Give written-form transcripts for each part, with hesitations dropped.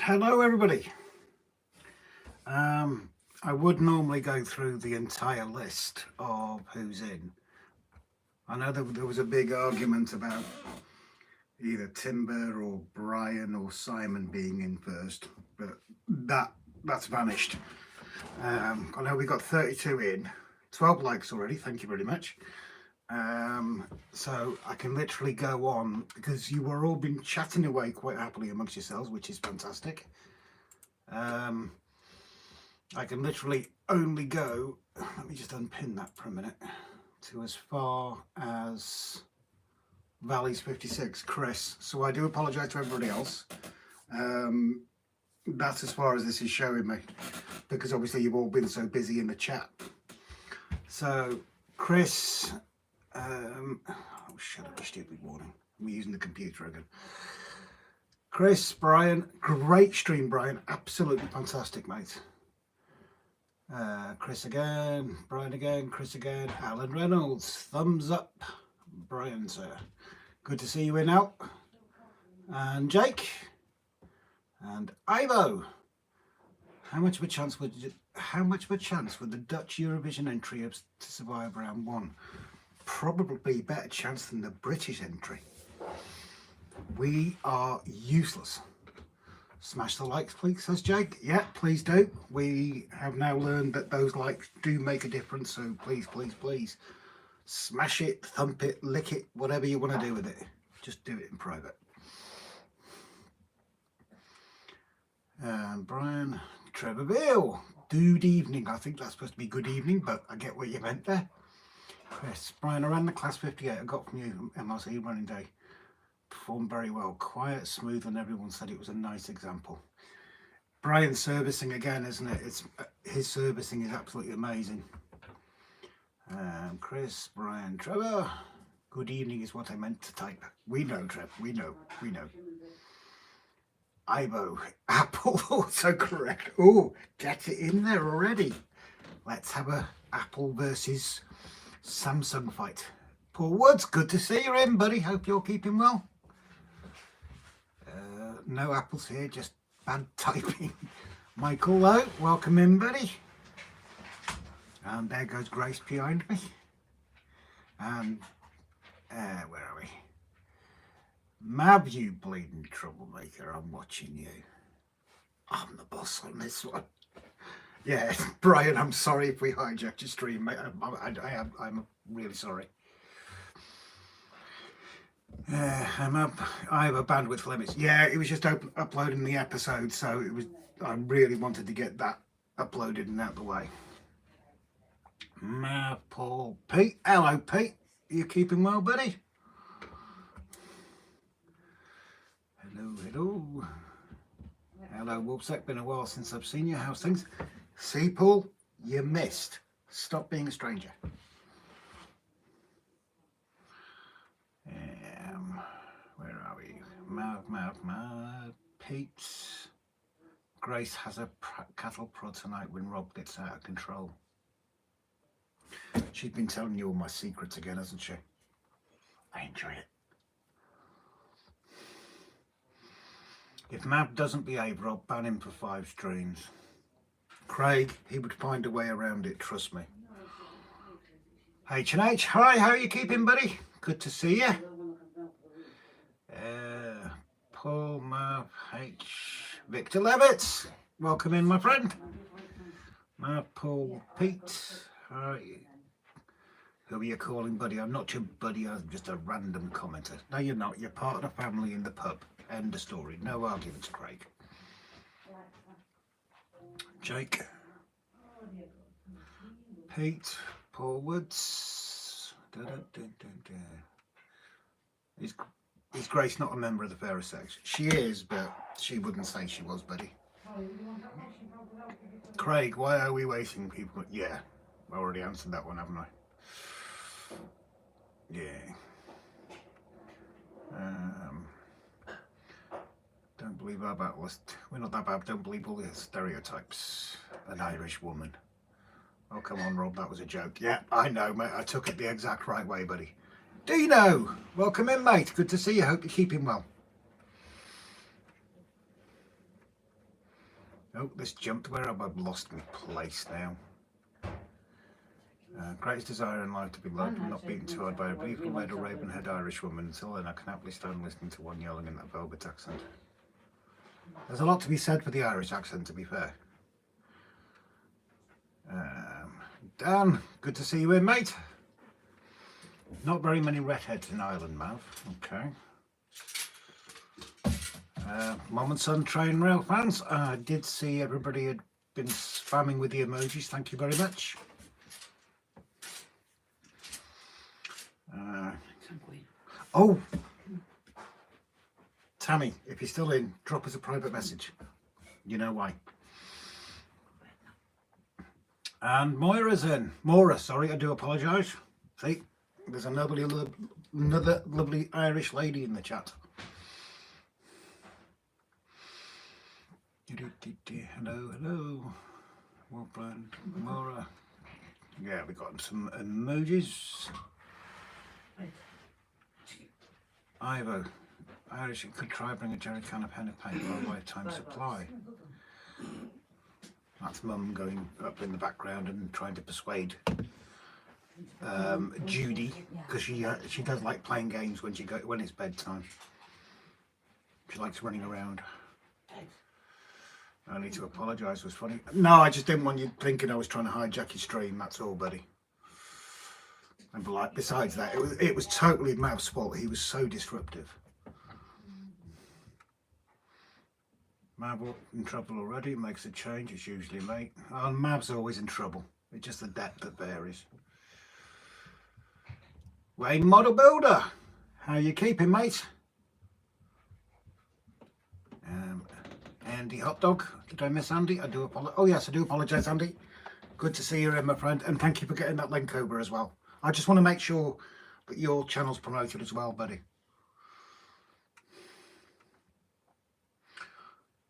Hello everybody. I would normally go through the entire list of who's in. I know that there was a big argument about either Timber or Brian or Simon being in first, but that's vanished. I know we got 32 in, 12 likes already, thank you very much. So I can literally go on because you were all been chatting away quite happily amongst yourselves, which is fantastic. I can literally only go, let me just unpin that for a minute, to as far as Valleys 56, Chris. So I do apologise to everybody else. That's as far as this is showing me, because obviously you've all been so busy in the chat. So Chris, oh shut up, a stupid warning. We're using the computer again. Chris, Brian, great stream, Brian. Absolutely fantastic, mate. Chris again, Brian again, Chris again, Alan Reynolds, thumbs up, Brian sir. Good to see you in out. And Jake and Ivo. How much of a chance would the Dutch Eurovision entry to survive round one? Probably better chance than the British entry. We are useless. Smash the likes, please, says Jake. Yeah, please do. We have now learned that those likes do make a difference, so please, please, please smash it, thump it, lick it, whatever you want to do with it. Just do it in private. Brian, Trevor Veail, good evening. I think that's supposed to be good evening, but I get what you meant there. Chris, Brian, I ran the class 58 I got from you, MRC running day. Performed very well, quiet, smooth, and everyone said it was a nice example. Brian's servicing again, isn't it? It's his servicing is absolutely amazing. Chris, Brian, Trevor, good evening is what I meant to type. We know, Trev, we know. Ivo, Apple, also correct. Oh, get it in there already. Let's have a Apple versus Samsung fight. Paul Woods, good to see you in, buddy. Hope you're keeping well. No apples here, just bad typing. Michael Lowe, welcome in, buddy. And there goes Grace behind me. And where are we? Mav, you bleeding troublemaker, I'm watching you. I'm the boss on this one. Yeah, Brian, I'm sorry if we hijacked your stream, mate. I'm really sorry. I have a bandwidth limits. Yeah, it was just uploading the episode, so it was. I really wanted to get that uploaded and out the way. Paul, Pete, hello, Pete. You keeping well, buddy? Hello. Hello, Wolfsack. Been a while since I've seen you. How's things? See, Paul, you missed. Stop being a stranger. Where are we? Mav. Pete. Grace has a cattle prod tonight when Rob gets out of control. She's been telling you all my secrets again, hasn't she? I enjoy it. If Mav doesn't behave, Rob, ban him for 5 streams. Craig, he would find a way around it, trust me. H&H, hi, how are you keeping, buddy? Good to see you. Paul, Mav, H, Victor Levitz, welcome in, my friend. Mav, Paul, Pete, hi. Who are you calling, buddy? I'm not your buddy, I'm just a random commenter. No, you're not. You're part of the family in the pub. End of story. No arguments, Craig. Jake. Pete. Paul Woods. Is Grace not a member of the fairer sex? She is, but she wouldn't say she was, buddy. Craig, why are we waiting, people? Yeah, I already answered that one, haven't I? Yeah. Don't believe our battle list. We're not that bad. Don't believe all the stereotypes. An Irish woman. Oh, come on, Rob. That was a joke. Yeah, I know, mate. I took it the exact right way, buddy. Dino, welcome in, mate. Good to see you. Hope you're keeping well. Oh, this jumped where I've lost my place now. Greatest desire in life to be loved and not beaten too hard by a beautiful-led or raven-haired Irish woman. Until then, I can happily stand listening to one yelling in that velvet accent. There's a lot to be said for the Irish accent, to be fair. Dan, good to see you in, mate. Not very many redheads in Ireland, Mav. Okay. Mum and Son Train Railfans. I did see everybody had been spamming with the emojis. Thank you very much. Oh, Tammy, if you're still in, drop us a private message. You know why. And Moira's in. Maura, sorry, I do apologise. See, there's another lovely Irish lady in the chat. Hello, hello. Well, Brian, Maura. Yeah, we got some emojis. Ivo, Irish, could try bring a jerry can of henna paint for a lifetime supply. That's Mum going up in the background and trying to persuade Judy, because she does like playing games when it's bedtime. She likes running around. I need to apologise, was funny. No, I just didn't want you thinking I was trying to hijack your stream, that's all, buddy. And like, besides that, it was totally Mav's fault. He was so disruptive. Mav in trouble already, makes a change, it's usually late. And Mav's always in trouble. It's just the depth that varies. Wayne Model Builder, how you keeping, mate? Andy Hot Dog, did I miss Andy? I do apologise. Oh yes, I do apologise, Andy. Good to see you in, my friend, and thank you for getting that link over as well. I just want to make sure that your channel's promoted as well, buddy.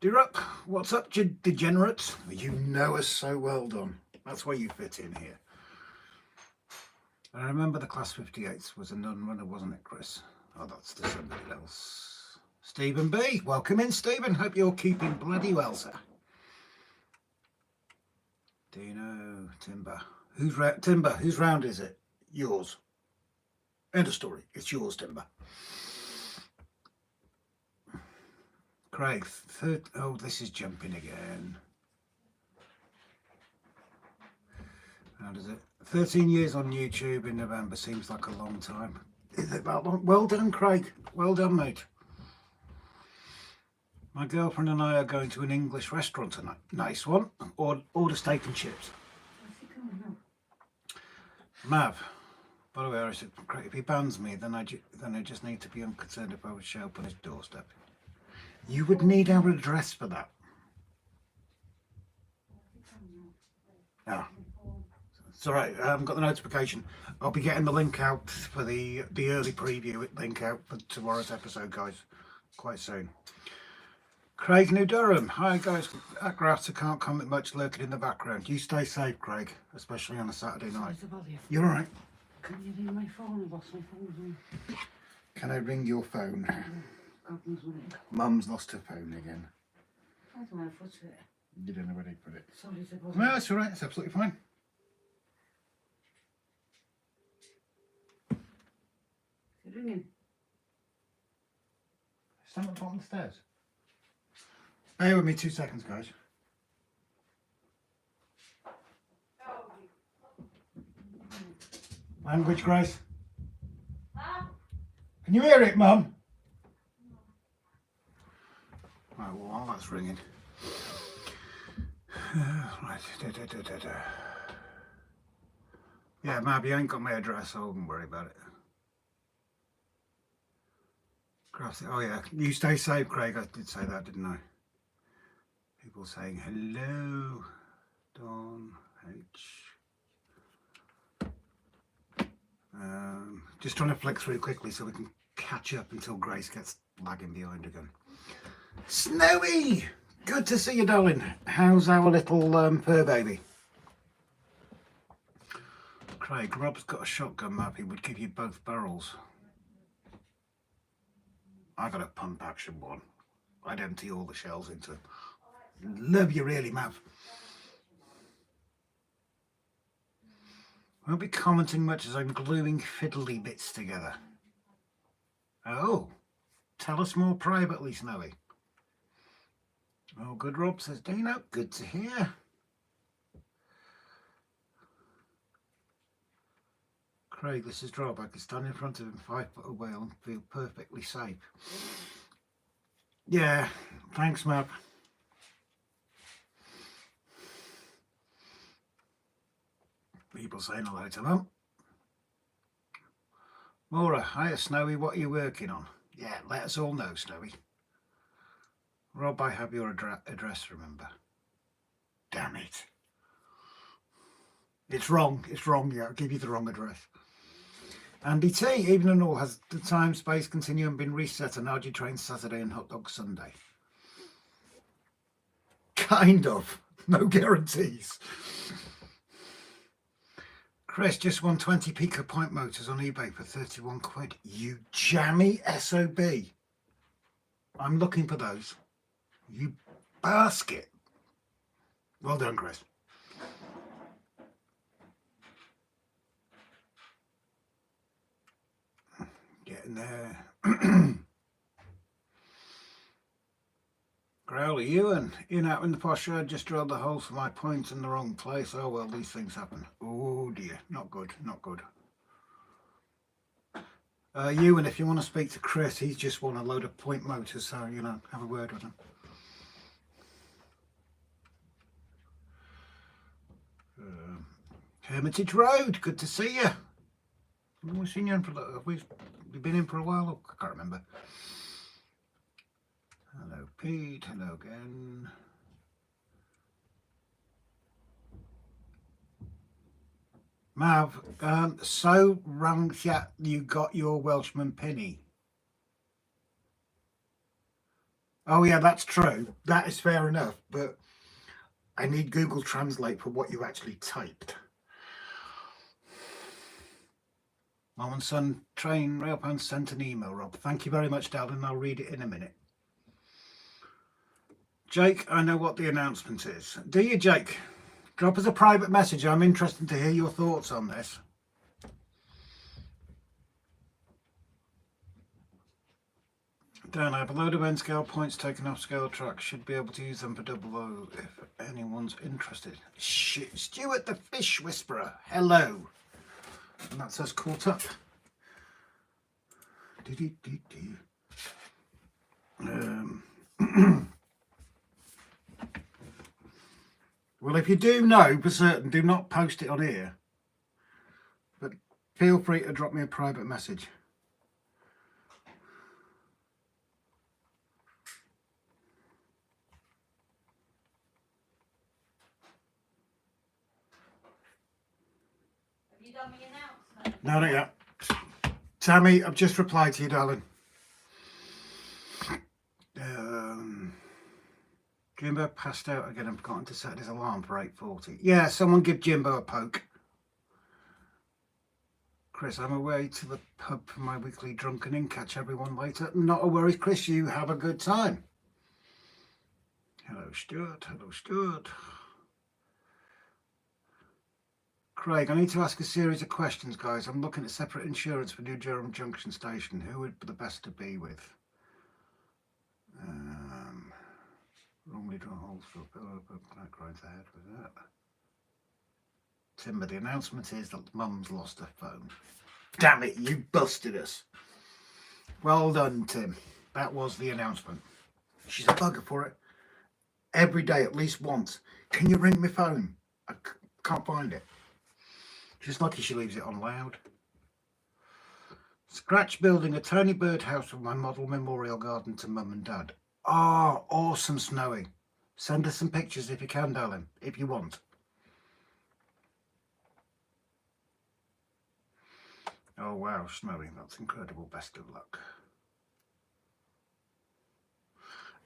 Durup, what's up, degenerates? You know us so well, Don. That's why you fit in here. I remember the Class 58 was a non-runner, wasn't it, Chris? Oh, that's to somebody else. Stephen B, welcome in, Stephen. Hope you're keeping bloody well, sir. Dino, Timber. Timber, whose round is it? Yours. End of story. It's yours, Timber. Craig, oh, this is jumping again. How does it? 13 years on YouTube in November seems like a long time. Is it that long? Well done, Craig. Well done, mate. My girlfriend and I are going to an English restaurant tonight. Nice one. Order steak and chips. Mav, by the way, I said, if he bans me, then I just need to be unconcerned if I would show up on his doorstep. You would need our address for that. Ah, it's all right. I haven't got the notification. I'll be getting the link out for the early preview link out for tomorrow's episode, guys, quite soon. Craig, New Durham. Hi, guys. At Grass, I can't comment much lurking in the background. You stay safe, Craig, especially on a Saturday night. You're all right. Can you ring my phone? I lost my phone. Can I ring your phone? Mum's lost her phone again. I don't know if it's it. You don't know where they put it. Sorry, No, it's all right. It's absolutely fine. Is it ringing? Stand at the bottom of the stairs. Bear with me 2 seconds, guys. Language, Grace. Can you hear it, Mum? Right, well, while that's ringing. Right. Yeah, Mab, you ain't got my address, so I wouldn't worry about it. Oh, yeah. You stay safe, Craig. I did say that, didn't I? People saying hello, Don H. Just trying to flick through quickly so we can catch up until Grace gets lagging behind again. Snowy! Good to see you, darling. How's our little fur baby? Craig, Rob's got a shotgun map. He would give you both barrels. I got a pump action one. I'd empty all the shells into it. Love you really, Mav. Won't be commenting much as I'm gluing fiddly bits together. Oh, tell us more privately, Snowy. Oh, good, Rob, says Dino. Good to hear. Craig, this is Rob. I could stand in front of him 5 foot away and feel perfectly safe. Yeah, thanks, Mav. People saying hello to them. Maura, hiya, Snowy. What are you working on? Yeah, let us all know, Snowy. Rob, I have your address, remember. Damn it. It's wrong. It's wrong. Yeah, I'll give you the wrong address. Andy T, even and all, has the time space continuum been reset on RGJ Trains Saturday and Hot Dog Sunday? Kind of. No guarantees. Chris just won 20 Pico Point motors on eBay for 31 quid. You jammy SOB. I'm looking for those. You basket. Well done, Chris. Getting there. Growly, Ewan, in out in the posh shed, just drilled the hole for my points in the wrong place. Oh well, these things happen. Oh dear, not good, not good. Ewan, if you want to speak to Chris, he's just won a load of point motors, so you know, have a word with him. Hermitage Road, good to see you. We've seen you in for we've been in for a while. Oh, I can't remember. Hello, Pete. Hello again. Mav, so wrong chat you got your Welshman penny. Oh yeah, that's true. That is fair enough, but I need Google Translate for what you actually typed. Mom and Son Train Railfans sent an email, Rob. Thank you very much, darling. I'll read it in a minute. Jake, I know what the announcement is. Do you, Jake? Drop us a private message. I'm interested to hear your thoughts on this. Dan, I have a load of N-scale points taken off scale tracks. Should be able to use them for double O if anyone's interested. Stuart the Fish Whisperer. Hello. And that's us caught up. Well, if you do know for certain, do not post it on here. But feel free to drop me a private message. Have you done the announcement? No, not yet. Tammy, I've just replied to you, darling. Jimbo passed out again and forgotten to set his alarm for 8:40. Yeah, someone give Jimbo a poke. Chris, I'm away to the pub for my weekly drunkening. Catch everyone later. Not a worry, Chris. You have a good time. Hello, Stuart. Hello, Stuart. Craig, I need to ask a series of questions, guys. I'm looking at separate insurance for New Durham Junction Station. Who would be the best to be with? Wrongly drawn holes for a pillow, but that grinds ahead with that. Timber, the announcement is that Mum's lost her phone. Damn it, you busted us. Well done, Tim. That was the announcement. She's a bugger for it. Every day, at least once. Can you ring my phone? I can't find it. She's lucky she leaves it on loud. Scratch building a tiny birdhouse for my model memorial garden to Mum and Dad. Oh, awesome, Snowy. Send us some pictures if you can, darling, if you want. Oh, wow, Snowy, that's incredible. Best of luck.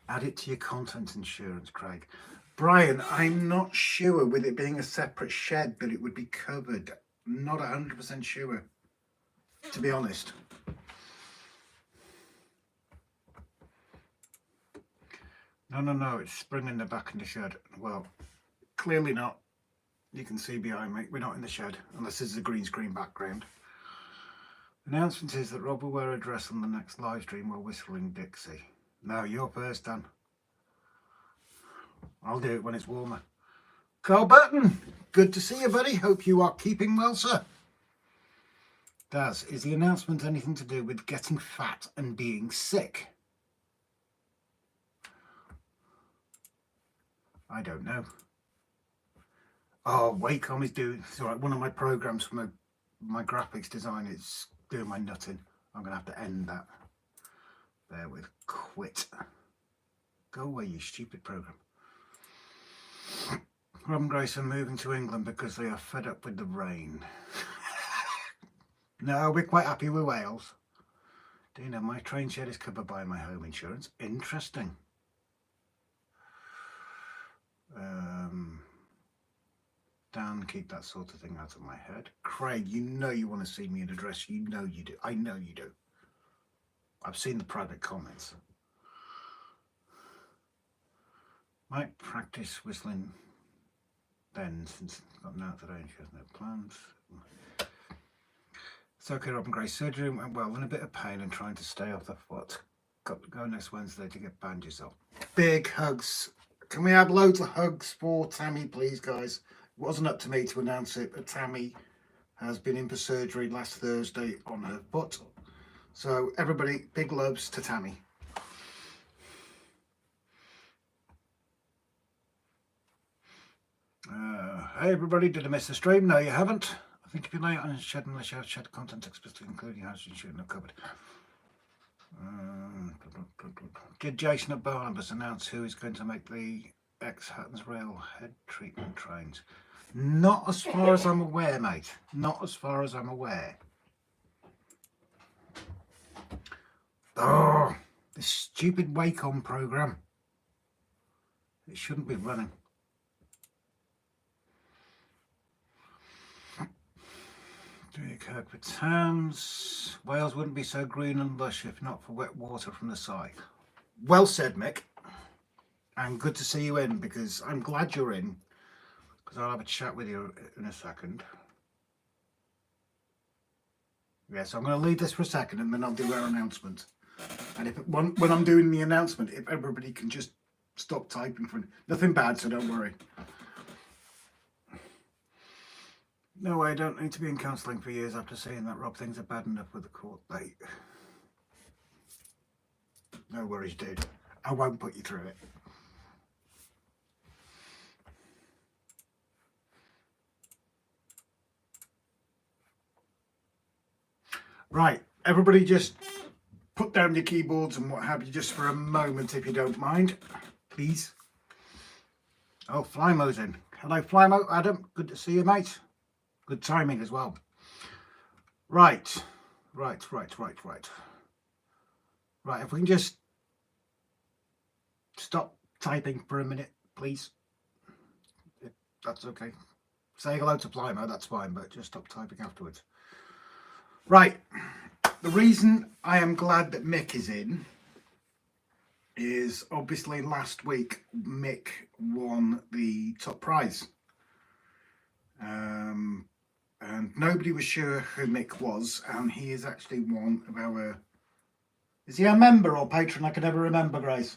Add it to your content insurance, Craig. Brian, I'm not sure with it being a separate shed that it would be covered. Not 100% sure, to be honest. No, it's springing the back in the shed. Well, clearly not. You can see behind me, we're not in the shed, unless this is a green screen background. The announcement is that Rob will wear a dress on the next live stream while whistling Dixie. No, you're first, Dan. I'll do it when it's warmer. Carl Burton, good to see you, buddy. Hope you are keeping well, sir. Daz, is the announcement anything to do with getting fat and being sick? I don't know. Oh, Wacom is doing, it's all right, one of my programs for my graphics design is doing my nutting. I'm going to have to end that. Bear with, quit. Go away, you stupid program. Rob and Grace are moving to England because they are fed up with the rain. No, we're quite happy with Wales. Do you know my train shed is covered by my home insurance? Interesting. Dan, keep that sort of thing out of my head. Craig, you know you want to see me in a dress. You know you do. I know you do. I've seen the private comments. Might practice whistling then, since it's gotten out today and she has no plans. It's okay, Rob and Grace. Surgery went well, in a bit of pain and trying to stay off the foot. Got to go next Wednesday to get bandages off. Big hugs. Can we have loads of hugs for Tammy, please, guys? It wasn't up to me to announce it, but Tammy has been in for surgery last Thursday on her foot. So everybody, big loves to Tammy. Hey everybody, did I miss the stream? No, you haven't. I think if you lay it on a shed unless you have shed content explicitly including hydrogen shooting are covered. Did Jason at Barnabas announce who is going to make the ex-Hattons Rail head treatment trains? Not as far as I'm aware, mate. Not as far as I'm aware. Oh, this stupid Wacom program. It shouldn't be running. Kirkwood Thames. Wales wouldn't be so green and lush if not for wet water from the side. Well said, Mick. And good to see you in, because I'm glad you're in, because I'll have a chat with you in a second. Yes, I'm going to leave this for a second and then I'll do our announcement. And if when I'm doing the announcement, if everybody can just stop typing for nothing bad, so don't worry. No, I don't need to be in counselling for years after saying that Rob things are bad enough with the court date. No worries, dude. I won't put you through it. Right, everybody just put down your keyboards and what have you just for a moment, if you don't mind, please. Oh, Flymo's in. Hello, Flymo. Adam, good to see you, mate. Good timing as well. Right, if we can just stop typing for a minute, please. If that's okay. Say hello to Flymo, that's fine, but just stop typing afterwards. Right, the reason I am glad that Mick is in is obviously last week Mick won the top prize. And nobody was sure who Mick was, and he is actually one of our... Is he a member or patron? I can never remember, Grace.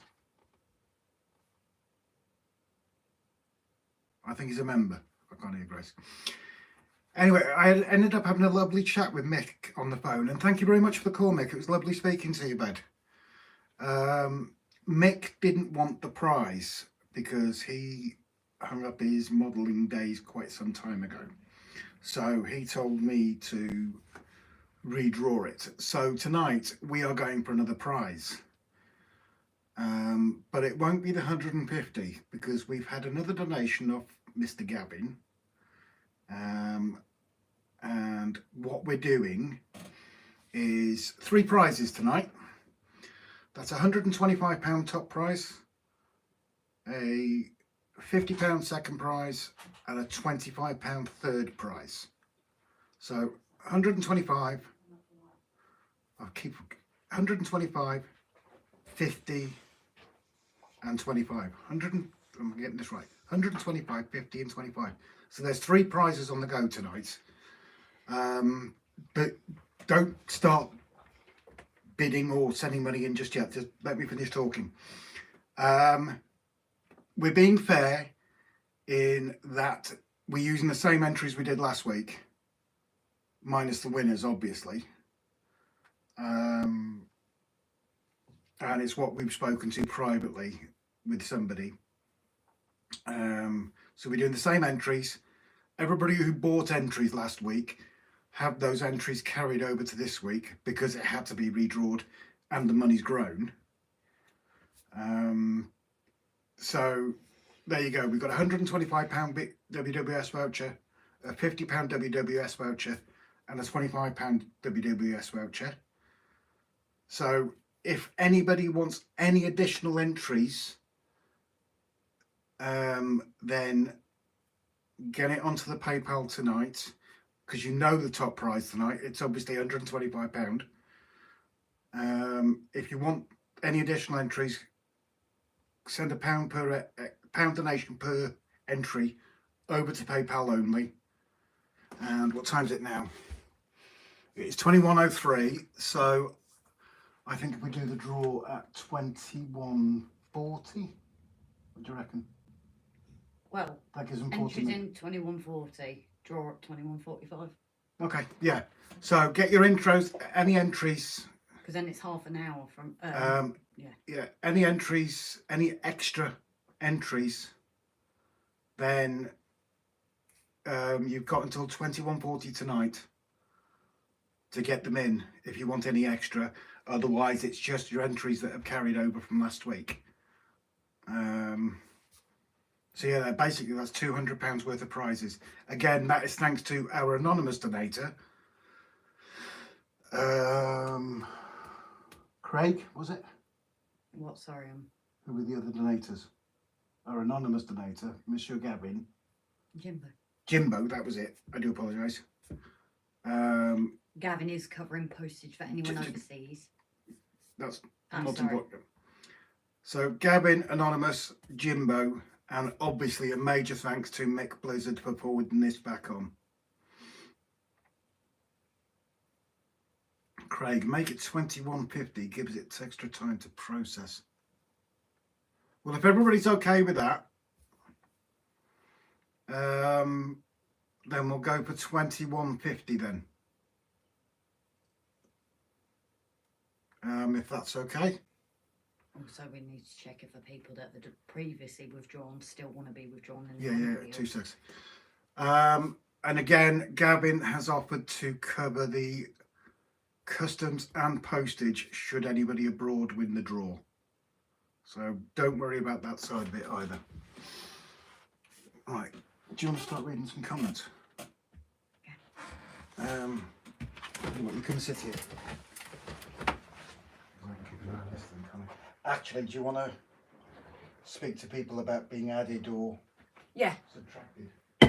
I think he's a member. I can't hear Grace. Anyway, I ended up having a lovely chat with Mick on the phone, and thank you very much for the call, Mick. It was lovely speaking to you, bud. Mick didn't want the prize because he hung up his modelling days quite some time ago. So he told me to redraw it. So tonight we are going for another prize. But it won't be the 150 because we've had another donation of Mr. Gavin. And what we're doing is 3 prizes tonight. That's £125 top prize, a £50 second prize, and a £25 third prize. So 125, I'll keep 125, 50 and 25. 100 and, am I getting this right? 125, 50 and 25. So there's 3 prizes on the go tonight. But don't start bidding or sending money in just yet. Just let me finish talking. We're being fair in that we're using the same entries we did last week, minus the winners, obviously. And it's what we've spoken to privately with somebody. So we're doing the same entries. Everybody who bought entries last week have those entries carried over to this week because it had to be redrawed and the money's grown. So there you go. We've got a £125 WWS voucher, a £50 WWS voucher, and a £25 WWS voucher. So if anybody wants any additional entries, then get it onto the PayPal tonight, because you know the top prize tonight. It's obviously £125. If you want any additional entries, send £1 per pound donation per entry over to PayPal only. And what time is it now? It's 21:03. So I think if we do the draw at 21:40, what do you reckon? Well, that gives them entries in 21:40, draw at 21:45. Okay, yeah. So get your intros, any entries. Because then it's half an hour from. Yeah. Any entries, any extra entries, then you've got until 21:40 tonight to get them in if you want any extra. Otherwise, it's just your entries that have carried over from last week. So yeah, basically that's £200 worth of prizes. Again, that is thanks to our anonymous donator. Craig, was it? What? Sorry, Who were the other donators? Our anonymous donator, Monsieur Gavin. Jimbo, that was it. I do apologise. Gavin is covering postage for anyone overseas. That's not important. So Gavin, anonymous, Jimbo, and obviously a major thanks to Mick Blizzard for forwarding this back on. Craig, make it 21:50, gives it extra time to process. Well, if everybody's okay with that, then we'll go for 21:50 then. If that's okay. Also, we need to check if the people that had previously withdrawn still want to be withdrawn. Yeah, 2 seconds. And again, Gavin has offered to cover the customs and postage should anybody abroad win the draw. So don't worry about that side of it either. Right, do you want to start reading some comments? Yeah. You can sit here. Actually, do you want to speak to people about being added or subtracted? A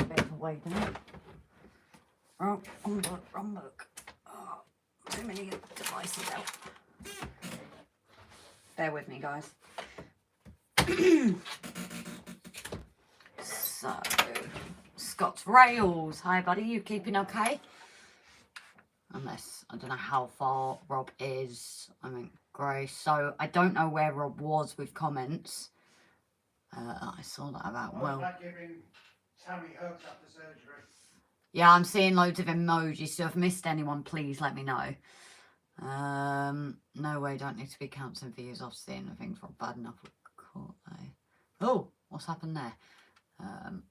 bit of a wait, isn't it? Wrong book. Oh, too many devices out. Bear with me, guys. So, Scott's Rails. Hi, buddy. You keeping okay? Unless, I don't know how far Rob is. I mean, Grace. So, I don't know where Rob was with comments. I saw that about, well... giving Tammy hugs after surgery. Yeah, I'm seeing loads of emojis, so if I've missed anyone, please let me know. No way, don't need to be counting views off seeing the things were bad enough with court, though. Oh, what's happened there?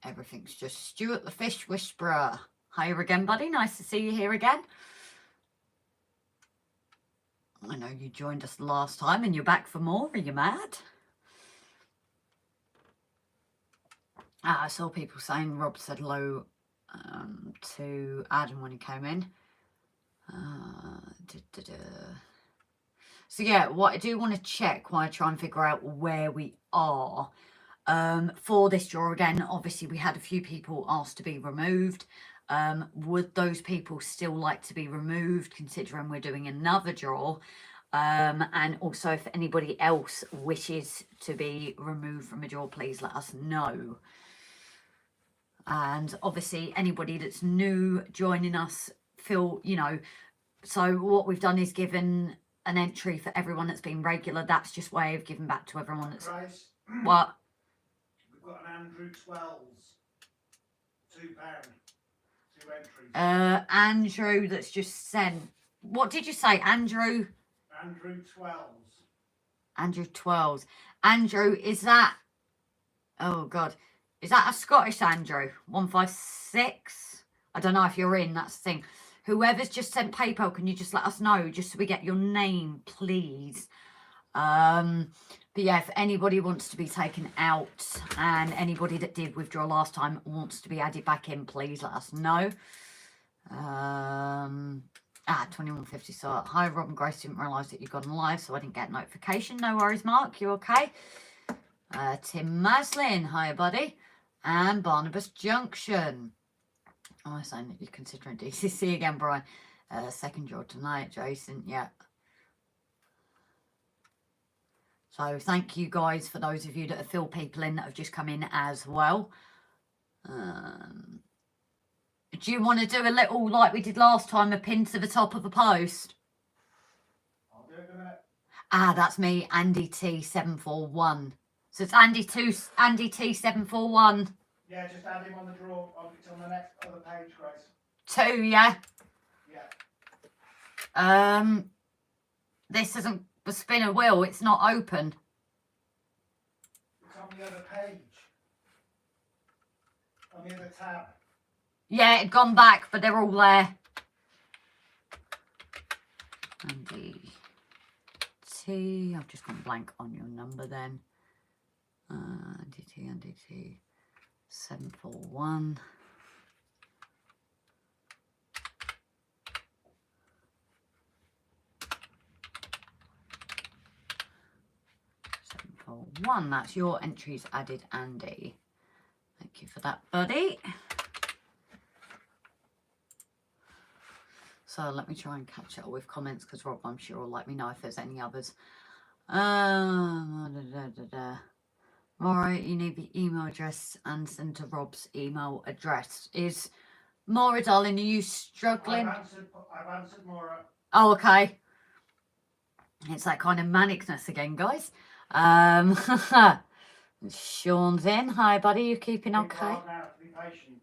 Everything's just Stuart the Fish Whisperer. Hiya again, buddy. Nice to see you here again. I know you joined us last time and you're back for more. Are you mad? I saw people saying Rob said hello to Adam when he came in. So yeah, what I do want to check while I try and figure out where we are for this draw again. Obviously, we had a few people asked to be removed. Would those people still like to be removed, considering we're doing another draw? And also, if anybody else wishes to be removed from a draw, please let us know. And obviously, anybody that's new joining us, feel, you know, so what we've done is given an entry for everyone that's been regular. That's just way of giving back to everyone that's... Price. What? We've got an Andrew Twells. £2. 2 entries. Andrew that's just sent... What did you say, Andrew? Andrew Twells. Andrew Twells. Andrew, is that... Oh, God. Is that a Scottish Andrew? 156? I don't know if you're in, that's the thing. Whoever's just sent PayPal, can you just let us know, just so we get your name, please? But yeah, if anybody wants to be taken out, and anybody that did withdraw last time wants to be added back in, please let us know. 2150. So hi Rob and Grace, didn't realise that you'd gone live, so I didn't get a notification. No worries, Mark, you okay? Tim Maslin, hi buddy. And Barnabas Junction. Oh, I'm saying that you're considering DCC again, Brian. Second draw tonight, Jason. Yeah. So thank you guys for those of you that have filled people in that have just come in as well. Do you want to do a little, like we did last time, a pin to the top of a post? I'll do it in a minute. Ah, that's me, Andy T741. So it's Andy T741. Yeah, just add him on the draw. It's on the next other page, Grace. 2, yeah? Yeah. This isn't the spinner wheel, it's not open. It's on the other page. On the other tab. Yeah, it'd gone back, but they're all there. Andy T. I've just gone blank on your number then. Andy T. 741. One, that's your entries added, Andy. Thank you for that, buddy. So let me try and catch up with comments, because Rob, I'm sure, will let me know if there's any others. Maura, you need the email address and send to Rob's email address. Is Maura, darling, are you struggling? I've answered Maura. Oh, okay. It's that kind of manicness again, guys. Sean's in. Hi, buddy. You keeping okay? Now to be patient.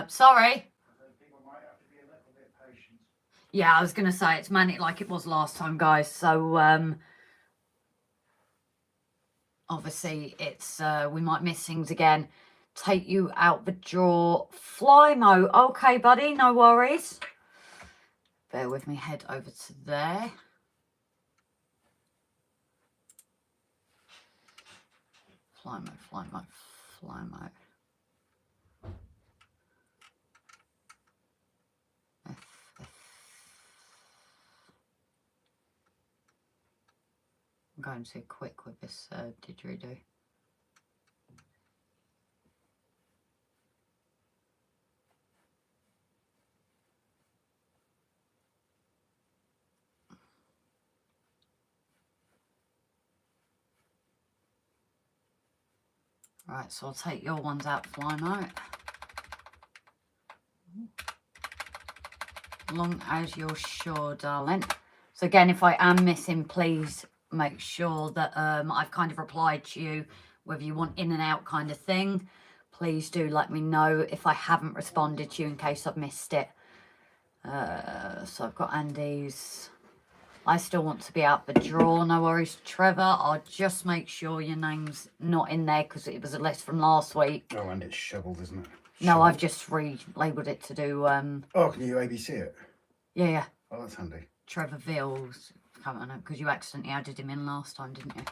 Sorry. People might have to be a little bit patient. Yeah, I was going to say it's manic like it was last time, guys. So, obviously, it's we might miss things again. Take you out the draw. Flymo. Okay, buddy. No worries. Bear with me. Head over to there. Flymo. I'm going too quick with this didgeridoo. Right, so I'll take your ones out, Flymo. Long as you're sure, darling. So again, if I am missing, please make sure that I've kind of replied to you, whether you want in and out kind of thing. Please do let me know if I haven't responded to you in case I've missed it. So I've got Andy's. I still want to be out the draw. No worries, Trevor. I'll just make sure your name's not in there because it was a list from last week. Oh, and it's shoveled, isn't it? No, I've just relabeled it to do... Oh, can you ABC it? Yeah. Oh, that's handy. Trevor Veail's coming up because you accidentally added him in last time, didn't you?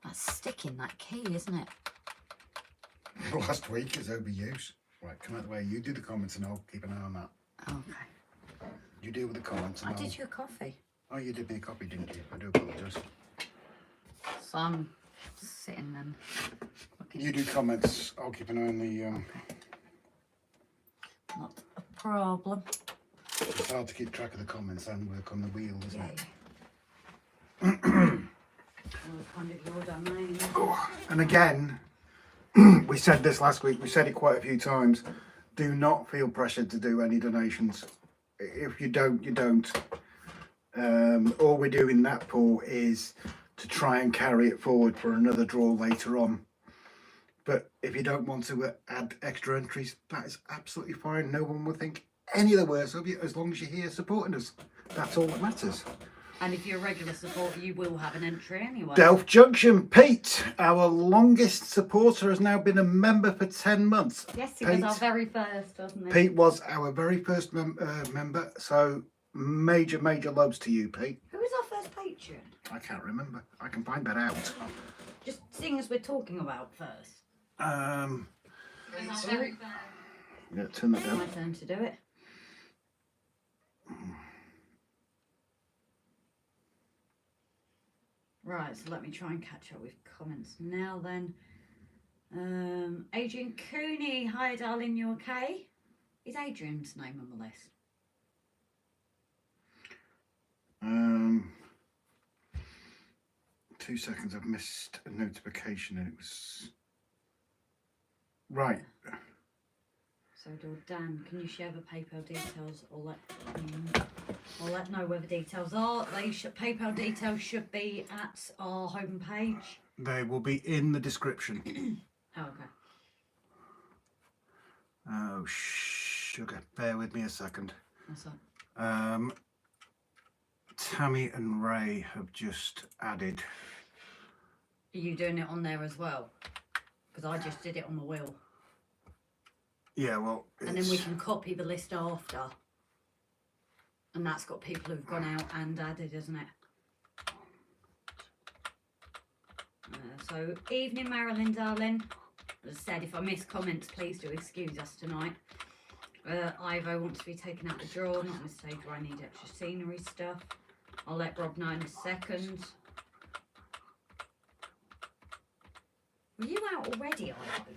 That's sticking, that key, isn't it? Last week is overuse. Right, come out the way. You do the comments and I'll keep an eye on that. Okay. You deal with the comments. And I did you a coffee. Oh, you did me a copy, didn't you? I do apologise. So I'm sitting then. You do comments. I'll keep an eye on the. Not a problem. It's hard to keep track of the comments and work on the wheel, isn't it? Well, kind of your domain. Oh, and again, we said this last week. We said it quite a few times. Do not feel pressured to do any donations. If you don't, you don't. All we do in that pool is to try and carry it forward for another draw later on. But if you don't want to add extra entries, that is absolutely fine. No one will think any of the worse of you as long as you're here supporting us. That's all that matters. And if you're a regular supporter, you will have an entry anyway. Delph Junction, Pete, our longest supporter, has now been a member for 10 months. Yes, he was our very first, wasn't he? Pete was our very first member, so major loves to you, Pete. Who was our first patron? I can't remember. I can find that out. Just seeing as we're talking about first. Yeah, turn that down. My turn to do it. Right, so let me try and catch up with comments now then. Adrian Cooney, hi darling, you okay? Is Adrian's name on the list? 2 seconds, I've missed a notification and it was... Right. So Dan, can you share the PayPal details or let know where the details are? PayPal details should be at our homepage. They will be in the description. Oh, okay. Oh, sugar. Bear with me a second. What's that? Tammy and Ray have just added. Are you doing it on there as well? Because I just did it on the wheel. Yeah, well... And then we can copy the list after. And that's got people who've gone out and added, isn't it? So, evening Marilyn, darling. As I said, if I miss comments, please do excuse us tonight. Ivo wants to be taken out the draw, not in a stage where I need extra scenery stuff. I'll let Rob know in a second. Were you out already, Ivo?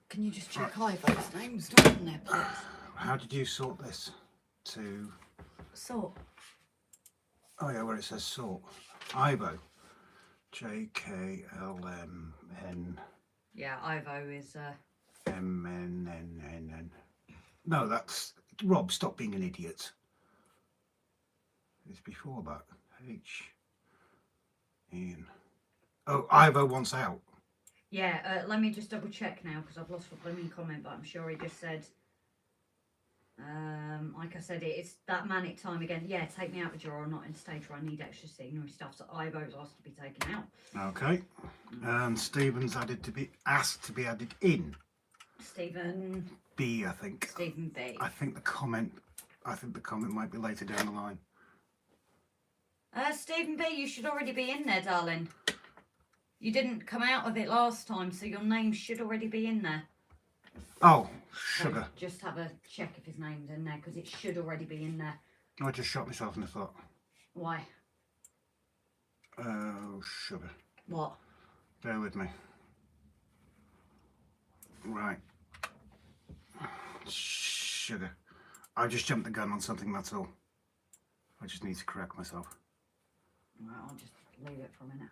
Can you just check Ivo's names down there, please? How did you sort this? To... Sort? Oh yeah, where it says sort. Ivo. JKLMN. Yeah, Ivo is... MNNNN. No, that's... Rob, stop being an idiot. It's before that. H. Ian. Oh, Ivo wants out. Yeah, let me just double check now because I've lost the blooming comment, but I'm sure he just said, like I said, it's that manic time again. Yeah, take me out the drawer. I'm not in a stage where I need extra scenery stuff, so Ivo's asked to be taken out. Okay. And Stephen's asked to be added in. Stephen B, I think. Stephen B. I think the comment might be later down the line. Stephen B, you should already be in there, darling. You didn't come out of it last time, so your name should already be in there. Oh, sugar. So just have a check if his name's in there, because it should already be in there. I just shot myself in the foot. Why? Oh, sugar. What? Bear with me. Right. Sugar. I just jumped the gun on something, that's all. I just need to correct myself. Right, I'll just leave it for a minute.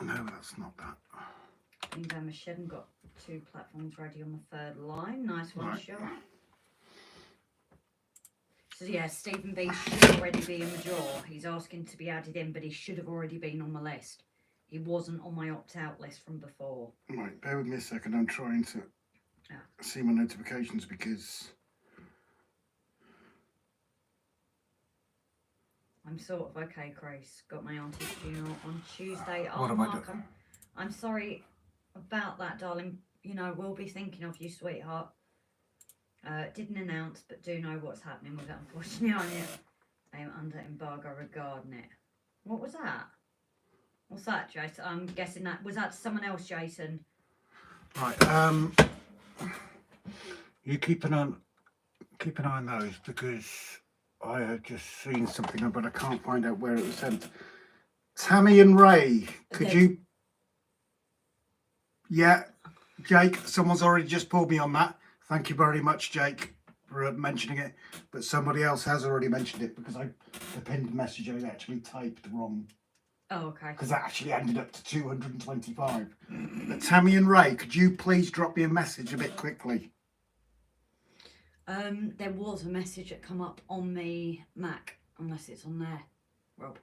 No, that's not that. Bingo Machine got 2 platforms ready on the 3rd line. Nice one, Right. Sean. So yeah, Stephen B should already be in the draw. He's asking to be added in, but he should have already been on the list. He wasn't on my opt-out list from before. Right, bear with me a second. I'm trying to see my notifications because... I'm sort of okay, Grace. Got my auntie's funeral on Tuesday. What have I done? I'm sorry about that, darling. You know, we'll be thinking of you, sweetheart. Didn't announce, but do know what's happening with it. Unfortunately, I am under embargo regarding it. What was that? What's that, Jason? I'm guessing that was that someone else, Jason. Right. You keep an eye on those because I have just seen something, but I can't find out where it was sent. Tammy and Ray, could Okay. you... Yeah, Jake, someone's already just pulled me on that. Thank you very much, Jake, for mentioning it. But somebody else has already mentioned it because the pinned message I actually typed wrong. Oh, okay. Because that actually ended up to 225. But Tammy and Ray, could you please drop me a message a bit quickly? There was a message that come up on the Mac, unless it's on there, Rob.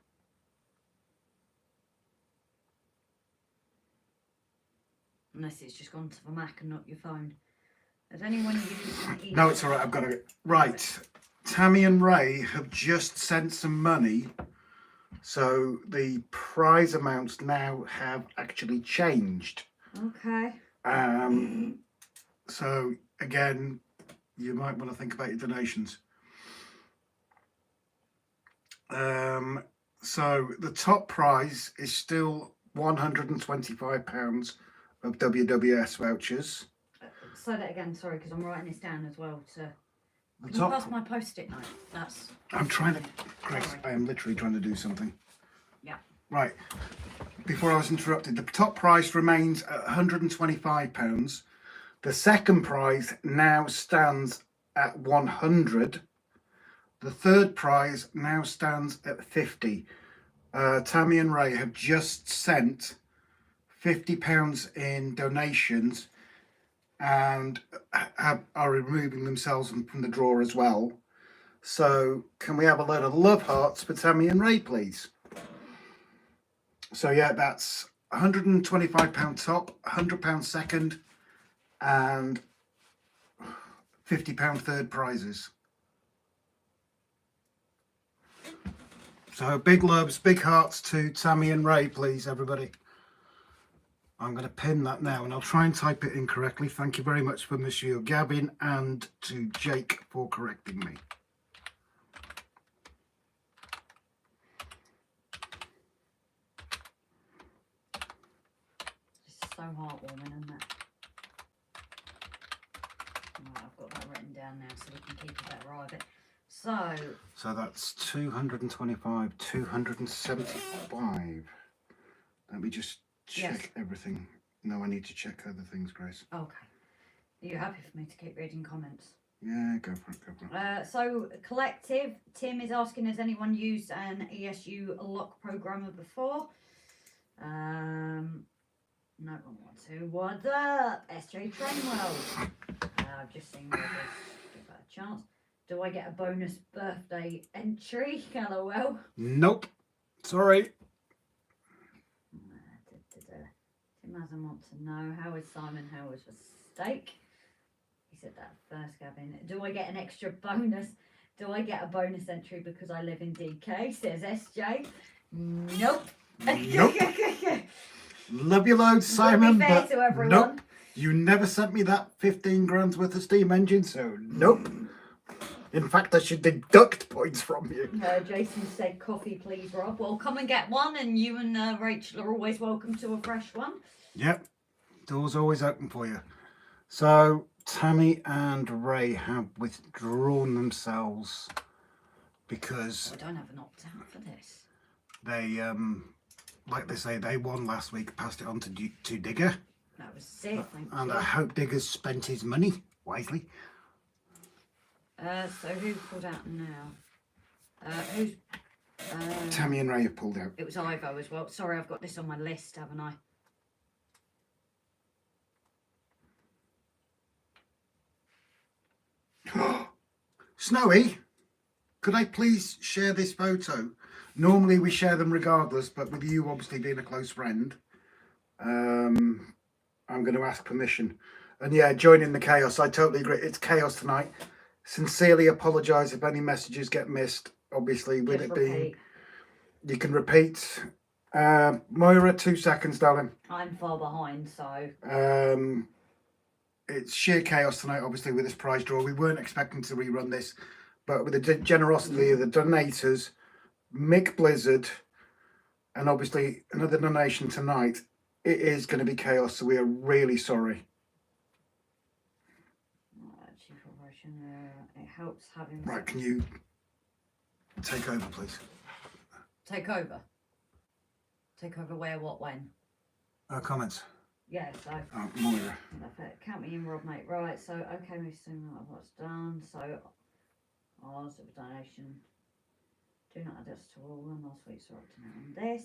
Unless it's just gone to the Mac and not your phone. Has anyone used an No, it's all right. I've got it. Right. Tammy and Ray have just sent some money. So the prize amounts now have actually changed. Okay. So again, you might want to think about your donations. So the top prize is still £125 of WWS vouchers. Say that again, sorry, because I'm writing this down as well. The Can you pass my post-it note? That's... I'm trying to, Grace, Sorry. I am literally trying to do something. Yeah. Right. Before I was interrupted, the top prize remains at £125. The second prize now stands at 100. The third prize now stands at 50. Tammy and Ray have just sent £50 in donations and are removing themselves from the draw as well. So can we have a load of love hearts for Tammy and Ray, please? So yeah, that's £125 top, £100 second, and £50 third prizes. So big loves, big hearts to Tammy and Ray, please, everybody. I'm going to pin that now, and I'll try and type it in correctly. Thank you very much for Monsieur Gavin and to Jake for correcting me. It's so heartwarming, isn't it? Right, I've got that written down now so we can keep a better eye of it. So that's 225, 275. Let me just check everything. No, I need to check other things, Grace. Okay. Are you happy for me to keep reading comments? Yeah, go for it, go for it. So collective, Tim is asking, has anyone used an ESU lock programmer before? No, wrong one too. What up, SJ Trainworld? I've just seen Robbers. Give that a chance. Do I get a bonus birthday entry? LOL. Nope. Sorry. Tim hasn't want to know. How is Simon? How was the steak? He said that first, Gavin. Do I get an extra bonus? Do I get a bonus entry because I live in DK? Says SJ. Nope. Nope. Love you loads, Simon, be fair but to everyone. Nope. You never sent me that 15 grand's worth of steam engine, so nope. In fact, I should deduct points from you. Jason said, coffee please, Rob. Well, come and get one, and you and Rachel are always welcome to a fresh one. Yep. Door's always open for you. So, Tammy and Ray have withdrawn themselves because... I don't have an opt-out for this. They, like they say, they won last week, passed it on to Digger. That was sick, thank you. And I hope Digger's spent his money wisely. So who pulled out now? Who's... Tammy and Ray have pulled out. It was Ivo as well. Sorry, I've got this on my list, haven't I? Snowy, could I please share this photo? Normally we share them regardless, but with you obviously being a close friend, I'm going to ask permission. And yeah, join in the chaos. I totally agree. It's chaos tonight. Sincerely apologise if any messages get missed. Obviously, with Just it being... repeat. You can repeat. Moira, 2 seconds, darling. I'm far behind, so... It's sheer chaos tonight, obviously, with this prize draw. We weren't expecting to rerun this, but with the generosity of the donators, Mick Blizzard, and obviously another donation tonight, it is going to be chaos, so we are really sorry. It helps having... Right, can you take over, please? Take over? Take over where, what, when? Comments. Yeah, so. Oh, Moira. Perfect. Count me in, Rob, mate. Right, so, okay, we've seen what's done. So, ours of donation. Do not add us to all them. Last week's are up to now on this.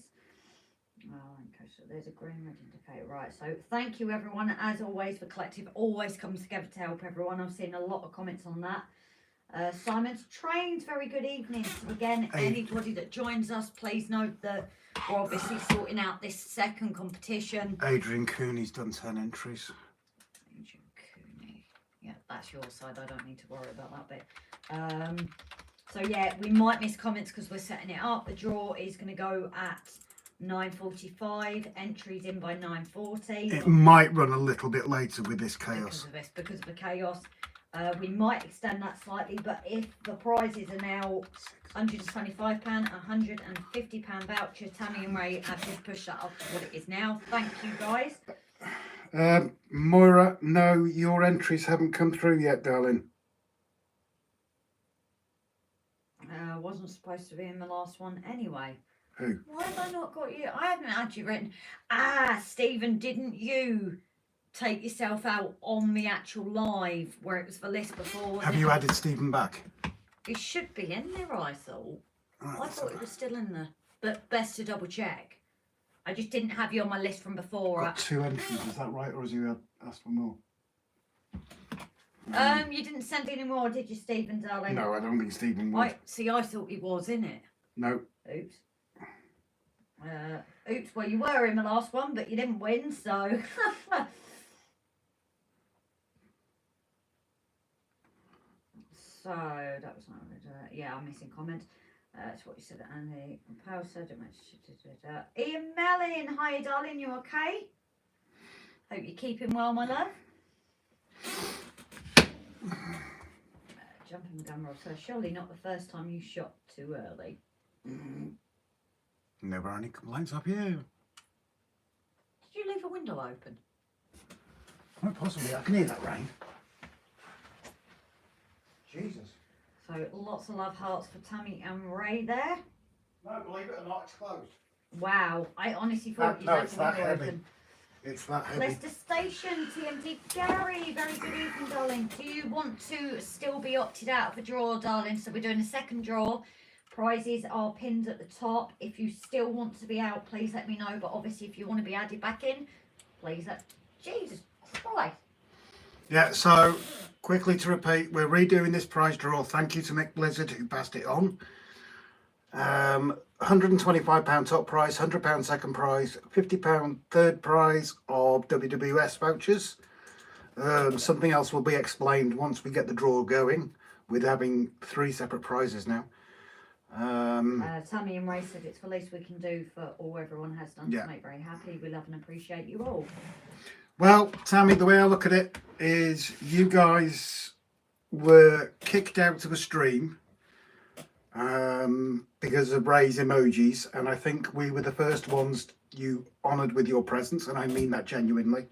Okay, so there's a green red indicator. Right, so thank you, everyone, as always, for Collective. Always comes together to help everyone. I've seen a lot of comments on that. Simon's Trains, very good evening. So again, anybody that joins us, please note that we're obviously sorting out this second competition. Adrian Cooney's done 10 entries. Adrian Cooney. Yeah, that's your side. I don't need to worry about that bit. So yeah, we might miss comments because we're setting it up. The draw is going to go at 9:45. Entries in by 9:40. It might run a little bit later with this chaos. Because of the chaos. We might extend that slightly, but if the prizes are now £125, £150 voucher, Tammy and Ray have just pushed that up to what it is now. Thank you, guys. Moira, no, your entries haven't come through yet, darling. Wasn't supposed to be in the last one anyway. Who? Why have I not got you? I haven't had you written. Stephen, didn't you take yourself out on the actual live where it was the list before? Have you added Stephen back? It should be in there, I thought. Right, I thought it was still in there. But best to double check. I just didn't have you on my list from before. Got 2 entries, is that right? Or has you asked for more? You didn't send any more, did you, Stephen, darling? No, I don't think Stephen would. I thought he was in it. No. Oops. Oops, well, you were in the last one, but you didn't win, so... So, that was not... yeah, I'm missing comments. That's what you said, Andy. Power surgeon. Ian Mellon, hi, darling, you okay? Hope you're keeping well, my love. Jumping the gun roll, so surely not the first time you shot too early. Never any complaints up here. Did you leave a window open? Quite possibly, I can hear that rain. Jesus. So lots of love hearts for Tammy and Ray there. No, believe it or not, it's closed. Wow, I honestly thought you left the window open. It's that heavy. Leicester Station, TMT Gary, very good evening, darling. Do you want to still be opted out of a draw, darling? So we're doing a second draw. Prizes are pinned at the top. If you still want to be out, please let me know. But obviously, if you want to be added back in, please let... Jesus Christ. Yeah, so quickly to repeat, we're redoing this prize draw. Thank you to Mick Blizzard who passed it on. £125 top prize, £100 second prize, £50 third prize of WWS vouchers. Something else will be explained once we get the draw going, with having 3 separate prizes now. Tammy and Ray said it's the least we can do for all everyone has done to make very happy. We love and appreciate you all. Well, Tammy, the way I look at it is you guys were kicked out of a stream because of Ray's emojis, and I think we were the first ones you honoured with your presence, and I mean that genuinely.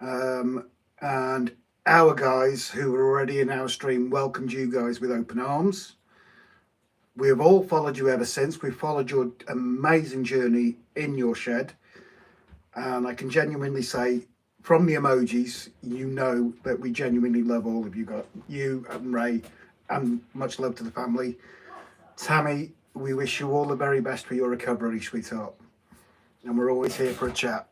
And our guys who were already in our stream welcomed you guys with open arms. We have all followed you ever since. We've followed your amazing journey in your shed, and I can genuinely say from the emojis, you know that we genuinely love all of you, you and Ray, and much love to the family. Tammy, we wish you all the very best for your recovery, sweetheart, and we're always here for a chat.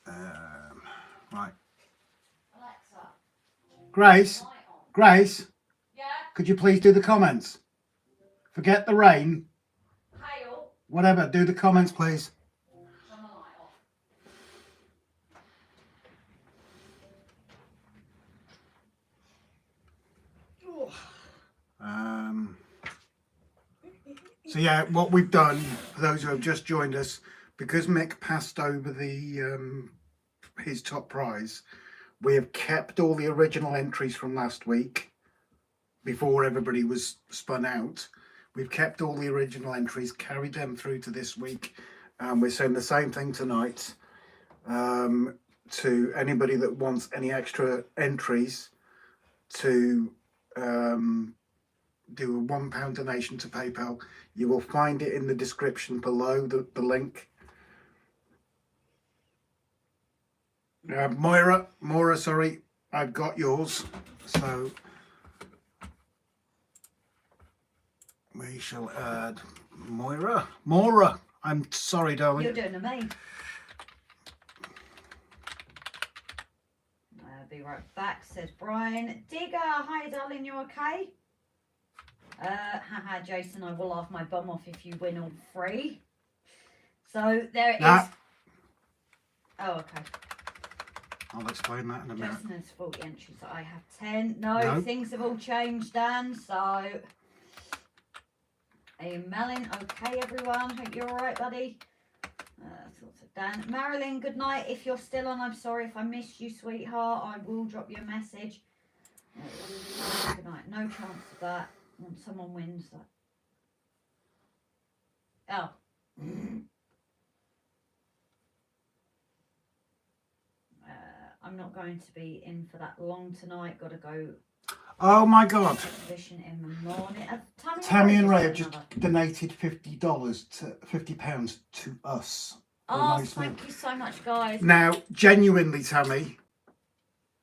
Right. Alexa. Grace, Yeah? could you please do the comments? Forget the rain. Hail. Whatever, do the comments, please. Turn the light off. So yeah, what we've done, for those who have just joined us, because Mick passed over the his top prize, we have kept all the original entries from last week before everybody was spun out. We've kept all the original entries, carried them through to this week, and we're saying the same thing tonight to anybody that wants any extra entries to do a £1 donation to PayPal. You will find it in the description below, the link. Maura, sorry, I've got yours. So we shall add Maura. I'm sorry, darling. You're doing to me. I'll be right back, says Brian. Digger, hi darling, you okay? Haha, Jason, I will laugh my bum off if you win all 3. So there it is. Oh, okay. I'll explain that in a minute. Jason has 40 entries, I have 10. No, things have all changed, Dan. So, Ian Mellon, okay, everyone. Hope you're all right, buddy. Thoughts of Dan. Marilyn, good night. If you're still on, I'm sorry if I missed you, sweetheart. I will drop you a message. Good night. No chance of that. Once someone wins that. Oh. I'm not going to be in for that long tonight. Got to go. Oh my God! Exhibition in the morning. Tammy and Ray have just donated £50 to us. Oh, thank you so much, guys. Now, genuinely, Tammy,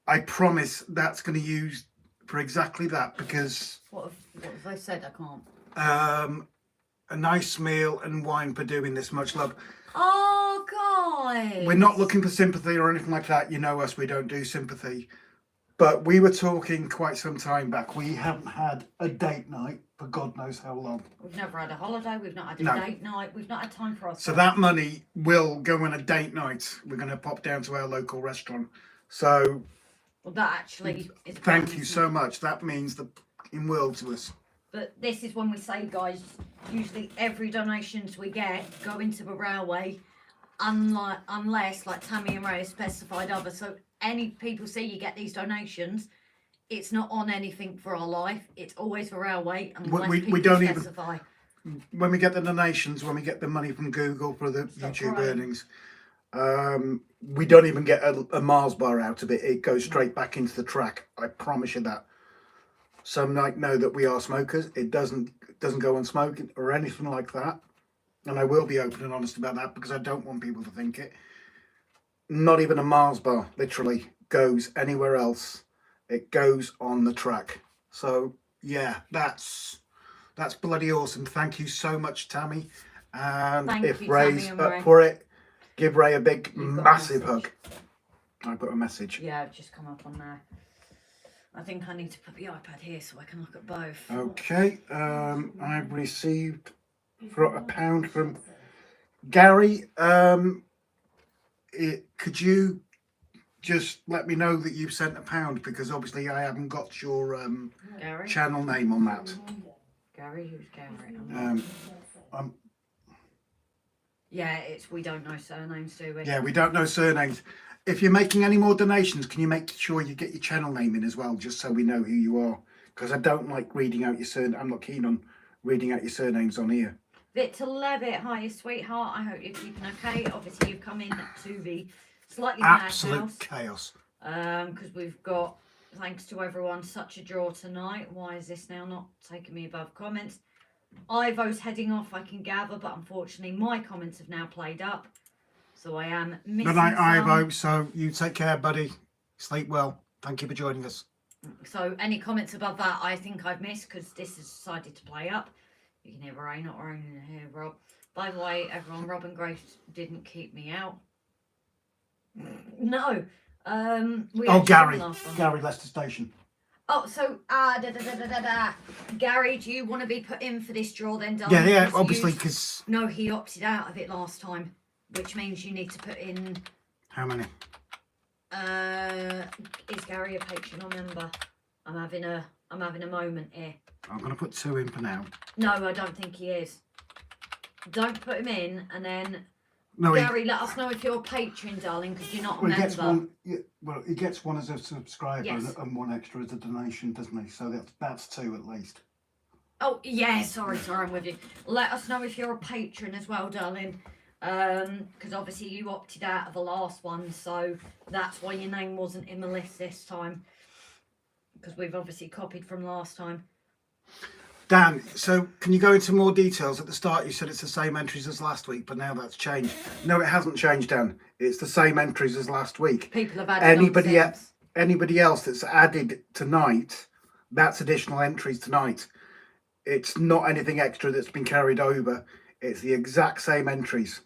I promise that's going to use for exactly that, because what have they said? I can't. A nice meal and wine for doing this. Much love. Oh, guys. We're not looking for sympathy or anything like that. You know us, we don't do sympathy. But we were talking quite some time back. We haven't had a date night for God knows how long. We've never had a holiday. We've not had a date night. We've not had time for ourselves. So that money will go on a date night. We're going to pop down to our local restaurant. So well, that actually is. Thank you so much. That means the fucking world to us. But this is when we say, guys, usually every donations we get go into the railway, unless, like Tammy and Ray have specified other. So any people see you get these donations, it's not on anything for our life. It's always for railway, unless we don't specify. Even, when we get the donations, when we get the money from Google for the YouTube earnings, we don't even get a Mars bar out of it. It goes straight back into the track. I promise you that. Some might know that we are smokers. It doesn't go on smoking or anything like that. And I will be open and honest about that, because I don't want people to think it. Not even a Mars bar, literally, goes anywhere else. It goes on the track. So yeah, that's bloody awesome. Thank you so much, Tammy. And if Ray's up for it, give Ray a big, massive hug. I put a message. Yeah, I've just come up on there. I think I need to put the iPad here so I can look at both. Okay, I've received for £1 from Gary. Could you just let me know that you've sent £1, because obviously I haven't got your channel name on that. Gary, who's Gary? Yeah, we don't know surnames, do we? Yeah, we don't know surnames. If you're making any more donations, can you make sure you get your channel name in as well, just so we know who you are? Because I don't like reading out your surname. I'm not keen on reading out your surnames on here. Victor Levitt, hi, sweetheart. I hope you're keeping okay. Obviously, you've come in to the slightly absolute chaos. Because we've got, thanks to everyone, such a draw tonight. Why is this now not taking me above comments? Ivo's heading off, I can gather, but unfortunately, my comments have now played up. So I am missing Good night, Ivo. So you take care, buddy. Sleep well. Thank you for joining us. So any comments above that, I think I've missed, because this has decided to play up. You can hear Ray, not Ray, you can hear Rob. By the way, everyone, Rob and Grace didn't keep me out. No. Gary. Gary, Leicester Station. Oh, so, Gary, do you want to be put in for this draw then, darling? Yeah, obviously, because... No, he opted out of it last time, which means you need to put in... How many? Is Gary a Patreon member? I'm having a moment here. I'm going to put 2 in for now. No, I don't think he is. Don't put him in, and then... No, Gary, let us know if you're a patron, darling, because you're not a member. He gets one as a subscriber, yes, and 1 extra as a donation, doesn't he? So that's 2 at least. Oh, yeah, sorry, I'm with you. Let us know if you're a patron as well, darling. Because obviously you opted out of the last one, so that's why your name wasn't in the list this time. Because we've obviously copied from last time. Dan, so can you go into more details? At the start you said it's the same entries as last week, but now that's changed. No, it hasn't changed, Dan. It's the same entries as last week. People have added Anybody else that's added tonight, that's additional entries tonight. It's not anything extra that's been carried over. It's the exact same entries.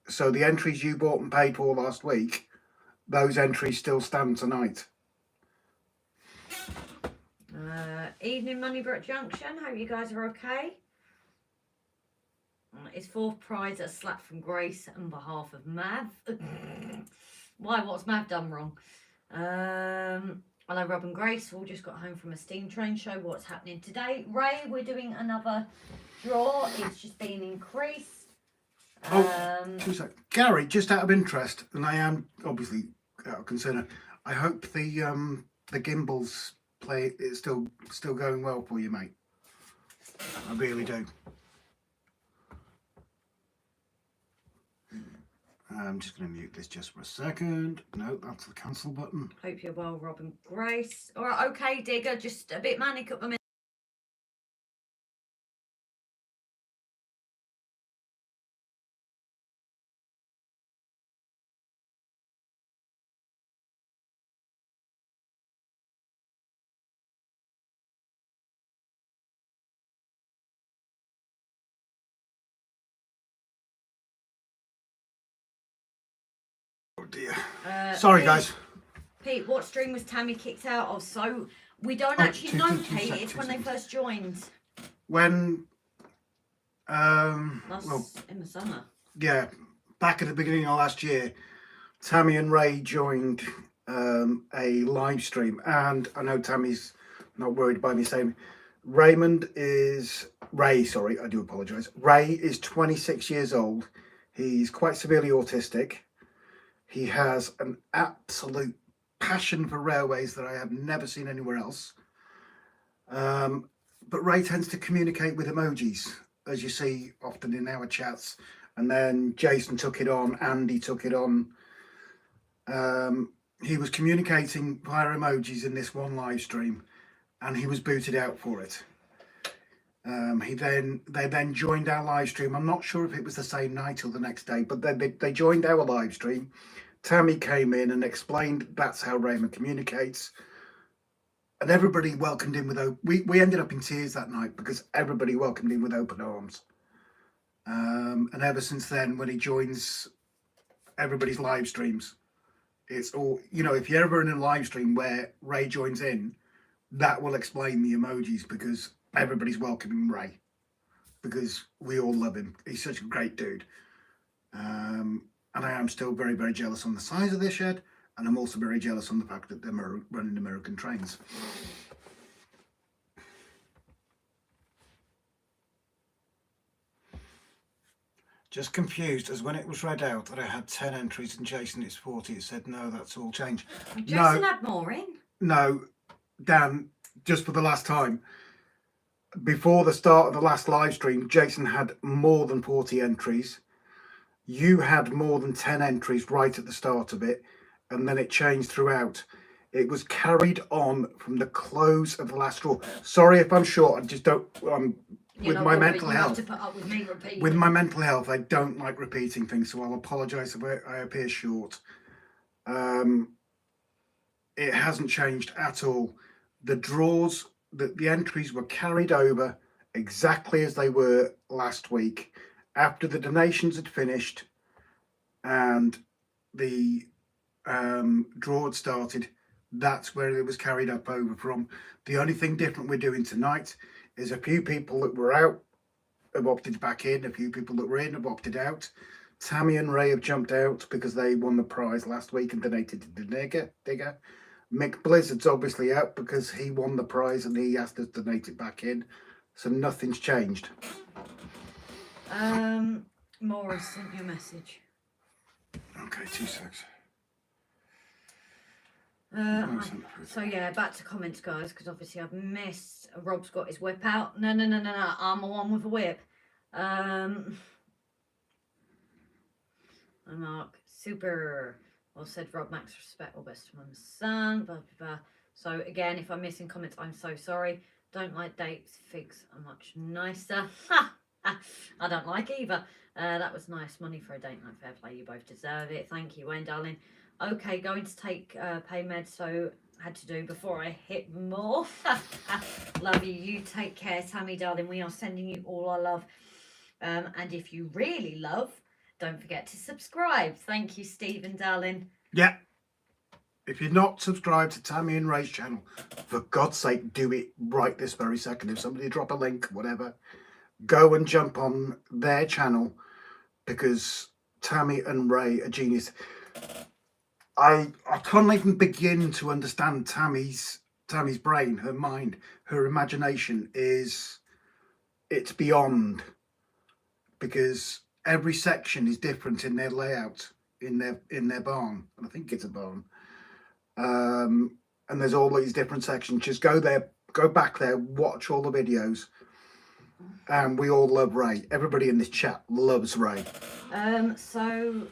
So the entries you bought and paid for last week, those entries still stand tonight. Evening, Moneybrook Junction. Hope you guys are okay. It's fourth prize, a slap from Grace on behalf of Mav. Why? What's Mav done wrong? Hello, Rob and Grace. We all just got home from a steam train show. What's happening today? Ray, we're doing another draw. It's just been increased. 2 seconds. Gary, just out of interest, and I am obviously out of concern, I hope the gimbals play is still going well for you, mate. I really do. I'm just going to mute this just for a second. No, that's the cancel button. Hope you're well, Rob and Grace. All right, okay, Digger. Just a bit manic at the minute. Oh dear. Sorry, Pete, guys. Pete, what stream was Tammy kicked out of? So we don't actually know, Pete. It's when they first joined. When In the summer. yeah, back at the beginning of last year, Tammy and Ray joined a live stream, and I know Tammy's not worried by me saying Ray, sorry, I do apologise. Ray is 26 years old. He's quite severely autistic. He has an absolute passion for railways that I have never seen anywhere else. But Ray tends to communicate with emojis, as you see often in our chats. And then Jason took it on, Andy took it on. He was communicating via emojis in this one live stream, and he was booted out for it. They then joined our live stream. I'm not sure if it was the same night or the next day, but they joined our live stream. Tammy came in and explained that's how Raymond communicates, and everybody welcomed him with we ended up in tears that night because everybody welcomed him with open arms. And ever since then, when he joins everybody's live streams, it's all, you know, if you're ever in a live stream where Ray joins in, that will explain the emojis, because everybody's welcoming Ray because we all love him. He's such a great dude. And I am still very, very jealous on the size of their shed, and I'm also very jealous on the fact that they're running American trains. Just confused, as when it was read out that I had 10 entries and Jason it's 40, it said no, that's all changed. Jason had more in. No, Dan, just for the last time, before the start of the last live stream, Jason had more than 40 entries. You had more than 10 entries right at the start of it, and then it changed throughout. It was carried on from the close of the last draw. Sorry if I'm short, I just don't... with my mental health, with my mental health, I don't like repeating things, so I'll apologise if I appear short. It hasn't changed at all. The draws, the entries were carried over exactly as they were last week. After the donations had finished and the draw had started, that's where it was carried up over from. The only thing different we're doing tonight is a few people that were out have opted back in, a few people that were in have opted out. Tammy and Ray have jumped out because they won the prize last week and donated to the digger. Mick Blizzard's obviously out because he won the prize and he asked us to donate it back in. So nothing's changed. Morris sent you a message. Okay, 2 seconds. So yeah, back to comments, guys, because obviously I've missed. Rob's got his whip out. No, I'm the one with a whip. Mark, super well said, Rob. Max respect, all best to mum's son. Blah, blah, blah. So again, if I'm missing comments, I'm so sorry. Don't like dates. Figs are much nicer. I don't like either. That was nice. Money for a date night. Fair play. You both deserve it. Thank you, Wayne, darling. Okay, going to take pay med, so had to do before I hit more. Love you. You take care, Tammy, darling. We are sending you all our love. And if you really love, don't forget to subscribe. Thank you, Stephen, darling. Yeah. If you're not subscribed to Tammy and Ray's channel, for God's sake, do it right this very second. If somebody drop a link, whatever, go and jump on their channel, because Tammy and Ray are genius. I can't even begin to understand Tammy's brain, her mind, her imagination it's beyond, because every section is different in their layout in their barn, and I think it's a barn. And there's all these different sections. Just go back there, watch all the videos, and we all love Ray. Everybody in this chat loves Ray. So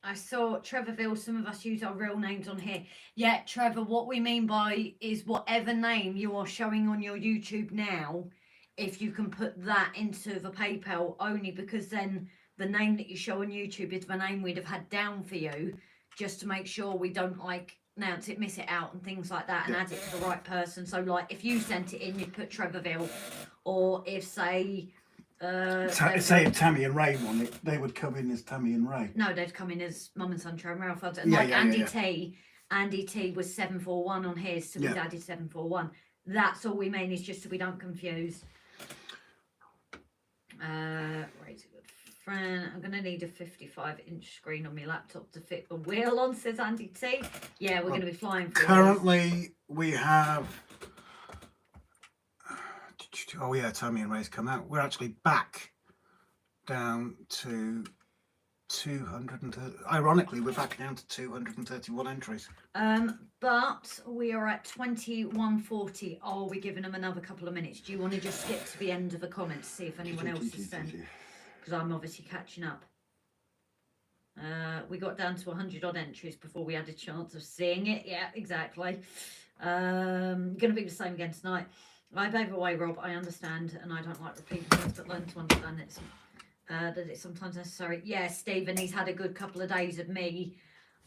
I saw Trevor Veail, some of us use our real names on here. Yeah, Trevor, what we mean by is whatever name you are showing on your YouTube now, if you can put that into the PayPal, only because then the name that you show on YouTube is the name we'd have had down for you, just to make sure we don't announce it, miss it out and things like that, and add it to the right person. So if you sent it in, you'd put Trevor Veail, or if say if Tammy and Ray won it, they would come in as Tammy and Ray. No, they'd come in as Mum and Son Train Railfans. And Andy T. Andy T was 741 on his, so we've added 741. That's all we mean, is just so we don't confuse. Right, friend, I'm going to need a 55-inch screen on my laptop to fit the wheel on, says Andy T. Yeah, we're going to be flying for currently we have... Oh yeah, Tammy and Ray's come out. We're actually back down to 230. Ironically, we're back down to 231 entries. But we are at 2140. Are we giving them another couple of minutes? Do you want to just skip to the end of the comments, see if anyone else has sent? Because I'm obviously catching up. We got down to 100 odd entries before we had a chance of seeing it. Yeah, exactly. Going to be the same again tonight. I gave away, Rob. I understand, and I don't like repeating things, but learn to understand it. That it's sometimes necessary. Yeah, Stephen, he's had a good couple of days of me.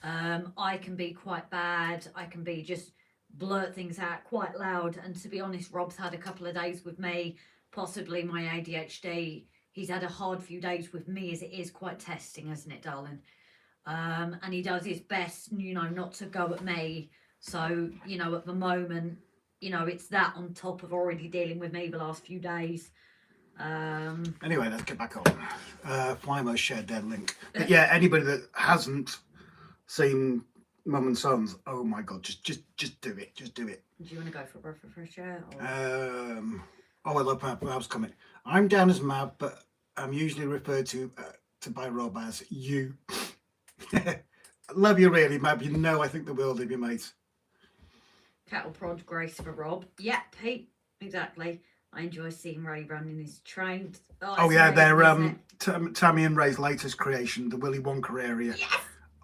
I can be quite bad. I can be just blurt things out quite loud. And to be honest, Rob's had a couple of days with me, possibly my ADHD. He's had a hard few days with me, as it is quite testing, isn't it, darling? And he does his best, not to go at me. So, at the moment, it's that on top of already dealing with me the last few days. Anyway, let's get back on. Flymo shared their link. But yeah, anybody that hasn't seen Mum and Sons, oh my God, just do it. Just do it. Do you want to go for a breath of fresh air? I love Mav's comment. I'm down as Mav, but I'm usually referred to by Rob as you. Love you really, Mav. I think the world of you, mate. Cattle prod Grace for Rob. Yeah, Pete, exactly. I enjoy seeing Ray running his train. Oh yeah, they're Tammy and Ray's latest creation, the Willy Wonka area. Yes!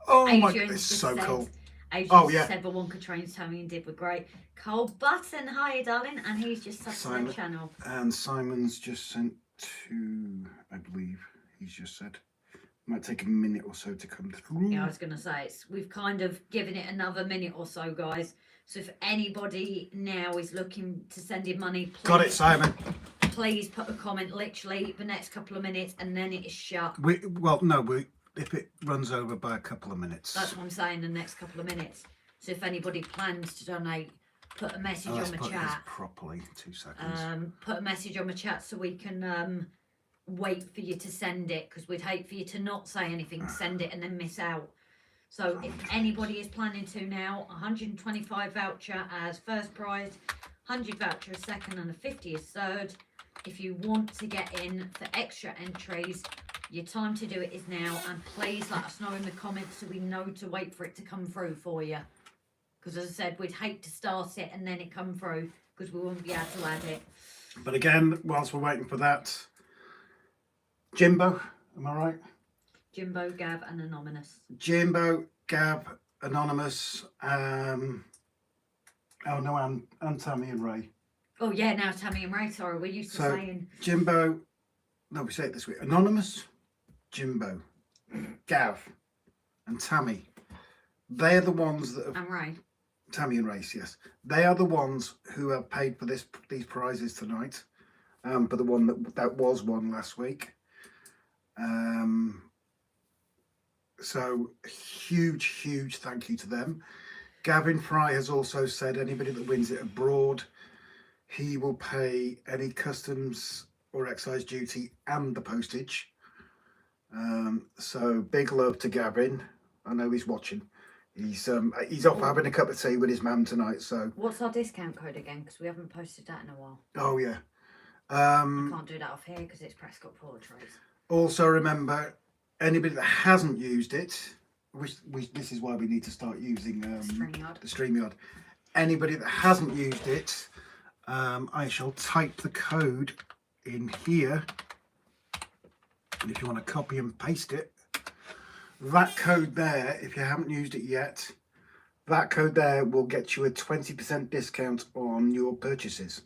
Oh my God, it's so cool. Adrian said the Wonka trains Tammy and did were great. Cole Button, hi darling, and he's just subbed to the channel. And Simon's just sent to, I believe, he's just said. Might take a minute or so to come through. Yeah, I was going to say, we've kind of given it another minute or so, guys. So if anybody now is looking to send in money, please, got it, Simon. Please put a comment literally the next couple of minutes, and then it is shut. If it runs over by a couple of minutes. That's what I'm saying, the next couple of minutes. So if anybody plans to donate, put a message on the chat. Properly, 2 seconds. Put a message on the chat so we can wait for you to send it, because we'd hate for you to not say anything, send it and then miss out. So if anybody is planning to now, 125 voucher as first prize, 100 voucher as second, and a 50 as third. If you want to get in for extra entries, your time to do it is now, and please let us know in the comments so we know to wait for it to come through for you. Because as I said, we'd hate to start it and then it come through, because we won't be able to add it. But again, whilst we're waiting for that, Jimbo, am I right? Jimbo, Gav and Anonymous. Jimbo, Gav, Anonymous, and Tammy and Ray. Oh yeah, now Tammy and Ray. Sorry, we're used to So saying Jimbo, no, we say it this way: Anonymous, Jimbo, Gav, and Tammy. They're the ones that have. and Ray. Tammy and Race, yes. They are the ones who have paid for these prizes tonight. But the one that was won last week. So huge thank you to them. Gavin Fry has also said anybody that wins it abroad, he will pay any customs or excise duty and the postage. So big love to Gavin. I know he's watching. He's off having a cup of tea with his mum tonight. So what's our discount code again? Because we haven't posted that in a while. Oh yeah. I can't do that off here because it's Prescott Portraits. Also remember, anybody that hasn't used it, this is why we need to start using the StreamYard. Anybody that hasn't used it, I shall type the code in here. And if you want to copy and paste it, that code there, if you haven't used it yet, that code there will get you a 20% discount on your purchases.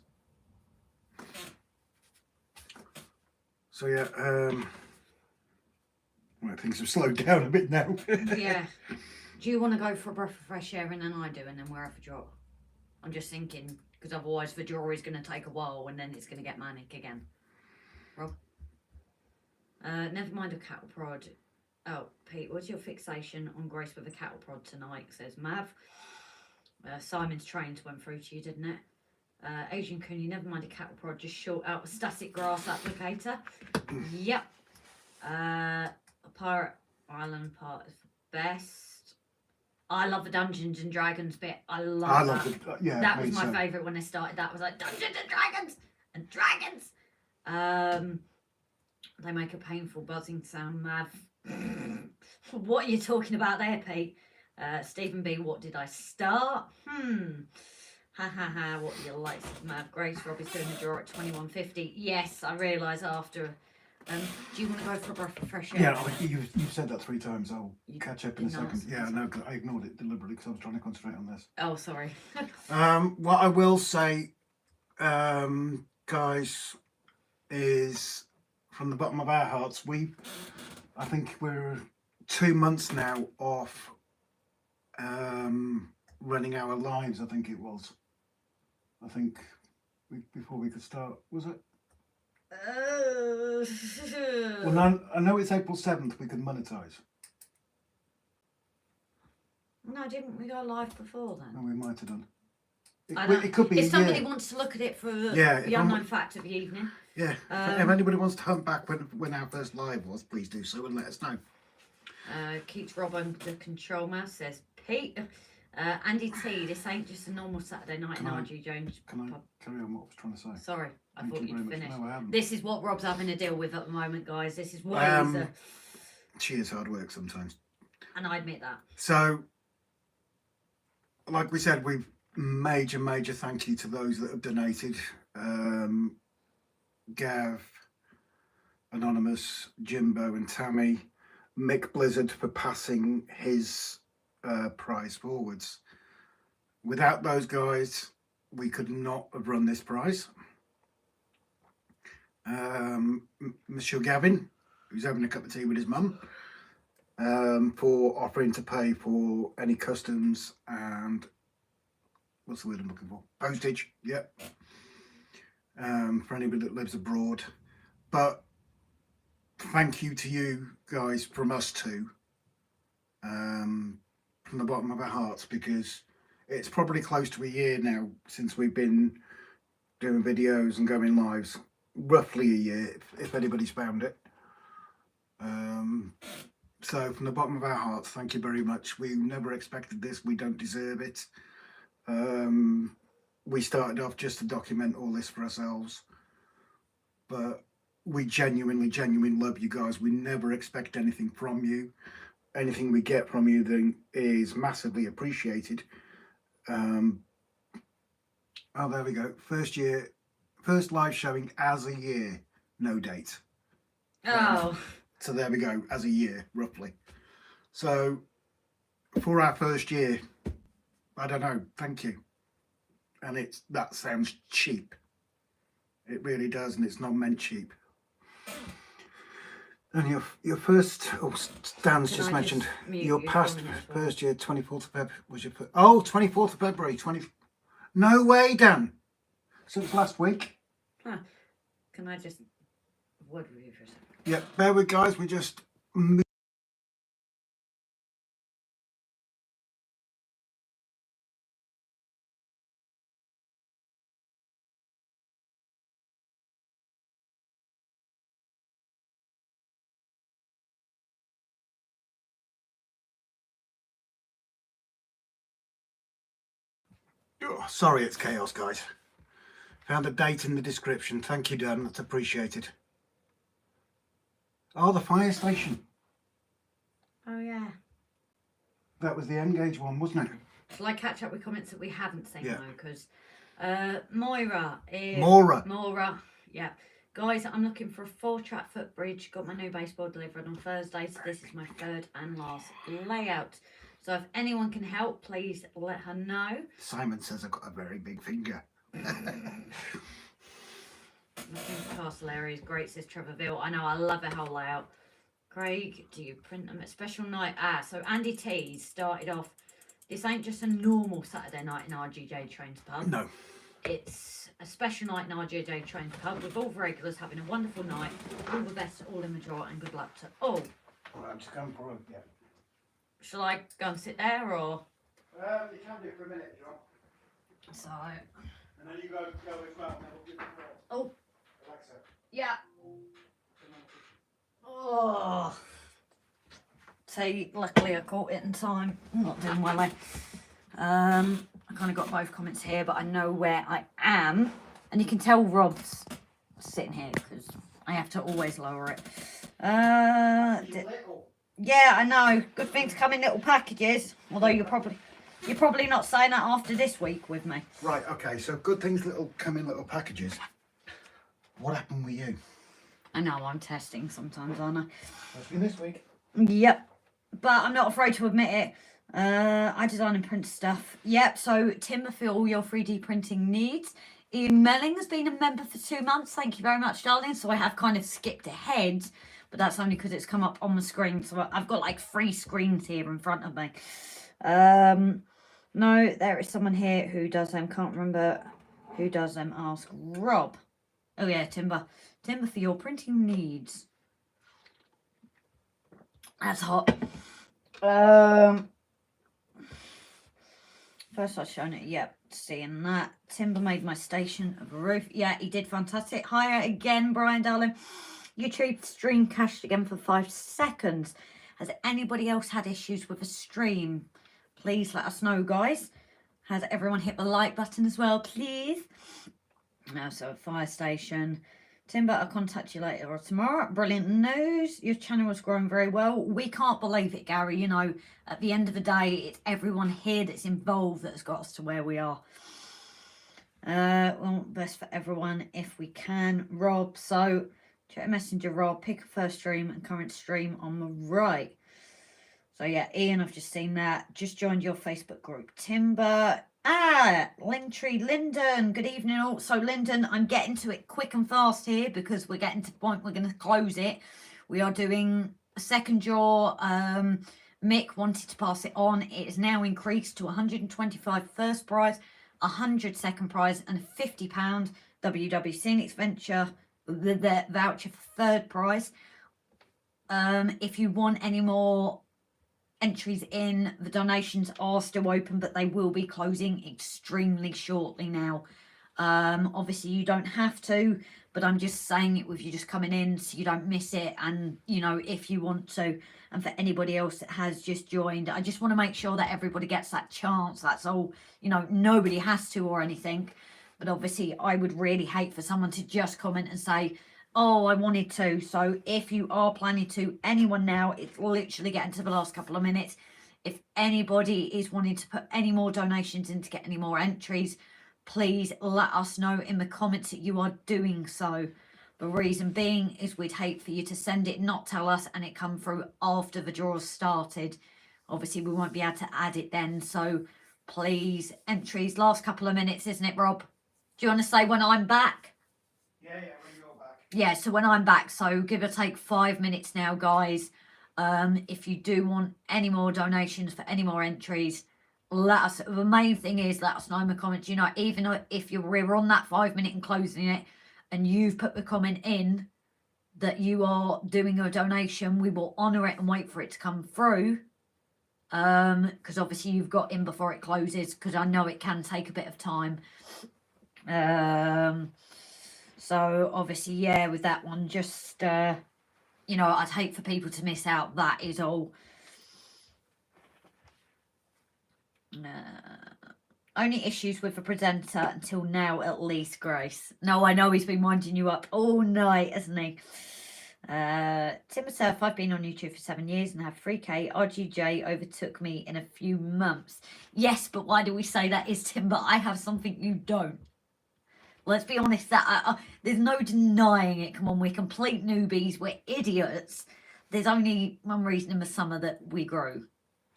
So yeah, well, things have slowed down a bit now. Yeah. Do you want to go for a breath of fresh air and then I do and then we're at the draw? I'm just thinking, because otherwise the draw is going to take a while and then it's going to get manic again. Rob? Never mind a cattle prod. Oh, Pete, what's your fixation on Grace with a cattle prod tonight? Says Mav. Simon's trains went through to you, didn't it? Adrian Cooney, never mind a cattle prod, just short out a static grass applicator. Yep. A Pirate Island part is the best. I love the Dungeons and Dragons bit. I love that. Yeah, that was my favourite when they started. That was like Dungeons and Dragons. They make a painful buzzing sound, Mav. What are you talking about there, Pete? Stephen B, what did I start? Ha ha ha, what do you like, Mav? Grace Robbie's doing a draw at 21.50. Yes, I realise after. Do you want to go for a breath of fresh air? Yeah, you've said that 3 times. I'll catch up in a second. Yeah, no, I ignored it deliberately because I was trying to concentrate on this. Oh, sorry. What I will say, guys, is from the bottom of our hearts, I think we're 2 months now off running our lives, I think it was. I think before we could start, was it? Well, I know it's April 7th we could monetize. No, didn't we go live before then? No, we might have done. It could be. If somebody wants to look at it for the unknown fact of the evening. Yeah, if anybody wants to hunt back when our first live was, please do so and let us know. Keeps Rob under the control mouse, says Pete. Andy T, this ain't just a normal Saturday night in RGJ Trains. Can I carry on what I was trying to say? Sorry, I thought you'd finished. No, I haven't. This is what Rob's having to deal with at the moment, guys. This is why he's she is hard work sometimes. And I admit that. So, like we said, we've major thank you to those that have donated. Gav, Anonymous, Jimbo and Tammy, Mick Blizzard for passing his prize forwards. Without those guys, we could not have run this prize. Monsieur Gavin, who's having a cup of tea with his mum, for offering to pay for any customs and what's the word I'm looking for? Postage, yep. For anybody that lives abroad. But thank you to you guys from us too. From the bottom of our hearts, because it's probably close to a year now since we've been doing videos and going lives. Roughly a year, if anybody's found it. So from the bottom of our hearts, thank you very much. We never expected this. We don't deserve it. We started off just to document all this for ourselves, but we genuinely love you guys. We never expect anything from you. Anything we get from you then is massively appreciated. Oh, there we go. First live showing as a year, no date. Oh. So there we go, as a year, roughly. So for our first year, I don't know, thank you. And that sounds cheap, It really does, and it's not meant cheap. And your first, Dan's just mentioned, your past first year, 24th of February, was your, 24th of February, no way, Dan. So it's last week. Huh. Can I just word with you for a second? Yeah, bear with guys, we just sorry, it's chaos, guys. Found a date in the description. Thank you, Dan. That's appreciated. Oh, the fire station. Oh, yeah. That was the Engage one, wasn't it? Shall I catch up with comments that we haven't seen, though? Because Moira is... Mora, yeah. Guys, I'm looking for a 4-track footbridge. Got my new baseboard delivered on Thursday, so this is my third and last layout. So if anyone can help, please let her know. Simon says I've got a very big finger. Looking for castle areas, great, says Trevor Veail. I know, I love a whole layout. Craig, do you print them at special night? So Andy T's started off. This ain't just a normal Saturday night in RGJ Trains pub. No. It's a special night in RGJ Trains pub with all the regulars having a wonderful night. All the best, all in the draw, and good luck to all. Right, I'm just going for it, yeah. Shall I go and sit there, or? You can do it for a minute, John. So. And then you go as well, and then we'll give it a whirl. Oh. Alexa. Yeah. Oh. See, luckily I caught it in time. I'm not doing well, eh? I kind of got both comments here, but I know where I am. And you can tell Rob's sitting here because I have to always lower it. Yeah, I know. Good thing to come in little packages. Although you're probably not saying that after this week with me. Right, okay, so good things come in little packages. What happened with you? I know, I'm testing sometimes, aren't I? Especially this week. Yep. But I'm not afraid to admit it. I design and print stuff. Yep, so timber for all your 3D printing needs. Ian Melling has been a member for 2 months. Thank you very much, darling. So I have kind of skipped ahead. But that's only because it's come up on the screen. So I've got like 3 screens here in front of me. No, there is someone here who does them. Can't remember who does them. Ask Rob. Oh yeah, timber. Timber for your printing needs. That's hot. First I've shown it. Yep, seeing that. Timber made my station of a roof. Yeah, he did fantastic. Higher again, Brian, darling. YouTube stream cached again for 5 seconds. Has anybody else had issues with a stream? Please let us know, guys. Has everyone hit the like button as well, please? Now, so fire station. Timber, I'll contact you later or tomorrow. Brilliant news. Your channel is growing very well. We can't believe it, Gary. You know, at the end of the day, it's everyone here that's involved that has got us to where we are. Well, best for everyone if we can. Rob, so check Messenger, Rob. Pick a first stream and current stream on the right. So yeah, Ian, I've just seen that. Just joined your Facebook group. Timber. Linktree, Lyndon. Good evening all. So Lyndon, I'm getting to it quick and fast here because we're getting to the point we're going to close it. We are doing a second draw. Mick wanted to pass it on. It is now increased to 125 first prize, 100 second prize, and a £50 WW Scenic Venture the voucher for third prize. If you want any more entries in, the donations are still open, but they will be closing extremely shortly now. Obviously you don't have to, but I'm just saying it with you just coming in so you don't miss it. And you know, if you want to, and for anybody else that has just joined, I just want to make sure that everybody gets that chance. That's all. You know, nobody has to or anything, but obviously I would really hate for someone to just comment and say, oh, I wanted to. So if you are planning to, anyone now, it's literally getting to the last couple of minutes. If anybody is wanting to put any more donations in to get any more entries, please let us know in the comments that you are doing so. The reason being is we'd hate for you to send it, not tell us, and it come through after the draws started. Obviously, we won't be able to add it then. So please, entries, last couple of minutes, isn't it, Rob? Do you want to say when I'm back? Yeah, when you're back. Yeah, so when I'm back, so give or take 5 minutes now, guys. If you do want any more donations for any more entries, let us. The main thing is let us know in the comments. You know, even if we're on that 5 minute and closing it, and you've put the comment in that you are doing a donation, we will honour it and wait for it to come through. Because obviously you've got in before it closes, because I know it can take a bit of time. So obviously, yeah, with that one, just you know, I'd hate for people to miss out. That is all. Only issues with the presenter until now, at least, Grace. No, I know he's been winding you up all night, hasn't he? Timber Surf, I've been on YouTube for 7 years and have 3k. RGJ overtook me in a few months. Yes, but why do we say that is Timber? I have something you don't. Let's be honest, that there's no denying it. Come on, we're complete newbies. We're idiots. There's only one reason in the summer that we grew.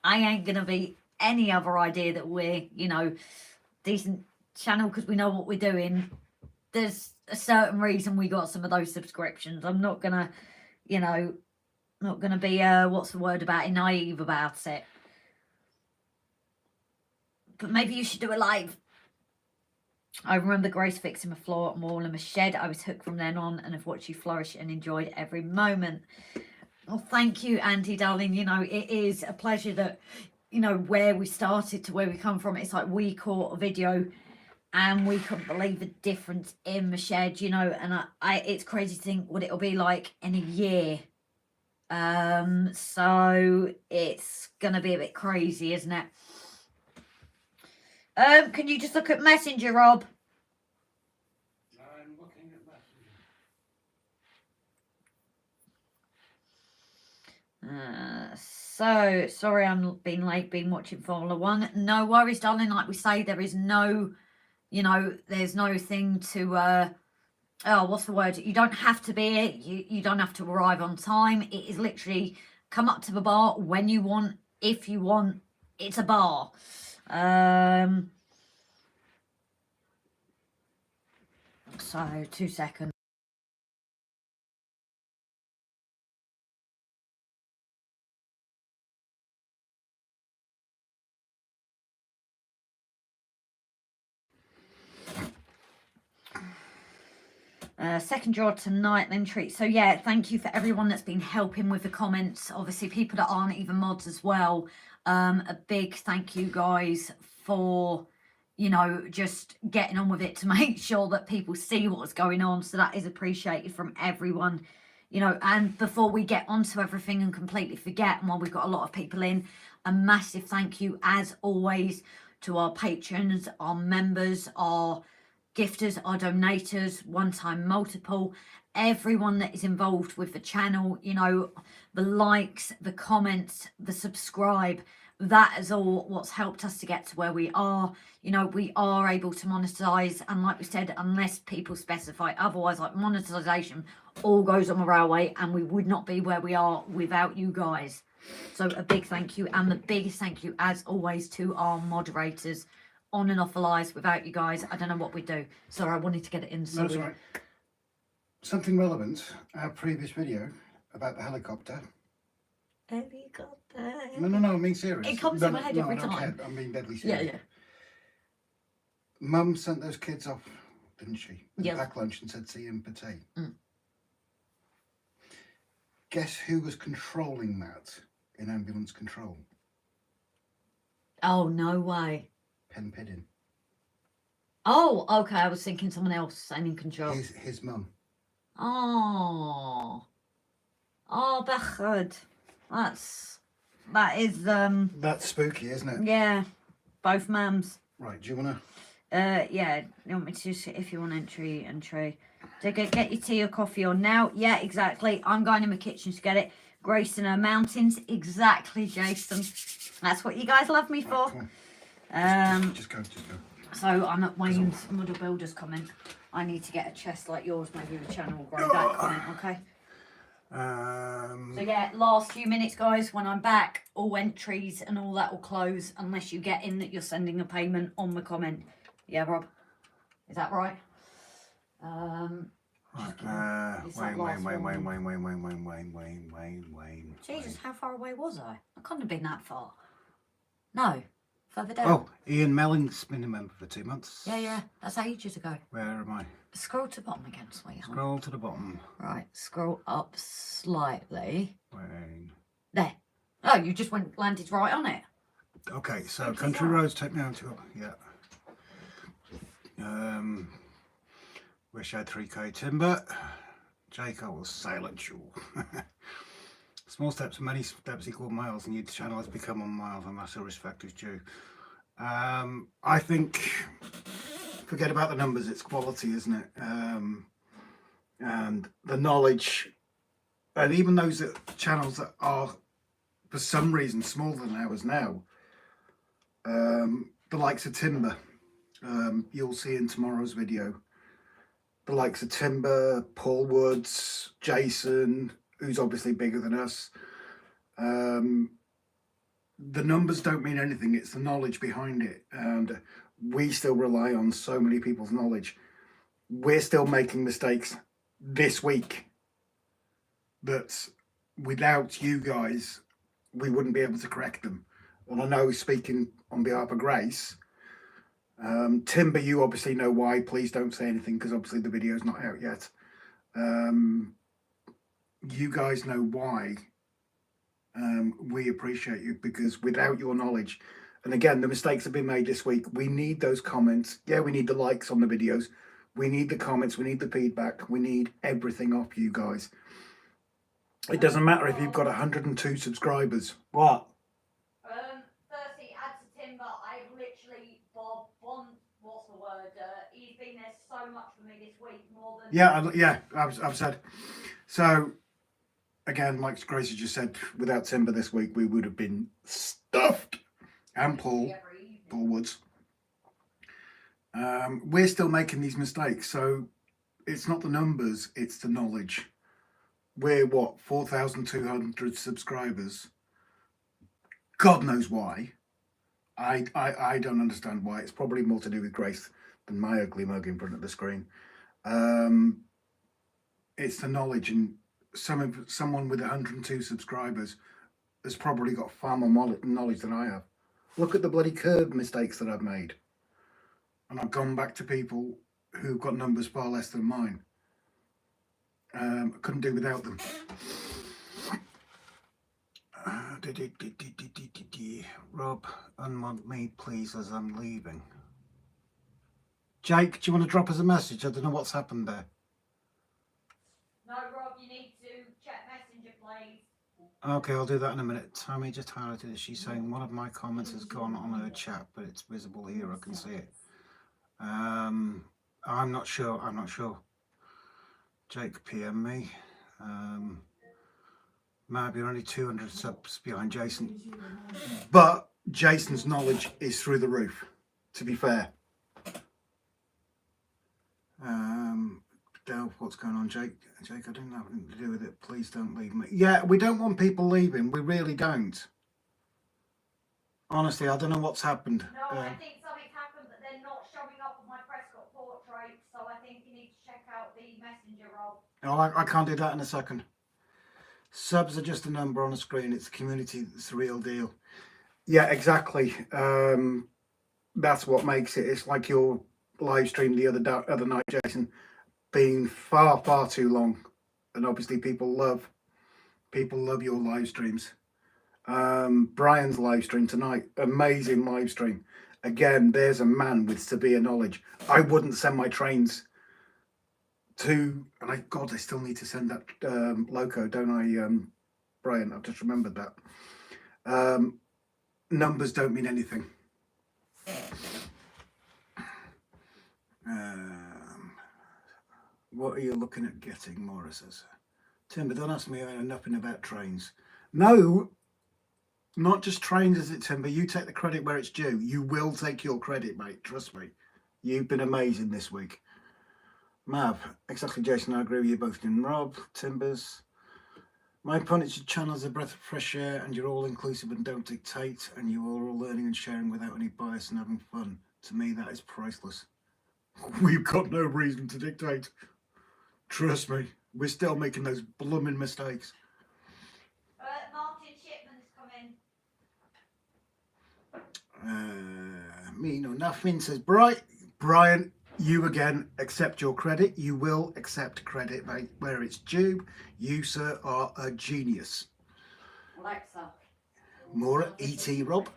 I ain't going to be any other idea that we're, you know, decent channel because we know what we're doing. There's a certain reason we got some of those subscriptions. I'm not going to, you know, not going to be, what's the word about it, naive about it. But maybe you should do a live. I remember Grace fixing my floor and wall in my shed. I was hooked from then on and have watched you flourish and enjoyed every moment. Well, thank you, Andy, darling. You know, it is a pleasure that, you know, where we started to where we come from. It's like we caught a video and we couldn't believe the difference in the shed, you know, and it's crazy to think what it'll be like in a year. So it's going to be a bit crazy, isn't it? Can you just look at Messenger, Rob? I'm looking at Messenger. So, sorry I'm being late, been watching Formula 1. No worries, darling. Like we say, there is no, you know, there's no thing to, oh, what's the word? You don't have to be it. You don't have to arrive on time. It is literally come up to the bar when you want, if you want. It's a bar. So 2 seconds. Second draw tonight, then treat. So yeah, thank you for everyone that's been helping with the comments. Obviously, people that aren't even mods as well. A big thank you, guys, for, you know, just getting on with it to make sure that people see what's going on. So that is appreciated from everyone, you know. And before we get onto everything and completely forget, and while we've got a lot of people in, a massive thank you, as always, to our patrons, our members, our gifters, our donators, one-time multiple, everyone that is involved with the channel, you know, the likes, the comments, the subscribe, that is all what's helped us to get to where we are. You know, we are able to monetize, and like we said, unless people specify otherwise, like monetization all goes on the railway, and we would not be where we are without you guys. So a big thank you, and the biggest thank you as always to our moderators on and off the lives. Without you guys, I don't know what we'd do. Sorry, I wanted to get it in. So That's right. Something relevant, our previous video about the helicopter. Helicopter. No, I mean serious. It comes in my head every I don't time. care. I mean deadly serious. Yeah. Mum sent those kids off, didn't she? With Yeah. a packed lunch and said, see you in for tea. Mm. Guess who was controlling that in ambulance control? Oh, no way. Pen Piddin. Oh, okay. I was thinking someone else in control. His mum. Oh, bechod. That is That's spooky, isn't it? yeah, both mums. Right, do you want to... Yeah, you want me to just, if you want entry. So get your tea or coffee on now. Yeah, exactly. I'm going in the kitchen to get it. Grace in her mountains. Exactly, Jason. That's what you guys love me for. Right, just go. So I'm at Wayne's Model Builders comment. I need to get a chest like yours, maybe the channel will grow that comment, okay? So yeah, last few minutes, guys. When I'm back, all entries and all that will close unless you get in that you're sending a payment on the comment. Yeah, Rob? Is that right? Just Right, kidding. It's that last Wayne. Jesus, how far away was I? I couldn't have been that far. No, further down. Oh, Ian Melling's been a member for 2 months. Yeah, that's ages ago. Where am I? Scroll to the bottom again, sweetheart. Scroll to the bottom. Right, scroll up slightly. Wayne. There. Oh, you just landed right on it. Okay, so country roads take me down to, yeah. Wish I had 3k timber. Jake, I will sail at you. Small steps, many steps equal miles, and your channel has become on miles, and massive respect is due. I think, forget about the numbers, it's quality, isn't it? And the knowledge, and even those channels that are, for some reason, smaller than ours now, the likes of Timber, you'll see in tomorrow's video, the likes of Timber, Paul Woods, Jason, who's obviously bigger than us. The numbers don't mean anything, it's the knowledge behind it, and we still rely on so many people's knowledge. We're still making mistakes this week that without you guys we wouldn't be able to correct them. And I know, speaking on behalf of Grace, Timber, you obviously know why. Please don't say anything, because obviously the video's not out yet. You guys know why. We appreciate you, because without your knowledge, and again, the mistakes have been made this week, we need those comments. Yeah, we need the likes on the videos, we need the comments, we need the feedback, we need everything off you guys. It doesn't matter if you've got 102 subscribers. What? Firstly, add to Timber, I've literally, Bob, what's the word? He's been there so much for me this week, more than... Yeah, I've said. So, again, like Gracie just said, without Timber this week, we would have been stuffed. And Paul Woods. We're still making these mistakes, so it's not the numbers, it's the knowledge. We're, what, 4,200 subscribers. God knows why. I don't understand why. It's probably more to do with Grace than my ugly mug in front of the screen. It's the knowledge, and someone with 102 subscribers has probably got far more knowledge than I have. Look at the bloody curb mistakes that I've made. And I've gone back to people who've got numbers far less than mine. I couldn't do without them. Rob, unmod me please, as I'm leaving. Jake, do you want to drop us a message? I don't know what's happened there. No, Rob, you need to check Messenger, please. Okay, I'll do that in a minute. Tammy just highlighted it. She's saying one of my comments has gone on her chat, but it's visible here. I can see it. I'm not sure. Jake PM me. Maybe only 200 subs behind Jason. But Jason's knowledge is through the roof, to be fair. Delph, what's going on, Jake? Jake, I didn't have anything to do with it. Please don't leave me. Yeah, we don't want people leaving. We really don't. Honestly, I don't know what's happened. No, I think something happened, but they're not showing up on my Prescott portrait, so I think you need to check out the Messenger, Rob. Oh, I can't do that in a second. Subs are just a number on a screen. It's the community that's the real deal. Yeah, exactly. That's what makes it. It's like your live stream the other night, Jason, being far too long, and obviously people love your live streams. Brian's live stream tonight, amazing live stream. Again, there's a man with severe knowledge. I wouldn't send my trains to, and God, I still need to send that loco, don't I, Brian? I've just remembered that. Numbers don't mean anything. What are you looking at getting, Morris says. Timber, don't ask me nothing about trains. No, not just trains, is it, Timber? You take the credit where it's due. You will take your credit, mate. Trust me. You've been amazing this week. Mav, exactly, Jason, I agree with you both. In Rob, Timbers. My Punished channel is a breath of fresh air, and you're all inclusive and don't dictate, and you are all learning and sharing without any bias and having fun. To me, that is priceless. We've got no reason to dictate. Trust me, we're still making those blooming mistakes. Martin Shipman's coming. Me know nothing, says Brian, you again accept your credit. You will accept credit, mate, where it's due. You, sir, are a genius. Alexa. More E.T. Rob.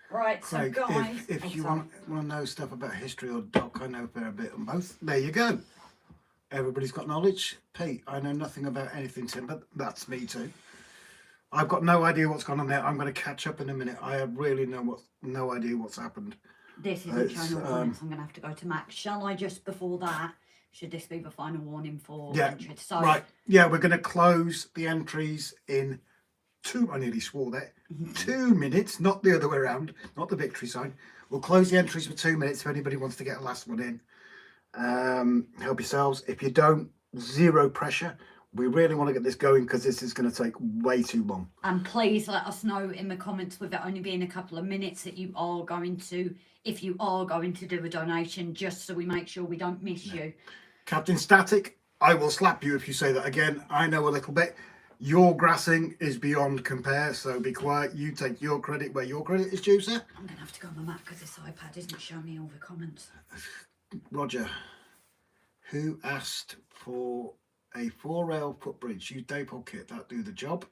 Right, Craig, so guys, if you want to know stuff about history or doc, I know a fair bit on both. There you go. Everybody's got knowledge. Pete, I know nothing about anything timber. That's me too. I've got no idea what's gone on there. I'm going to catch up in a minute. I have really no idea what's happened. This is a channel comments. I'm going to have to go to Max. Shall I just before that? Should this be the final warning for entries? So, right. Yeah, we're going to close the entries in I nearly swore there. 2 minutes, not the other way around, not the victory sign. We'll close the entries for 2 minutes if anybody wants to get a last one in. Help yourselves. If you don't, zero pressure. We really want to get this going because this is going to take way too long. And please let us know in the comments, with it only being a couple of minutes, that you are going to, if you are going to do a donation, just so we make sure we don't miss you. Captain Static, I will slap you if you say that again. I know a little bit. Your grassing is beyond compare, so be quiet. You take your credit where your credit is due, sir. I'm going to have to go on the map because this iPad isn't showing me all the comments. Roger, who asked for a 4-rail footbridge? Use Delph kit, that do the job.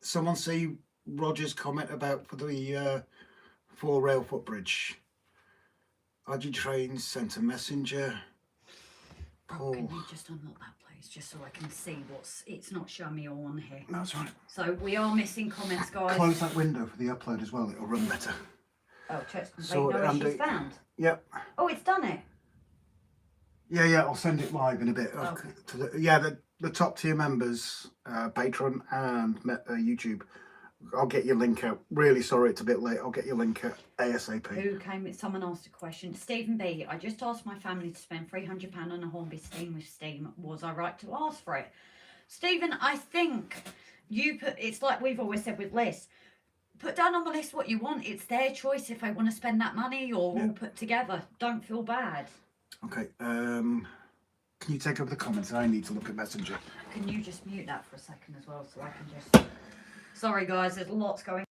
Someone see Roger's comment about for the 4-rail footbridge. RGJ Trains sent a messenger. Paul, can you just unlock that, please, just so I can see it's not showing me all on here. That's right. So we are missing comments, guys. Close that window for the upload as well, it'll run better. Oh, check's complete. No issues found. Yep. Oh, it's done it. Yeah, I'll send it live in a bit. Okay. The top tier members, Patreon and YouTube. I'll get your link out. Really sorry it's a bit late. I'll get your link out ASAP. Who came with? Someone asked a question. Stephen B. I just asked my family to spend £300 on a Hornby steam with steam. Was I right to ask for it? Stephen, I think it's like we've always said with lists. Put down on the list what you want. It's their choice if they want to spend that money or all put together. Don't feel bad. Okay. Can you take over the comments? I need to look at Messenger. Can you just mute that for a second as well so I can just... Sorry guys, there's lots going on.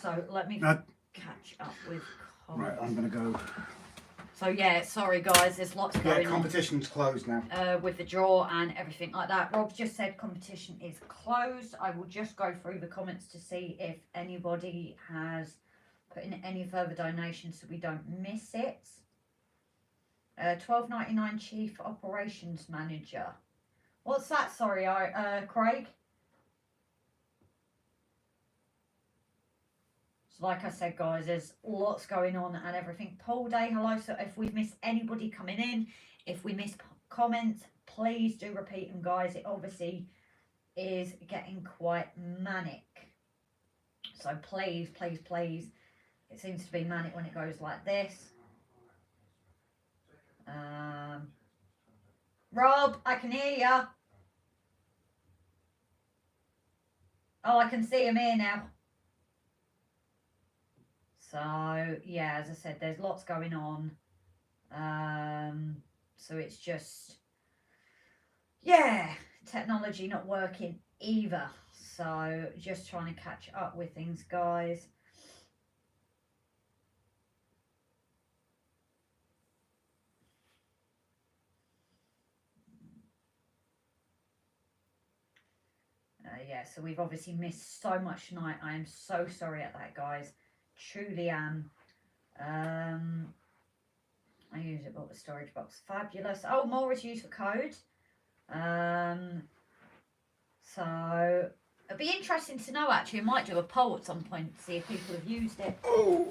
So let me catch up with comments. Right, I'm going to go. So yeah, sorry guys, there's lots going on. Competition's closed now. With the draw and everything like that. Rob just said competition is closed. I will just go through the comments to see if anybody has put in any further donations so we don't miss it. $12.99 Chief Operations Manager. What's that? Sorry, Craig? So like I said, guys, there's lots going on and everything. Poll day, hello. So if we've missed anybody coming in, if we miss comments, please do repeat them, guys. It obviously is getting quite manic. So please, please, please. It seems to be manic when it goes like this. Rob, I can hear you. Oh, I can see him here now. So, yeah, as I said, there's lots going on. So it's just, yeah, technology not working either. So just trying to catch up with things, guys. Yeah, so we've obviously missed so much tonight. I am so sorry at that, guys. Truly am. I use it, bought the storage box. Fabulous. Oh, more is used for code. So it'd be interesting to know, actually. I might do a poll at some point to see if people have used it. Oh.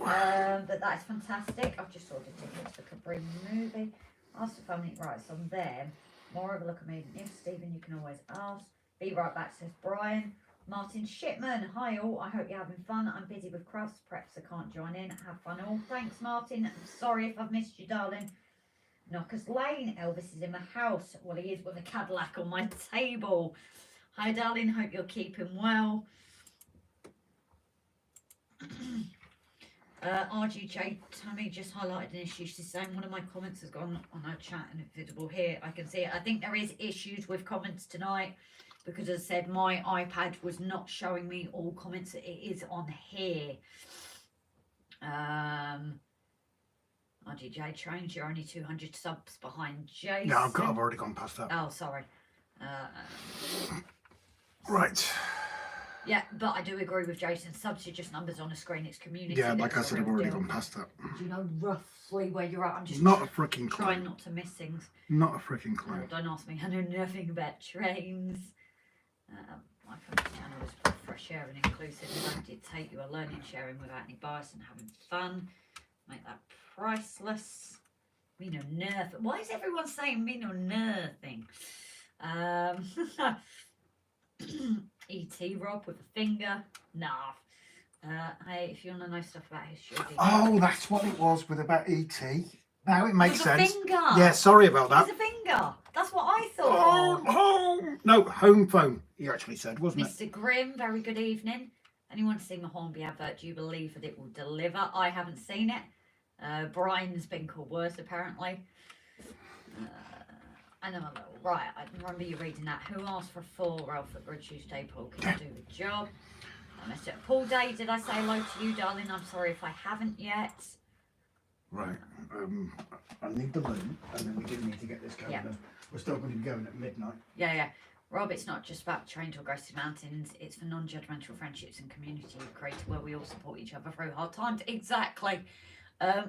But that's fantastic. I've just ordered tickets for Cabrini movie. Ask the family rights on them. More of a look at me than if, Stephen, you can always ask. Be right back, says Brian. Martin Shipman, hi all, I hope you're having fun. I'm busy with crafts preps, so can't join in. Have fun all. Thanks, Martin. I'm sorry if I've missed you, darling. Knockers Lane, Elvis is in the house. Well, he is with a Cadillac on my table. Hi, darling, hope you're keeping well. RGJ Tammy just highlighted an issue. She's saying one of my comments has gone on our chat and it's visible here. I can see it. I think there is issues with comments tonight because, as I said, my iPad was not showing me all comments. It is on here. RGJ Trains, you're only 200 subs behind Jason. Yeah, I've already gone past that. Oh, sorry. Right. Yeah, but I do agree with Jason. Subs are just numbers on a screen. It's community. Yeah, like I said, I've already gone past that. Do you know roughly where you're at? I'm just not a freaking clue. Trying not to miss things. Not a freaking clue. Oh, don't ask me. I know nothing about trains. My favourite channel is fresh air and inclusive. Don't dictate. You are learning, sharing without any bias and having fun. Make that priceless. Me no nothing. Why is everyone saying me no nothing? E.T. Rob with a finger. Nah. Hey, if you want to know stuff about history. Oh, that's what it was with about E.T. Now it makes sense. A finger. Yeah, sorry about that. It's a finger. That's what I thought. Home. No, home phone, he actually said, wasn't it? Mr. Grimm, very good evening. Anyone seen the Hornby advert? Do you believe that it will deliver? I haven't seen it. Brian's been called worse, apparently. I know a little. Right, I remember you reading that. Who asked for 4? Ralph at Bridge Tuesday. Paul, can you do the job? I missed it. Paul Day, did I say hello to you, darling? I'm sorry if I haven't yet. Right. I need the loom, and then we do need to get this going. Yeah. We're still going to be going at midnight. Yeah. Rob, it's not just about train to aggressive mountains. It's for non-judgmental friendships and community you've created where we all support each other through hard times. Exactly.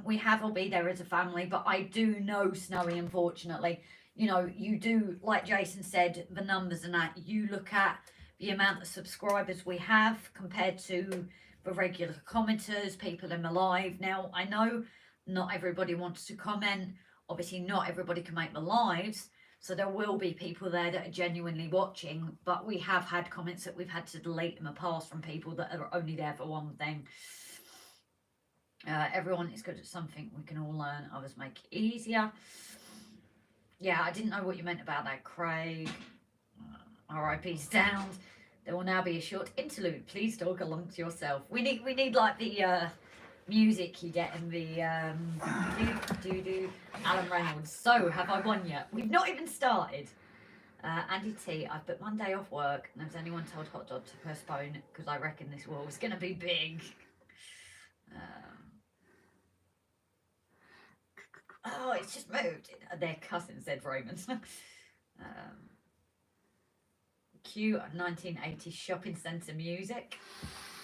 We have all be there as a family, but I do know, Snowy, unfortunately, you know, you do, like Jason said, the numbers and that. You look at the amount of subscribers we have compared to the regular commenters, people in the live. Now, I know not everybody wants to comment. Obviously, not everybody can make the lives. So there will be people there that are genuinely watching. But we have had comments that we've had to delete in the past from people that are only there for one thing. Everyone is good at something. We can all learn. Others make it easier. Yeah, I didn't know what you meant about that, Craig. RIP's down. There will now be a short interlude. Please talk along to yourself. We need like the music you get in the Alan Reynolds. So, have I won yet? We've not even started. Andy T, I've booked Monday off work, and has anyone told Hot Dog to postpone because I reckon this war is going to be big. Oh, it's just moved. Their cousin said Raymond. Cue 1980s shopping centre music.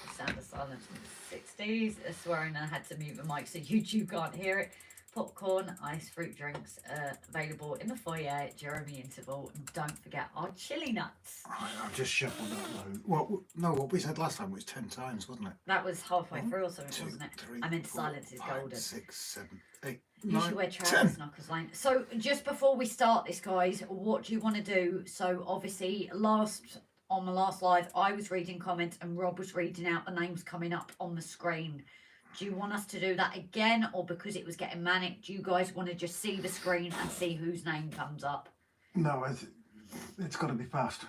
The sound of silence from the 60s. Swearing I had to mute the mic so YouTube can't hear it. Popcorn, ice, fruit drinks available in the foyer, Jeremy interval. And don't forget our chili nuts. Right, I've just shuffled that load. What we said last time was 10 times, wasn't it? That was halfway through or something, 2, wasn't it? 3, I meant 4, silence is 5, golden. 6, 7, 8, You 9, should wear 10. trousers, Knockers Lane. So just before we start this, guys, what do you want to do? So obviously on the last live, I was reading comments and Rob was reading out the names coming up on the screen. Do you want us to do that again, or because it was getting manic, do you guys want to just see the screen and see whose name comes up? No, it's got to be fast.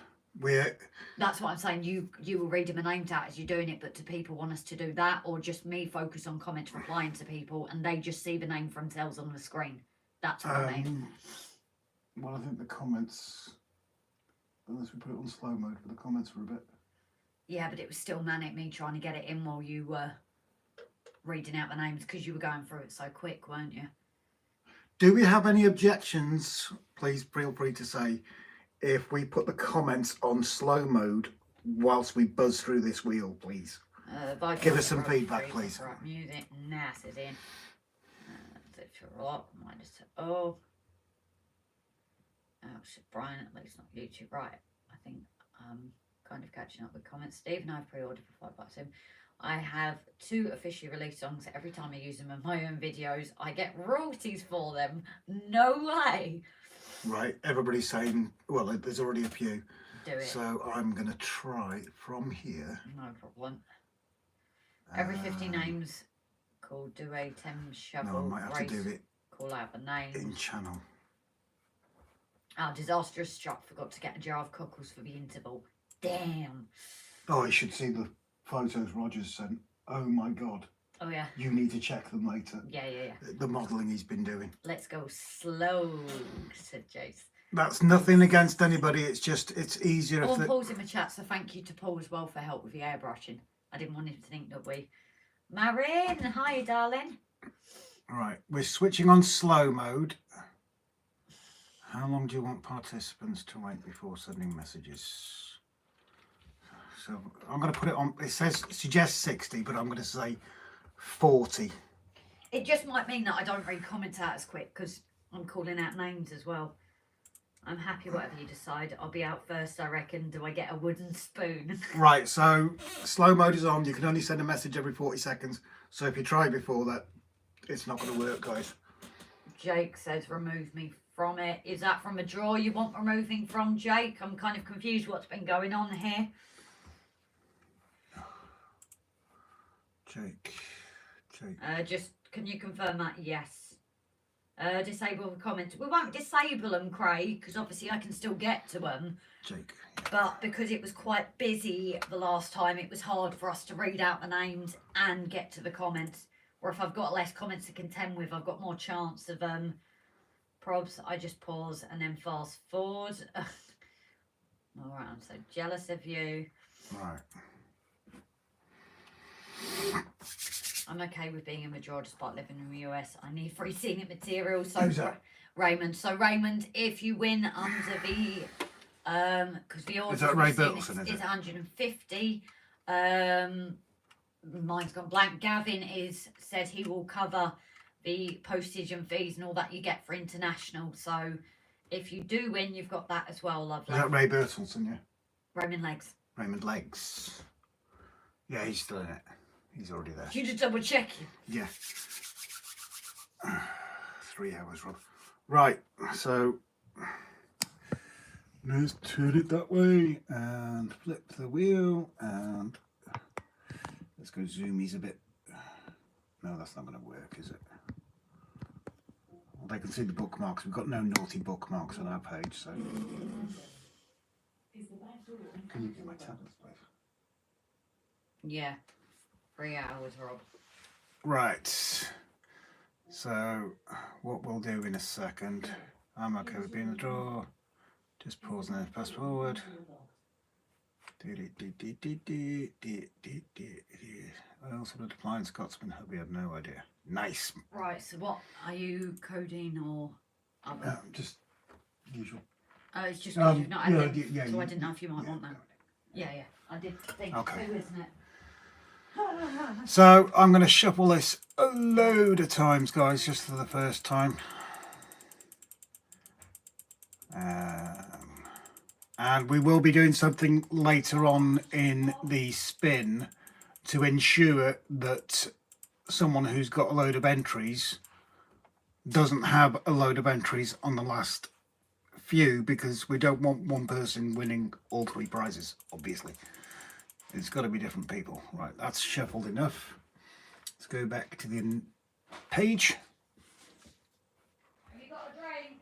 That's what I'm saying. You were reading the names out as you're doing it, but do people want us to do that, or just me focus on comments replying to people and they just see the name for themselves on the screen? That's what I mean. Well, I think the comments, unless we put it on slow mode, but the comments were a bit... Yeah, but it was still manic, me trying to get it in while you were reading out the names, because you were going through it so quick, weren't you? Do we have any objections? Please feel free to say if we put the comments on slow mode whilst we buzz through this wheel, please. Give us some feedback, please. Right, music, nice is in. if you're up, minus oh. Oh, shit, Brian, at least not YouTube. Right, I think kind of catching up with comments. Steve and I have pre-ordered for 5 bucks. I have 2 officially released songs. Every time I use them in my own videos, I get royalties for them. No way. Right, everybody's saying, well, there's already a few. Do it. So I'm going to try from here. No problem. Every 50 names called do a 10 shovel. No, I might have to do it. Call out the name. In channel. Oh, disastrous struck. Forgot to get a jar of cockles for the interval. Damn. Oh, you should see the photos Roger's sent. Oh my God. Oh yeah. You need to check them later. Yeah. The modelling he's been doing. Let's go slow, said Jace. That's nothing against anybody. It's just, it's easier Oh, if... Paul's in the chat, so thank you to Paul as well for help with the airbrushing. I didn't want him to think that we... Marin, hi darling. Right, we're switching on slow mode. How long do you want participants to wait before sending messages? So I'm going to put it on, it says, suggests 60, but I'm going to say 40. It just might mean that I don't read comments out as quick because I'm calling out names as well. I'm happy whatever you decide. I'll be out first, I reckon. Do I get a wooden spoon? Right, so slow mode is on. You can only send a message every 40 seconds. So if you try before that, it's not going to work, guys. Jake says remove me from it. Is that from a draw you want removing from, Jake? I'm kind of confused what's been going on here. Jake. Just, can you confirm that? Yes. Disable the comments. We won't disable them, Craig, because obviously I can still get to them. Jake. But because it was quite busy the last time, it was hard for us to read out the names and get to the comments. Or if I've got less comments to contend with, I've got more chance of probs. I just pause and then fast forward. Alright, I'm so jealous of you. Right. I'm okay with being a major despite living in the US. I need free scenic material. So Who's that? Raymond. So Raymond, if you win under the because the order Is that Ray Bertelson, is 150. Mine's gone blank. Gavin said he will cover the postage and fees and all that you get for international. So if you do win, you've got that as well, lovely. Is that Ray Bertelson, yeah? Raymond Leggs. Raymond Leggs. Yeah, he's still in it. He's already there. You just double check. Yeah. 3 hours, Rob. Right, so let's turn it that way and flip the wheel and let's go zoomies a bit. No, that's not going to work, is it? Well, they can see the bookmarks. We've got no naughty bookmarks on our page, so. Can you get my tablets, please? Yeah. 3 hours, Rob. Right. So, what we'll do in a second, I'm okay with being the draw. Just pause and then fast forward. I also would apply in Scotsman, we have no idea. Nice. Right, so what are you coding or other? Just usual. Oh, it's just because you've not had it, yeah, so I didn't know if you might want that. Yeah, I did think Okay. too, isn't it? So I'm going to shuffle this a load of times, guys, just for the first time. And we will be doing something later on in the spin to ensure that someone who's got a load of entries doesn't have a load of entries on the last few, because we don't want one person winning all 3 prizes, obviously. It's got to be different people. Right, that's shuffled enough. Let's go back to the page. Have you got a drink?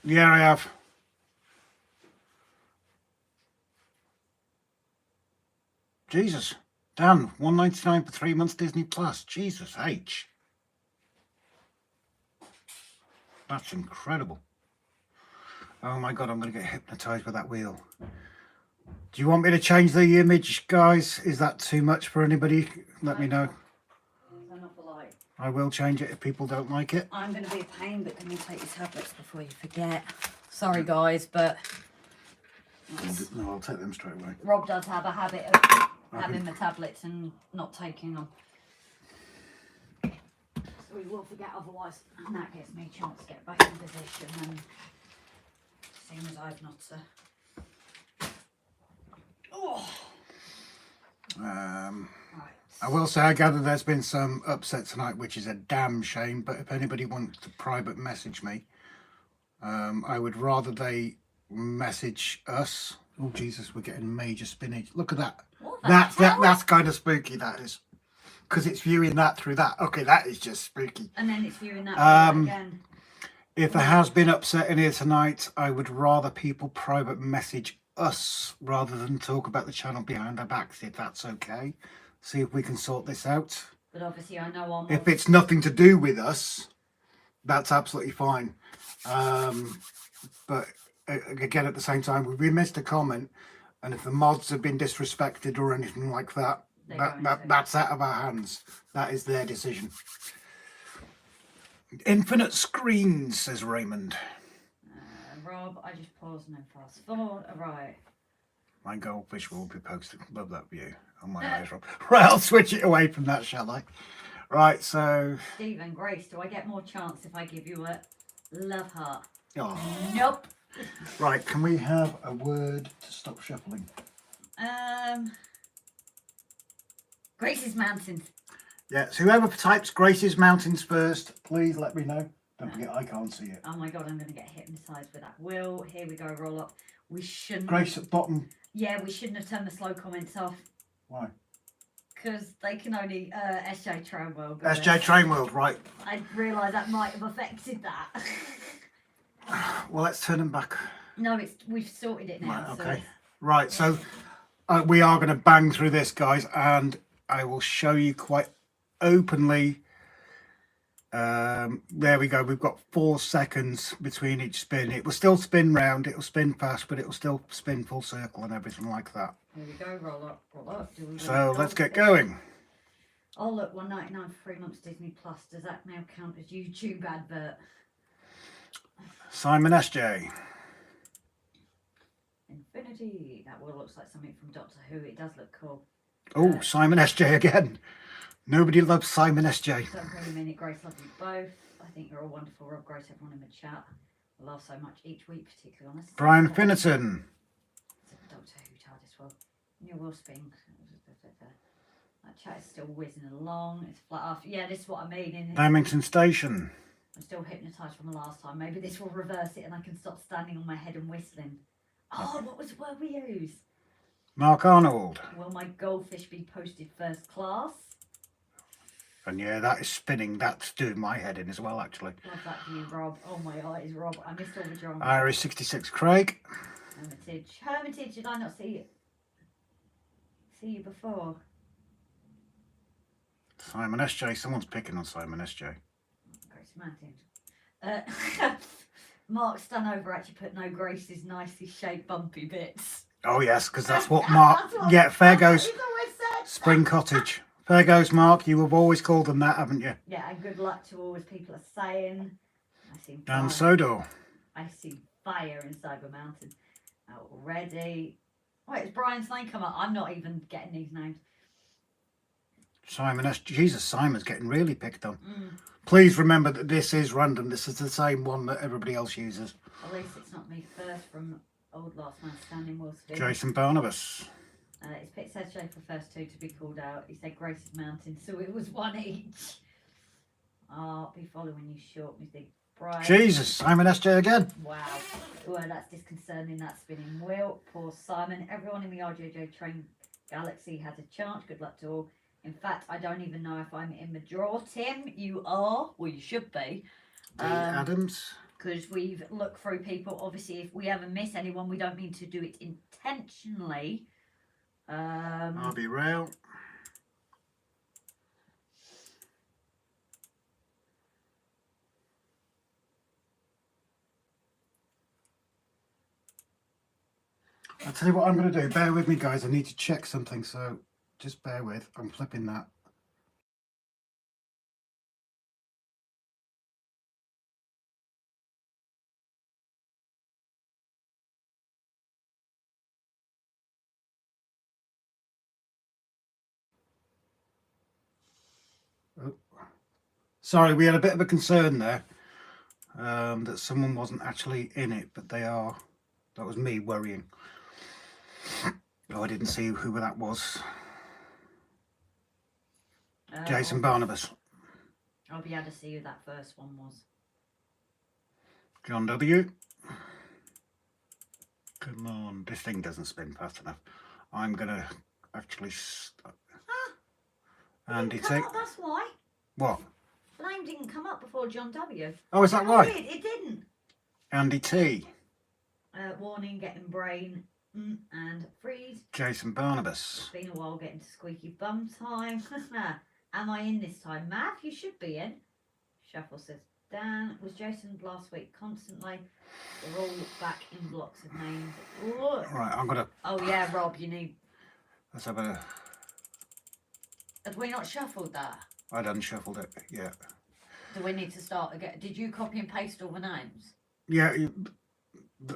Yeah, I have. Jesus. Dan, $1.99 for 3 months Disney Plus. Jesus H. That's incredible. Oh my God, I'm going to get hypnotized by that wheel. Do you want me to change the image, guys? Is that too much for anybody? Let me know. I will change it if people don't like it. I'm going to be a pain, but can you take your tablets before you forget? Sorry, guys, but No, I'll take them straight away. Rob does have a habit of having the tablets and not taking them. So we will forget otherwise, and that gives me a chance to get back in position, and seeing as I've not right. I will say, I gather there's been some upset tonight, which is a damn shame, but if anybody wants to private message me, I would rather they message us. Oh Jesus, we're getting major spinach. Look at that. That's kind of spooky, that is, because it's viewing that through that. Okay, that is just spooky. And then it's viewing that through that again. If there has been upset in here tonight, I would rather people private message us rather than talk about the channel behind our backs, if that's okay. See if we can sort this out. But obviously I know I'm... If it's nothing to do with us, that's absolutely fine. But again, at the same time, we missed a comment, and if the mods have been disrespected or anything like that, that's out of our hands. That is their decision. Infinite screens, says Raymond. Rob, I just paused and then fast forward. Right. My goldfish will be posted. Love that view on my eyes, Rob. Right, I'll switch it away from that, shall I? Right, so... Stephen, Grace, do I get more chance if I give you a love heart? Oh. Nope. Right, can we have a word to stop shuffling? Grace's Mountains. Yeah, so whoever types Grace's Mountains first, please let me know. Don't forget, I can't see it. Oh my god, I'm going to get hypnotised with that will. Here we go, roll up. We shouldn't... Grace at bottom. Yeah, we shouldn't have turned the slow comments off. Why? Because they can only... SJ Trainworld. SJ Trainworld, right. I realised that might have affected that. Well, let's turn them back. No, we've sorted it now. Right, okay. Right, so we are going to bang through this, guys, and I will show you quite openly. There we go. We've got 4 seconds between each spin. It will still spin round. It will spin fast, but it will still spin full circle and everything like that. Here we go. Roll up, roll up. So let's get going. Oh look, $1.99 for 3 months Disney Plus. Does that now count as YouTube advert? Simon SJ. Infinity. That will looks like something from Doctor Who. It does look cool. Oh, Simon SJ again. Nobody loves Simon SJ. Don't really mean it, Grace. Love you both. I think you're all wonderful. Rob, Grace, everyone in the chat. I laugh so much each week, particularly on this. Brian Finnerton. Doctor Who TARDIS well. New will spin. That chat is still whizzing along. It's flat after. Yeah, this is what I mean. Lamington Station. I'm still hypnotised from the last time. Maybe this will reverse it and I can stop standing on my head and whistling. Oh, what was the word we used? Mark Arnold. Will my goldfish be posted first class? And yeah, that is spinning. That's doing my head in as well, actually. Love that view, Rob. Oh my eyes, Rob. I missed all the drama. Irish 66 Craig. Hermitage, did I not see you before? Simon SJ. Someone's picking on Simon SJ. Grace Mountain. Mark Stanover actually put no Grace's nicely shaped bumpy bits. Oh yes, because that's what Mark... Yeah, fair goes. Spring Cottage. Fair goes, Mark. You have always called them that, haven't you? Yeah, and good luck to all as people are saying. I see Dan Sodor. I see fire in Cyber Mountain already. Wait, is Brian's name come up? I'm not even getting these names. Simon S. Jesus, Simon's getting really picked on. Please remember that this is random. This is the same one that everybody else uses. At least it's not me first from Old Last Man Standing Will Spin. Jason Barnabas. It's picked SJ for first 2 to be called out. He said Grace's Mountain, so it was 1 each. I'll be following you short, Miss Big Brian. Jesus, Simon SJ again. Wow. Well, that's disconcerting, that spinning wheel. Poor Simon. Everyone in the RGJ Train Galaxy has a chance. Good luck to all. In fact, I don't even know if I'm in the draw. Tim, you are. Well, you should be. Adams. Because we've looked through people. Obviously, if we ever miss anyone, we don't mean to do it intentionally. RB Rail. I'll tell you what I'm going to do. Bear with me, guys. I need to check something, so just bear with. I'm flipping that. Sorry, we had a bit of a concern there that someone wasn't actually in it, but they are. That was me worrying. Oh, I didn't see who that was. Jason Barnabas. I'll be able to see who that first one was. John W. Come on, this thing doesn't spin fast enough. I'm gonna actually stop. Andy T. That's why. What? The name didn't come up before John W. Oh, is that right? It didn't. Andy T. Warning, getting brain and freeze. Jason Barnabas. It's been a while getting to squeaky bum time. Am I in this time? Mav, you should be in. Shuffle says Dan. Was Jason last week constantly? They're all back in blocks of names. Look. Right, I'm gonna. Oh yeah, Rob, you need. Let's have a. Have we not shuffled that? I done shuffled it. Yeah. Do we need to start again? Did you copy and paste all the names? Yeah,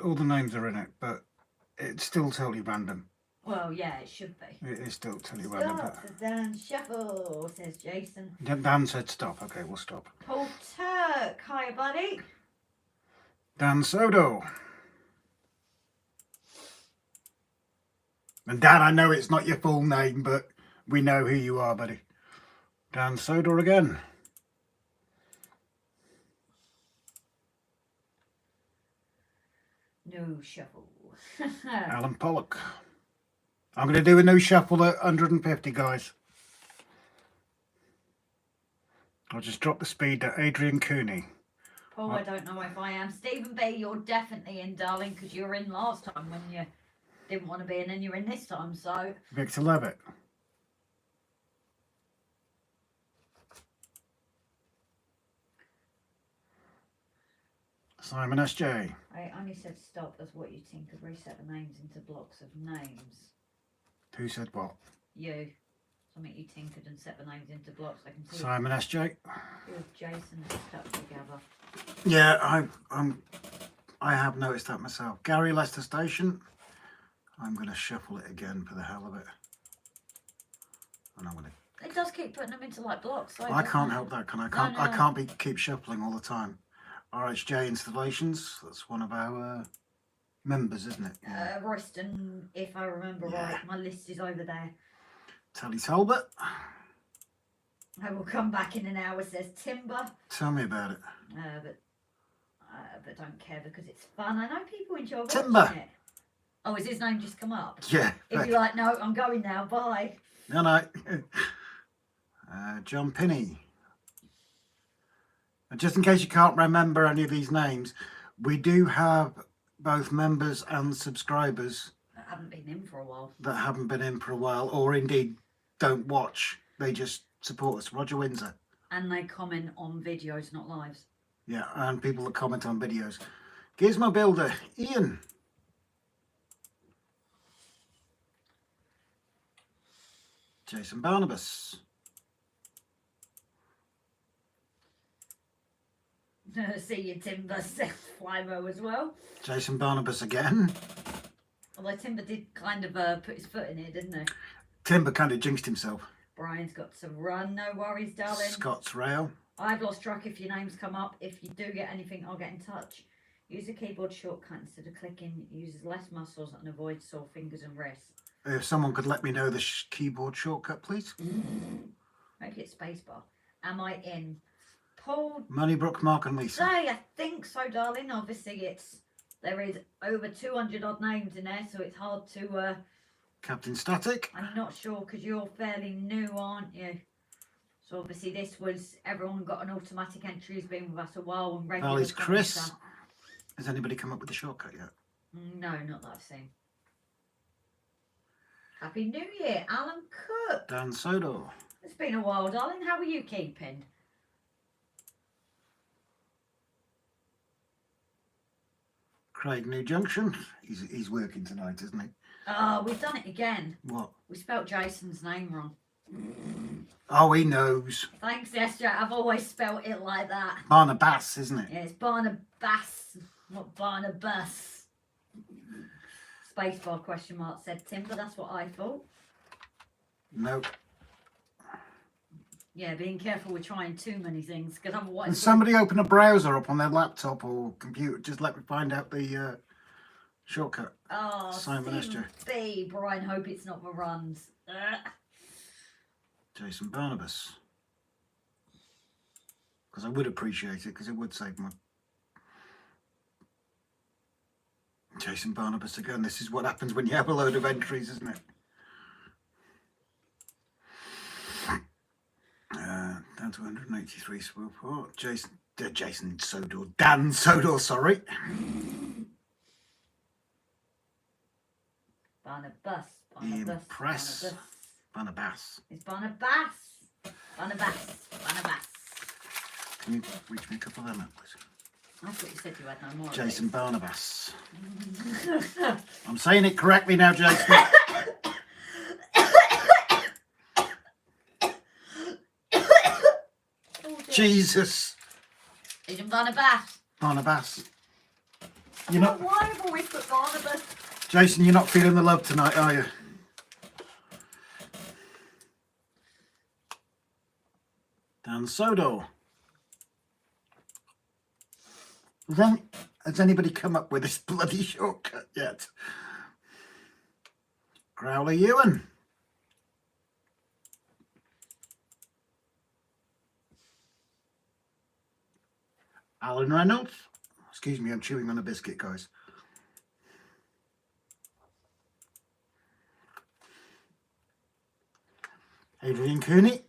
all the names are in it, but it's still totally random. Well, yeah, it should be. It is still totally random. Stop, says Dan. Shuffle, says Jason. Dan said stop. Okay, we'll stop. Paul Turk, hiya, buddy. Dan Sodo. And Dan, I know it's not your full name, but we know who you are, buddy. Dan Sodo again. No shuffle. Alan Pollock. I'm going to do a no shuffle at 150, guys. I'll just drop the speed to Adrian Cooney. Paul, I don't know if I am. Stephen B, you're definitely in, darling, because you were in last time when you didn't want to be in, and you're in this time, so. Victor Levitt. Simon S.J. I only said stop as what you think of reset the names into blocks of names. Who said what? You. Something you tinkered and set the names into blocks. I can see Simon S.J. you and Jason are stuck together. Yeah, I have noticed that myself. Gary Leicester Station. I'm going to shuffle it again for the hell of it. And I'm going to. It does keep putting them into like blocks. So I can't help that, can I? I can't keep shuffling all the time. RGJ Installations. That's one of our members, isn't it? Yeah. Royston, if I remember right, my list is over there. Tally Talbot. I will come back in an hour, says Timber. Tell me about it. But don't care because it's fun. I know people enjoy Timber. watching it. Oh, has his name just come up? Yeah. If you're like, no, I'm going now, bye. No. John Pinney. And just in case you can't remember any of these names, we do have both members and subscribers I haven't been in for a while. that haven't been in for a while, or indeed don't watch. They just support us. Roger Windsor. And they comment on videos, not lives. Yeah, and people that comment on videos. Gizmo Builder, Ian. Jason Barnabas. See you, Timber. Seth Flymo as well. Jason Barnabas again. Although Timber did kind of put his foot in it, didn't he? Timber kind of jinxed himself. Brian's got to run. No worries, darling. Scott's Rail. I've lost track if your names come up. If you do get anything, I'll get in touch. Use a keyboard shortcut instead of clicking. Uses less muscles and avoids sore fingers and wrists. If someone could let me know the keyboard shortcut, please. Make it spacebar. Am I in? Paul. Moneybrook, Mark and Lisa. I think so, darling. Obviously, there is over 200 odd names in there, so it's hard to. Captain Static. I'm not sure because you're fairly new, aren't you? So obviously this was everyone got an automatic entry who's been with us a while and regular. Valley's Chris. Has anybody come up with the shortcut yet? No, not that I've seen. Happy New Year, Alan Cook. Dan Sodo. It's been a while, darling. How are you keeping? Craig New Junction. He's working tonight, isn't he? Oh, we've done it again. What? We spelt Jason's name wrong. Oh, he knows. Thanks, Esther. I've always spelt it like that. Barnabas, isn't it? Yeah, it's Barnabas, not Barnabas. Spacebar question mark said Timber. That's what I thought. Nope. Yeah, being careful with trying too many things, because otherwise... And somebody open a browser up on their laptop or computer. Just let me find out the shortcut. Oh, Simon Stephen Esther. B. Brian, hope it's not the runs. Jason Barnabas. Because I would appreciate it, because it would save my... Jason Barnabas again. This is what happens when you have a load of entries, isn't it? Down to 183 Swillport. Jason Sodor. Dan Sodor, sorry. Barnabas. Impress. Barnabas. It's Barnabas. Barnabas. Can you reach me a couple of them out, please? I thought you said you had no more. Jason Barnabas. I'm saying it correctly now, Jason. Jesus. Agent Barnabas. Barnabas. You're not... Why have I always put Barnabas? Jason, you're not feeling the love tonight, are you? Dan Sodor. Has anybody come up with this bloody shortcut yet? Growler Ewan. Alan Reynolds. Excuse me, I'm chewing on a biscuit, guys. Adrian Cooney.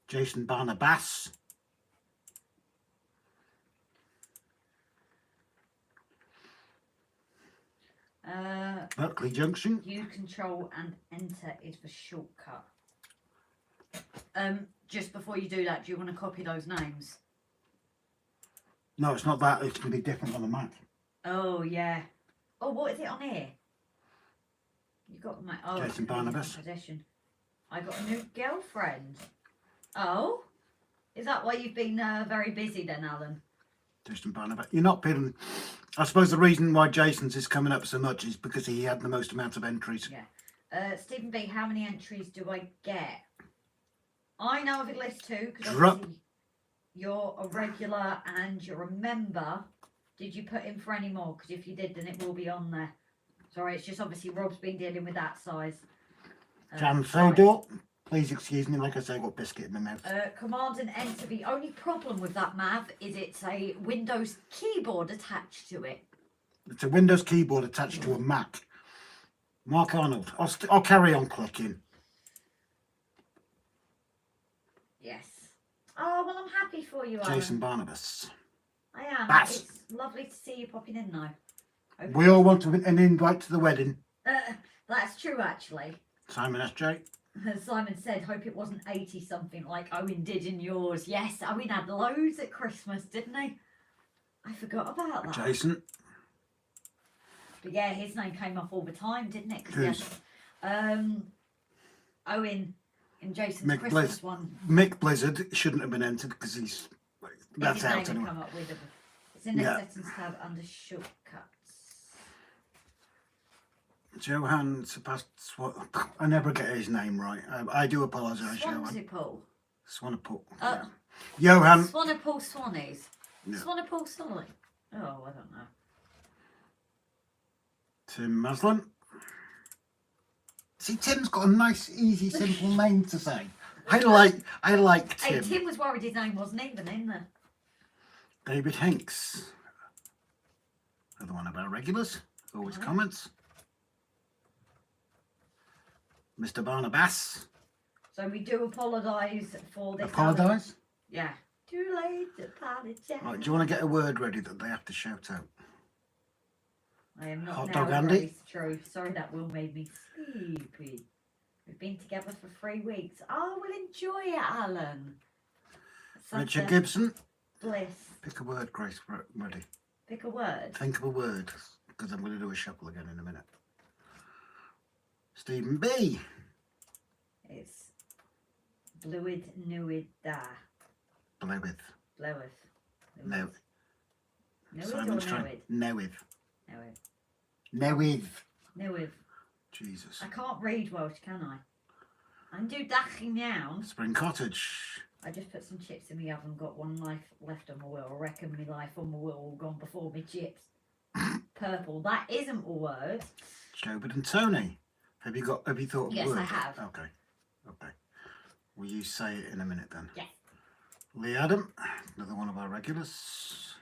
Jason Barnabas. Berkeley Junction. You control and enter is the shortcut. Just before you do that, do you want to copy those names? No, it's not that. It's going to be different on the map. Oh, yeah. Oh, what is it on here? You got my... Oh, Jason Barnabas. Possession. I got a new girlfriend. Oh? Is that why you've been very busy then, Alan? Jason Barnabas. You're not feeling... I suppose the reason why Jason's is coming up so much is because he had the most amount of entries. Yeah. Stephen B, how many entries do I get? I know of at least 2, because obviously you're a regular and you're a member. Did you put in for any more? Because if you did, then it will be on there. Sorry, it's just obviously Rob's been dealing with that size. Jan Fodor. Please excuse me, like I say, I got biscuit in my mouth. Command and enter. The only problem with that, Mav, is it's a Windows keyboard attached to it. It's a Windows keyboard attached to a Mac. Mark Arnold. I'll carry on clicking. Yes. Oh, well, I'm happy for you, Alan. Jason Barnabas. I am. Bass. It's lovely to see you popping in now. Okay. We all want an invite to the wedding. That's true, actually. Simon S.J. As Simon said, hope it wasn't 80-something like Owen did in yours. Yes, Owen had loads at Christmas, didn't he? I forgot about that. Jason. But yeah, his name came up all the time, didn't it? Who's? Owen in Jason's Mick Christmas one. Mick Blizzard shouldn't have been entered because he's... That's his out name anyway. Come up with it's in the settings tab under shortcuts. Johan Sebastian... I never get his name right. I do apologise, Johan. Swansea Swanepoel. Johan. Johan. Swanepoel Swannies. Yeah. Swanepoel Solly. Oh, I don't know. Tim Maslin. See, Tim's got a nice, easy, simple name to say. I like Tim. Hey, Tim was worried his name wasn't even in there. David Hanks. Another one of our regulars. Always comments. Mr. Barnabas. So we do apologise for this. Apologise? Yeah. Too late to apologise. Right, do you want to get a word ready that they have to shout out? I am not Hot now dog Andy? True. Sorry, that will made me sleepy. We've been together for 3 weeks. Oh, we'll enjoy it, Alan. Richard Gibson. Bliss. Pick a word, Grace. Ready. Pick a word. Think of a word, because I'm going to do a shuffle again in a minute. Stephen B. It's Bluid Nuid Da. Blewith. Blewith. No. Nuid or Simon's trying. Nuid? Newith. Nuid. Newydd. Newydd. Jesus. I can't read Welsh, can I? I can do daching now. Spring Cottage. I just put some chips in my oven, got one life left on my wheel. I reckon my life on my wheel all gone before me chips. Purple. That isn't a word. Choberton Tony. Have you thought of a Yes, word? I have. Okay. Okay. Will you say it in a minute then? Yes. Lee Adam, another one of our regulars.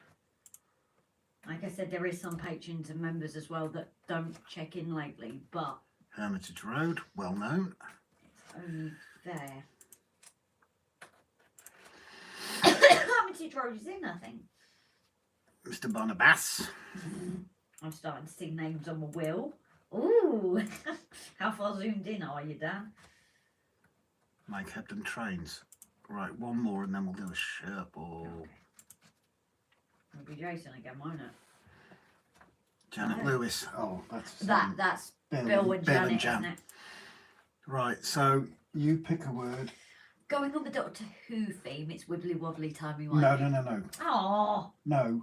Like I said, there is some patrons and members as well that don't check in lately, but Hermitage Road, well known. it's only there. Hermitage Road is in, I think. Mr. Barnabas. I'm starting to see names on my wheel. Ooh, how far zoomed in are you, Dan? Mike Hepton Trains. Right, one more and then we'll do a Sherpa. Okay. It'll be Jason again, won't it? Janet No. Lewis. Oh, that's That's Bill and Janet, isn't it? Right, so you pick a word. Going on the Doctor Who theme, it's wibbly wobbly timey No, wimey. no. Oh, No.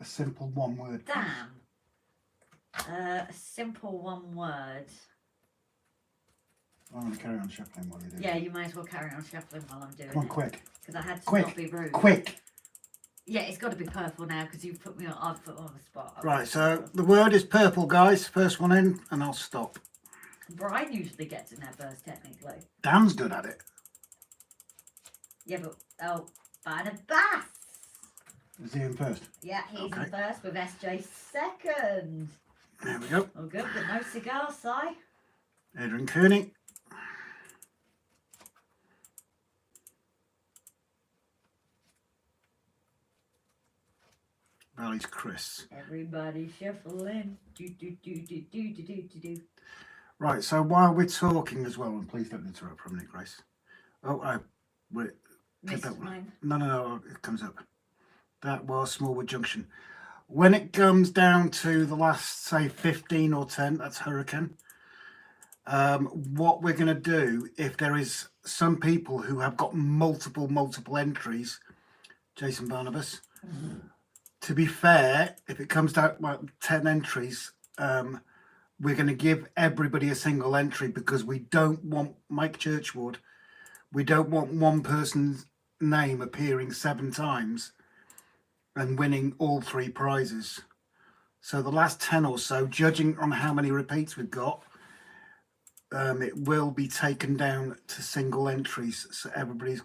A simple one word. please. damn. A simple one word. I'm going to carry on shuffling while you do Yeah, it. you may as well carry on shuffling while I'm doing Come on, it. quick. Because I had to Quick. not be rude. Quick. Yeah, it's got to be purple now because you put me on. I've put on the spot. Right, so the word is purple, guys. First one in, and I'll stop. Brian usually gets in there first, technically. Dan's good at it. Yeah, but Barnabas. Is he in first? Yeah, he's Okay. in first with SJ second. There we go. Oh, good, but no cigar, Si. Adrian Cooney. Valley's Chris. Everybody shuffling. Do do do do do do do do do. Right, so while we're talking as well, and please don't interrupt for a minute, Grace. Oh, wait. Take that Missed one. mine. No, it comes up. That was Smallwood Junction. When it comes down to the last, say, 15 or 10, that's Hurricane. What we're going to do, if there is some people who have got multiple entries, Jason Barnabas, to be fair, if it comes down to 10 entries, we're going to give everybody a single entry because we don't want Mike Churchwood. We don't want one person's name appearing 7 times and winning all 3 prizes. So the last 10 or so, judging on how many repeats we've got, it will be taken down to single entries. So everybody's,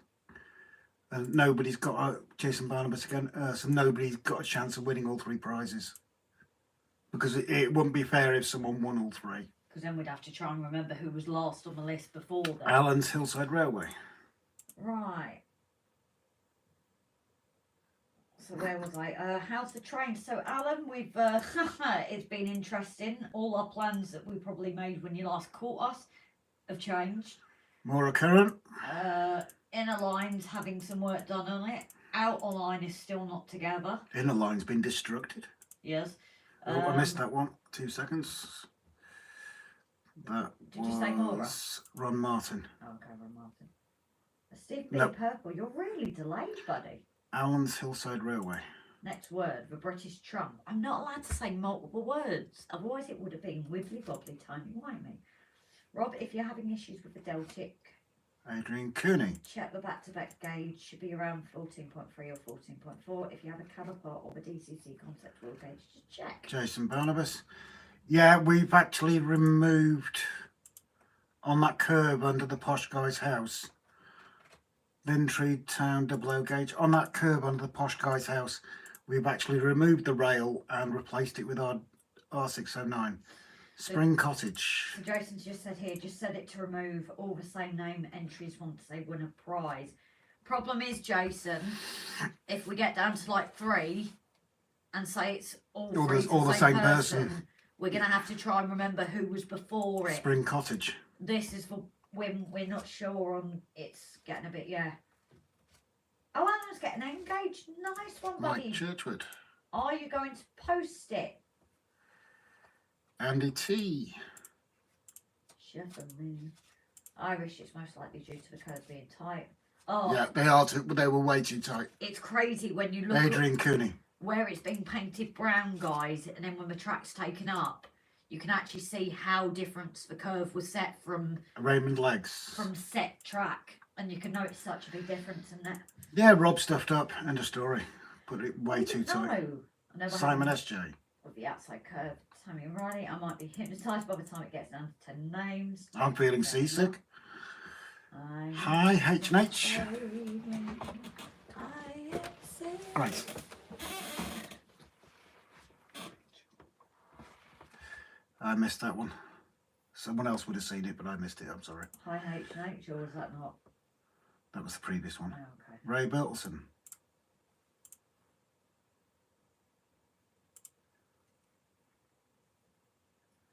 nobody's got Jason Barnabas again. So nobody's got a chance of winning all 3 prizes because it wouldn't be fair if someone won all 3. Because then we'd have to try and remember who was last on the list before that. Alan's Hillside Railway. Right. So where was I? How's the train? So Alan, we've it's been interesting. All our plans that we probably made when you last caught us have changed. More current. Inner line's having some work done on it. Outer line is still not together. Inner line's been destructed. Yes. Oh, I missed that one. 2 seconds. That Did you say Maura? was Ron Martin. Okay, Ron Martin. Steve B. No. Purple, you're really delayed, buddy. Alan's Hillside Railway. Next word, the British Trump. I'm not allowed to say multiple words, otherwise it would have been wibbly wobbly timey-wimey. Rob, if you're having issues with the Deltic, Adrian Cooney. check the back-to-back gauge, should be around 14.3 or 14.4. If you have a Calipart or the DCC concept wheel gauge, just check. Jason Barnabas. Yeah, we've actually removed on that curb under the posh guy's house. Lintree Town 00 gauge. On that curb under the posh guy's house, we've actually removed the rail and replaced it with our R609. Spring Cottage. So Jason's just said here, just set it to remove all the same name entries once they win a prize. Problem is, Jason, if we get down to like 3 and say it's all the same person, we're going to have to try and remember who was before it. Spring Cottage. This is for when we're not sure on, it's getting a bit, yeah. Oh, Alan's getting engaged. Nice one, buddy. Mike Churchwood. Are you going to post it? Andy T. Shuffling. Irish, it's most likely due to the curves being tight. Oh, Yeah, they are too, they were way too tight. it's crazy when you look Adrian Cooney. where it's been painted brown, guys, and then when the track's taken up, you can actually see how different the curve was set from Raymond Leggs. set track, and you can notice such a big difference in that. Yeah, Rob stuffed up. End of story. Put it way too tight. No, I know Simon SJ. with the outside curve. Tammy and Riley, I might be hypnotised by the time it gets down to 10 names. I'm feeling seasick. Hi, H&H. Right. I missed that one. Someone else would have seen it, but I missed it. I'm sorry. Hi H&H, or was that not? That was the previous one. Oh, okay. Ray Bertelson.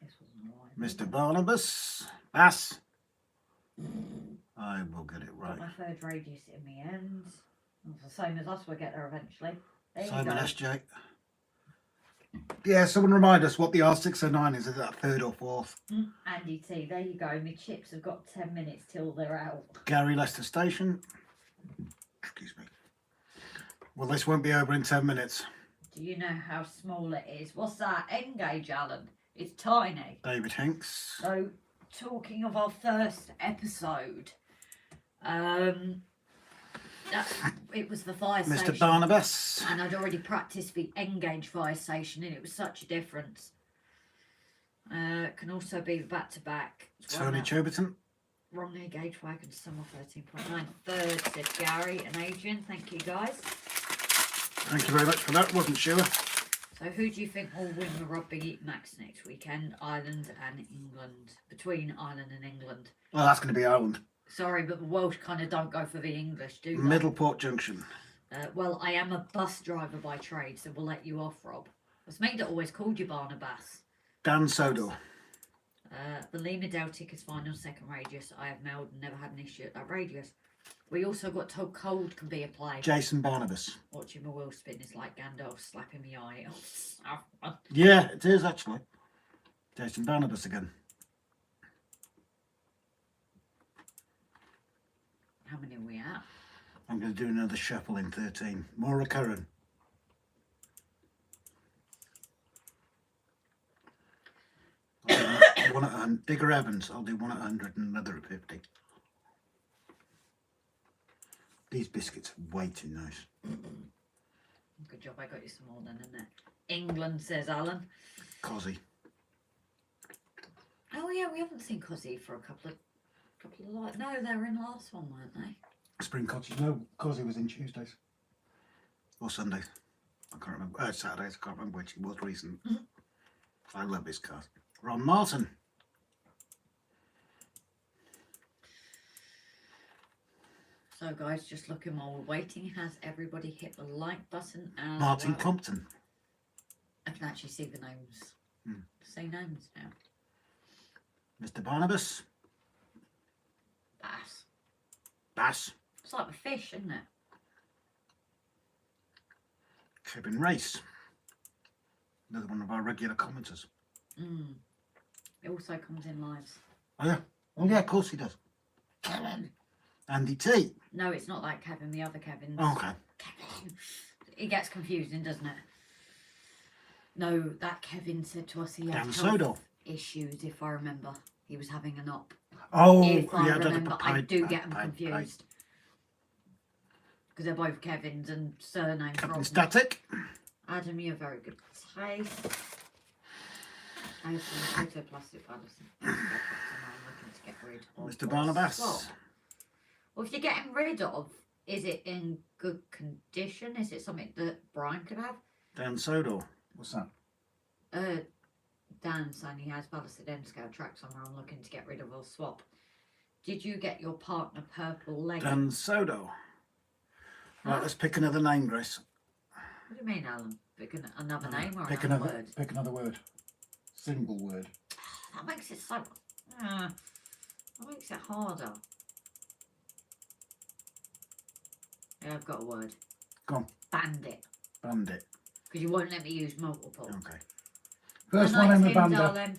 This wasn't right. Mr. Barnabas. Bass. I will get it right. Got my third radius in the end. It's the same as us, we'll get there eventually. There Simon you go. SJ. Yeah, someone remind us what the R609 is. Is that third or fourth? Andy T, there you go. My chips have got 10 minutes till they're out. Gary Leicester Station. Excuse me. Well, this won't be over in 10 minutes. Do you know how small it is? What's that? Engage, Alan. It's tiny. David Hinks. So, talking of our first episode, it was the fire station. Mr. Barnabas. And I'd already practiced the Engage fire station, and it was such a difference. Can also be the back-to-back. Tony Choberton. Wrong gauge wagon, summer 13.9. Third, said Gary and Adrian. Thank you, guys. Thank you very much for that. Wasn't sure. So who do you think will win the rugby max next weekend? Ireland and England. Between Ireland and England. Well, that's going to be Ireland. Sorry, but the Welsh kind of don't go for the English, do they? Middleport Junction. Well, I am a bus driver by trade, so we'll let you off, Rob. It's me that always called you Barnabas. Dan Sodor. The Lima Dell tickets final second radius. I have mailed and never had an issue at that radius. We also got told cold can be applied. Jason Barnabas. Watching my wheel spin is like Gandalf slapping me eye. Yeah, it is actually. Jason Barnabas again. How many are we at? I'm going to do another shuffle in 13. More recurring. One at Digger Evans. I'll do one at 100 and another at 50. These biscuits are way too nice. Good job, I got you some more then, isn't it? England, says Alan. Cosy. Oh yeah, we haven't seen Cosy for a couple of lights. No, they were in the last one, weren't they? Spring Cottage. No, Cosy was in Tuesdays. Or Sundays. I can't remember. Saturdays. I can't remember which. It was recent. I love this car. Ron Martin. So guys, just looking while we're waiting, has everybody hit the like button? As Martin well? Compton. I can actually see the names. Say names now. Mr. Barnabas. Bass. Bass. It's like the fish, isn't it? Kevin Race. Another one of our regular commenters. It also comes in lives. Oh yeah. Oh yeah, of course he does. Kevin. Andy T. No, it's not like Kevin, the other Kevin. Oh, okay. Kevin. It gets confusing, doesn't it? No, that Kevin said to us he had health issues, if I remember. He was having an op. Oh, if I yeah, remember, I do get them confused. Because they're both Kevins and surnames. Captain Static. Adam, you're very good taste. Protoplastic Mr. Barnabas. Well, if you're getting rid of, is it in good condition? Is it something that Brian could have? Dan Sodor. What's that? Dan saying he has ballasted end scale track somewhere. I'm looking to get rid of or swap. Did you get your partner purple leg? Dan Sodor. Right, let's pick another name, Grace. What do you mean, Alan? Pick another name or pick another another word? Pick another word. Single word. That makes it so... that makes it harder. Yeah, I've got a word. Go on. Bandit. Bandit. Because you won't let me use multiple. Okay. First one in with Bandit. Darling.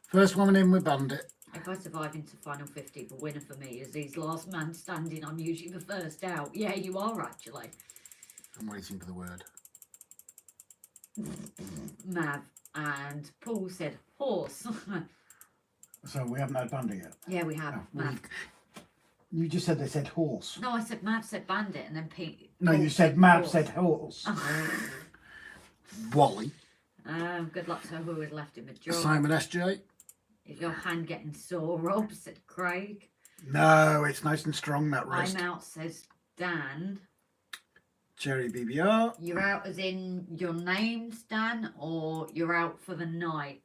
First one in with Bandit. If I survive into final 50, the winner for me is these last man standing. I'm usually the first out. Yeah, you are actually. I'm waiting for the word. Mav, And Paul said horse. So we haven't had bandit yet. Yeah, we have. Oh, well, Mav. you just said they said horse. No, I said Mav said bandit, and then Pete. No, Paul you said Mav horse. said horse. Wally. Good luck to who is left in the job. Simon SJ. Is your hand getting sore, Rob? Said Craig. No, it's nice and strong, that wrist. I'm out, says Dan. Cherry BBR. You're out as in your name's Dan, or you're out for the night?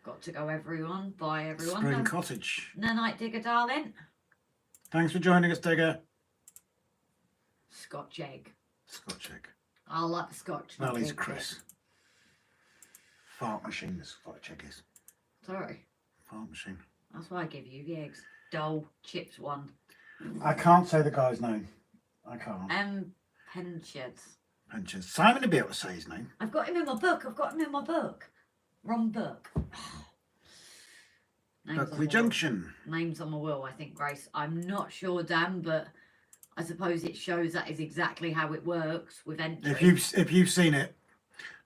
Got to go, everyone. Bye, everyone. Spring Cottage. No night, Digger, darling. Thanks for joining us, Digger. Scotch egg. Scotch egg. I like the Scotch. Valley's egg Chris. Fart machine, this Scotch egg is. Sorry. Fart machine. That's why I give you the eggs. Dole, chips one. I can't say the guy's name. I can't. MPeentjes. Pinches. Simon would be able to say his name. I've got him in my book. Wrong book. Names on Buckley the Junction. will. Names on my will, I think, Grace. I'm not sure, Dan, but I suppose it shows that is exactly how it works with entry. If you've seen it,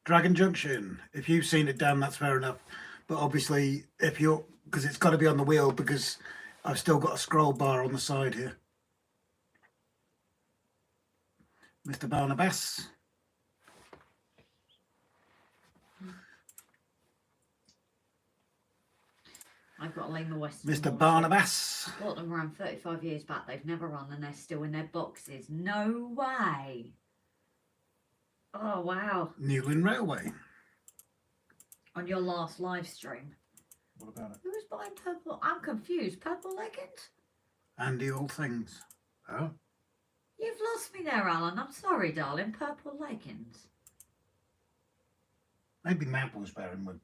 Dragon Junction. If you've seen it, Dan, that's fair enough. But obviously, if you're, because it's got to be on the wheel, because I've still got a scroll bar on the side here. Mr. Barnabas. I've got a Lima West. Mr. Barnabas. Bought them around 35 years back. They've never run and they're still in their boxes. No way. Oh, wow. Newland Railway. On your last live stream. What about it? Who was buying purple? I'm confused. Purple leggings? Andy All Things. Oh. You've lost me there, Alan. I'm sorry, darling. Purple leggings. Maybe Matt was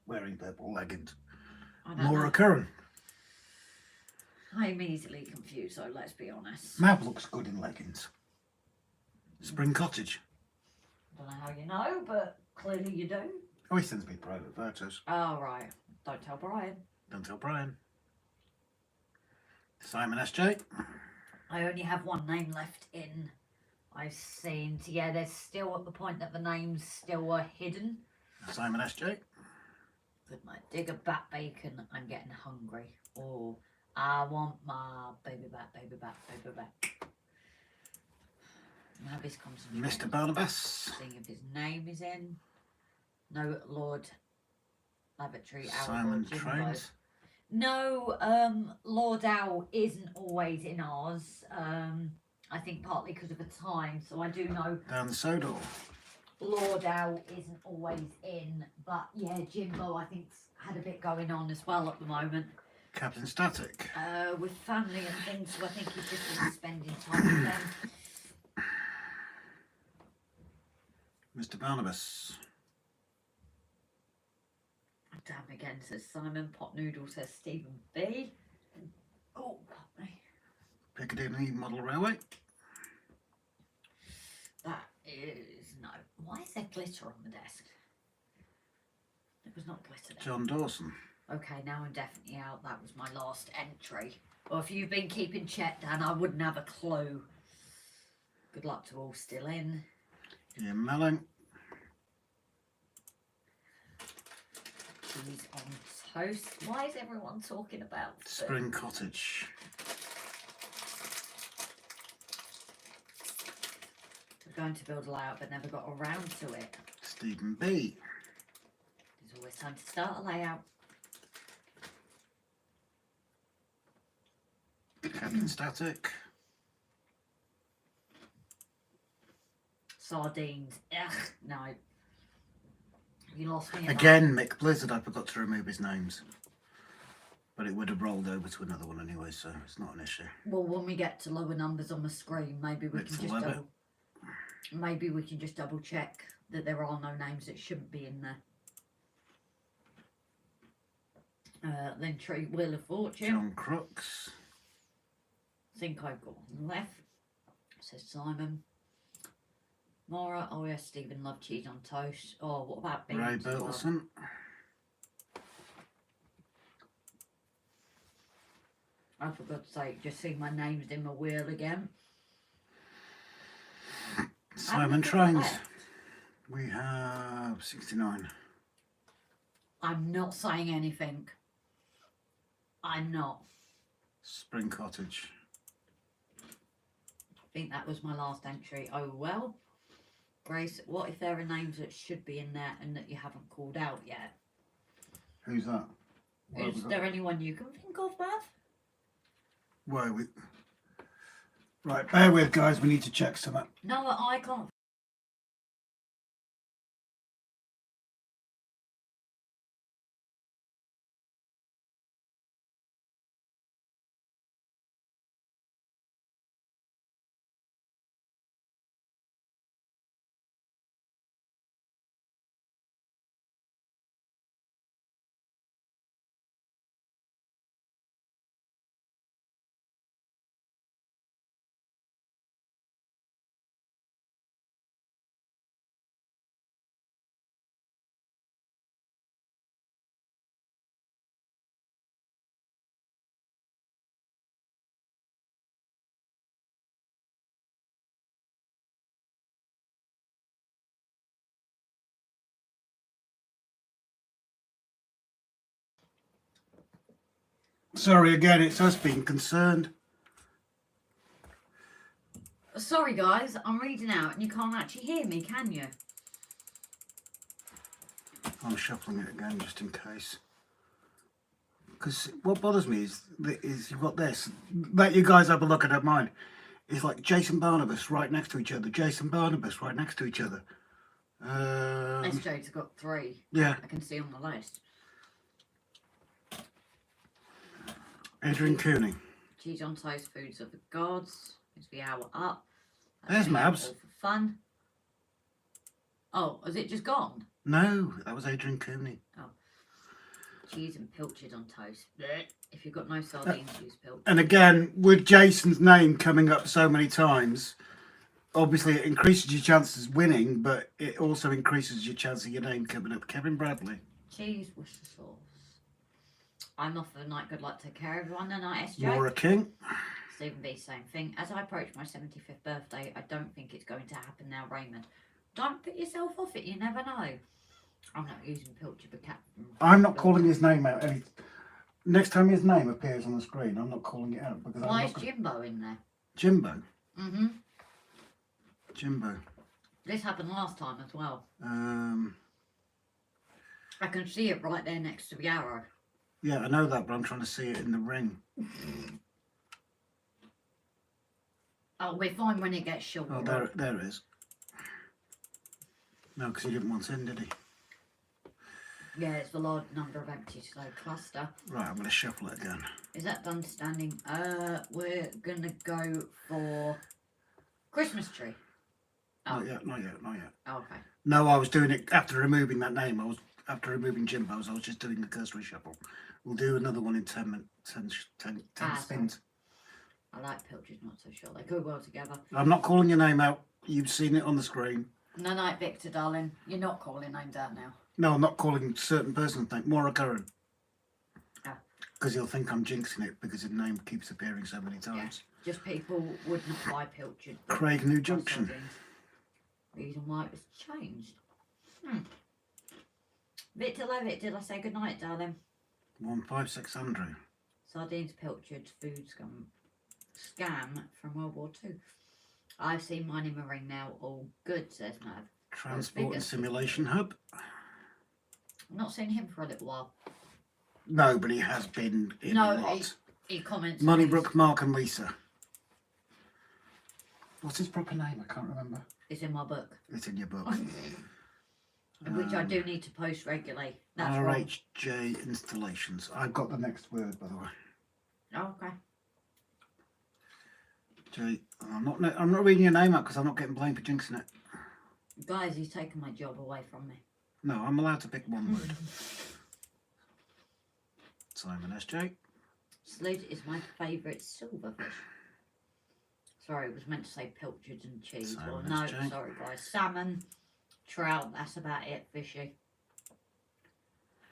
wearing purple leggings. I don't Laura know. Curran. I'm easily confused, so let's be honest. Matt looks good in leggings. Spring Cottage. Don't know how you know, but clearly you do. Oh, he sends me private photos. Oh, right. Don't tell Brian. Don't tell Brian. Simon SJ. I only have one name left in. I've seen. Yeah, they're still at the point that the names still are hidden. Simon SJ. Good night. Digger bat bacon. I'm getting hungry. Oh, I want my baby back, baby back, baby back. Now this comes from Mr. Barnabas. seeing if his name is in. No, Lord Lavatory. Simon Trains. No, Lord Owl isn't always in ours. I think partly because of the time. So I do know Down the Sodor. Lord Owl isn't always in. But yeah, Jimbo I think's had a bit going on as well at the moment. Captain Static. With family and things, so I think he's just been spending time with them. Mr. Barnabas. Damn again, says Simon. Pot Noodle says Stephen B. Oh, pardon me. Piccadilly Model Railway. That is no. Why is there glitter on the desk? It was not glitter there. John Dawson. Okay, now I'm definitely out. That was my last entry. Or if you've been keeping check, Dan, I wouldn't have a clue. Good luck to all still in. Ian Melling. Cheese on toast. Why is everyone talking about food? Spring Cottage. We're going to build a layout but never got around to it. Stephen B. There's always time to start a layout. Captain Static. Sardines. Ugh, no. You lost me. at that. Again, Mick Blizzard. I forgot to remove his names. But it would have rolled over to another one anyway, so it's not an issue. Well, when we get to lower numbers on the screen, maybe we It's can the just weather. double check that there are no names that shouldn't be in there. Then Tree Wheel of Fortune. John Crooks. Think I've got one left. Says Simon. Mara, oh yes, Stephen loved cheese on toast. Oh, what about beans? Ray as well? Bertelson. Oh, for God's sake, just see my name's in my wheel again. Simon Trains. We have 69. I'm not saying anything. I'm not. Spring Cottage. I think that was my last entry. Oh well. Grace, what if there are names that should be in there and that you haven't called out yet? Who's that? What have we Is got? there anyone you can think of, Mav? Where are we? Right, bear with, guys. We need to check something. No, I can't. Sorry again, it's us being concerned. Sorry, guys. I'm reading out and you can't actually hear me, can you? I'm shuffling it again just in case. Because what bothers me is you've got this. Let you guys have a look at mine. It's like Jason Barnabas right next to each other. Jason Barnabas right next to each other. SJ's got 3. Yeah. I can see on the list. Adrian Cooney. Cheese on toast, foods of the gods. It's the hour up. There's Mabs. All for fun. Oh, has it just gone? No, that was Adrian Cooney. Oh. Cheese and pilchard on toast. Blech. If you've got no sardines, use pilchard. And again, with Jason's name coming up so many times, obviously it increases your chances of winning, but it also increases your chance of your name coming up. Kevin Bradley. Cheese, Worcester sauce. I'm off for the night. Good luck. Take care, everyone. And I, SJ. Laura King. Stephen B. Same thing. As I approach my 75th birthday, I don't think it's going to happen now, Raymond. Don't put yourself off it. You never know. I'm not using pilchard, but Captain. I'm not calling his name out. Next time his name appears on the screen, I'm not calling it out. Because Why is Jimbo in there? Jimbo? Mm-hmm. Jimbo. This happened last time as well. I can see it right there next to the arrow. Yeah, I know that, but I'm trying to see it in the ring. Oh, we're fine when it gets short. Oh, there it is. No, because he didn't want in, did he? Yeah, it's the large number of empties, so cluster. Right, I'm going to shuffle it again. Is that done standing? We're going to go for Christmas tree. Oh. Not yet, not yet, not yet. Oh, okay. No, I was doing it after removing that name. After removing Jimbo's, I was just doing a cursory shuffle. We'll do another one in 10 spins. I like pilchards, not so sure. They go well together. I'm not calling your name out. You've seen it on the screen. No, night, Victor, darling. You're not calling names out now. No, I'm not calling certain person's name. Maura Curran. Ah. Because he'll think I'm jinxing it because his name keeps appearing so many times. Yeah. Just people wouldn't buy pilchard. Craig New Junction. Reason why it was changed. Victor Levitt, did I say good night, darling? 156 Andrew. Sardines, pilchard, food scam from World War II. I've seen mine in the ring now. All good, says Mav. Transport and Simulation Hub. I've not seen him for a little while. No, but he has been in a lot. He comments. Moneybrook, Mark and Lisa. What's his proper name? I can't remember. It's in my book. It's in your book. Which I do need to post regularly. That's wrong. RGJ Installations. I've got the next word, by the way. Oh, okay. J. I'm not reading your name out because I'm not getting blamed for jinxing it. Guys, he's taken my job away from me. No, I'm allowed to pick one word. Simon SJ. Slid is my favourite silverfish. Sorry, it was meant to say pilchards and cheese. Salmon, Well, no, SJ. sorry guys. Salmon, trout, that's about it, fishy.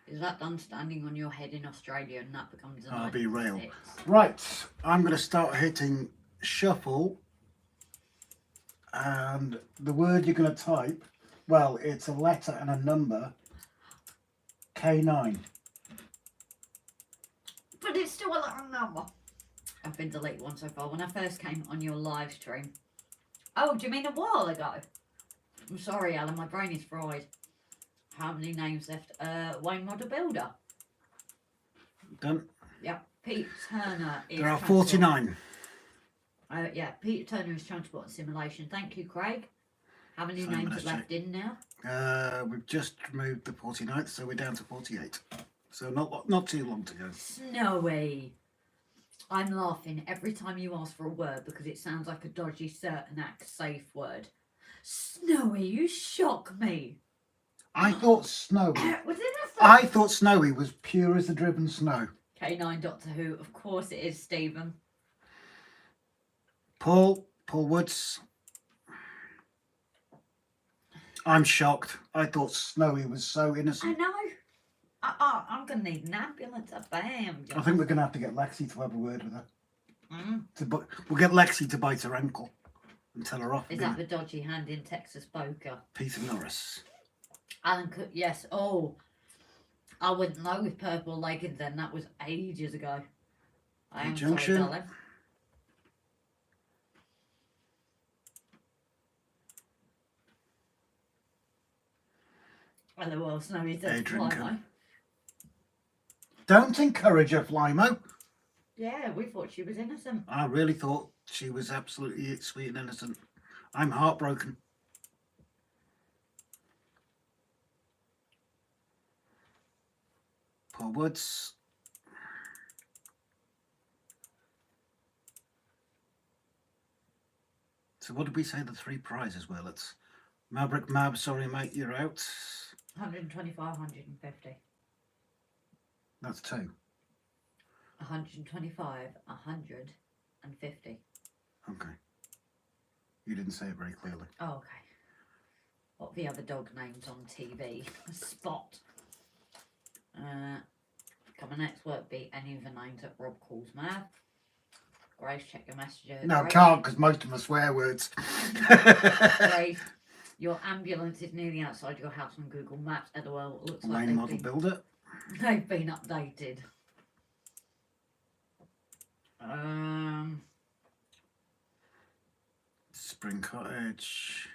Is that done standing on your head in Australia and that becomes an RB Rail. 96? Right, I'm going to start hitting shuffle. And the word you're going to type, well, it's a letter and a number. K9. But it's still a long number. I've been deleted one so far. When I first came on your live stream. Oh, do you mean a while ago? I'm sorry, Alan. My brain is fried. How many names left? Wayne Model Builder. Done. Yep. Pete Turner is There are transport. 49. Yeah, Peter Turner is transport and simulation. Thank you, Craig. How many Simon names S. are left in now? We've just moved the 49th, so we're down to 48. So not too long to go. Snowy. I'm laughing every time you ask for a word because it sounds like a dodgy certain act safe word. Snowy, you shock me. I thought Snowy. Was it I thought Snowy was pure as the driven snow. K9 Doctor Who, of course it is, Stephen. Paul Woods. I'm shocked. I thought Snowy was so I innocent. know. I'm going to need an ambulance. Bam. I think we're going to have to get Lexi to have a word with her. Mm. We'll get Lexi to bite her ankle and tell her off. Is that the dodgy hand in Texas poker? Peter Norris. Alan Cook, yes. Oh, I wouldn't know with purple leggings then. That was ages ago. I am Junction. sorry, darling. LOL, Snowy says Adrian Flymo. Cooney. Don't encourage her, Flymo. Yeah, we thought she was innocent. I really thought she was absolutely sweet and innocent. I'm heartbroken. Paul Woods. So what did we say the three prizes were? Let's Maverick Mab, sorry mate, you're out. 125, 150. That's two. 125, 150. Okay. You didn't say it very clearly. Oh, okay. What are the other dog names on TV? Spot. Can my next work be any of the names that Rob calls Mav? Grace, check your messages. No, Grace, can't because most of them are swear words. Grace, your ambulance is nearly outside your house on Google Maps. LOL, looks like Wayne Model Builder. they've been updated. Spring Cottage.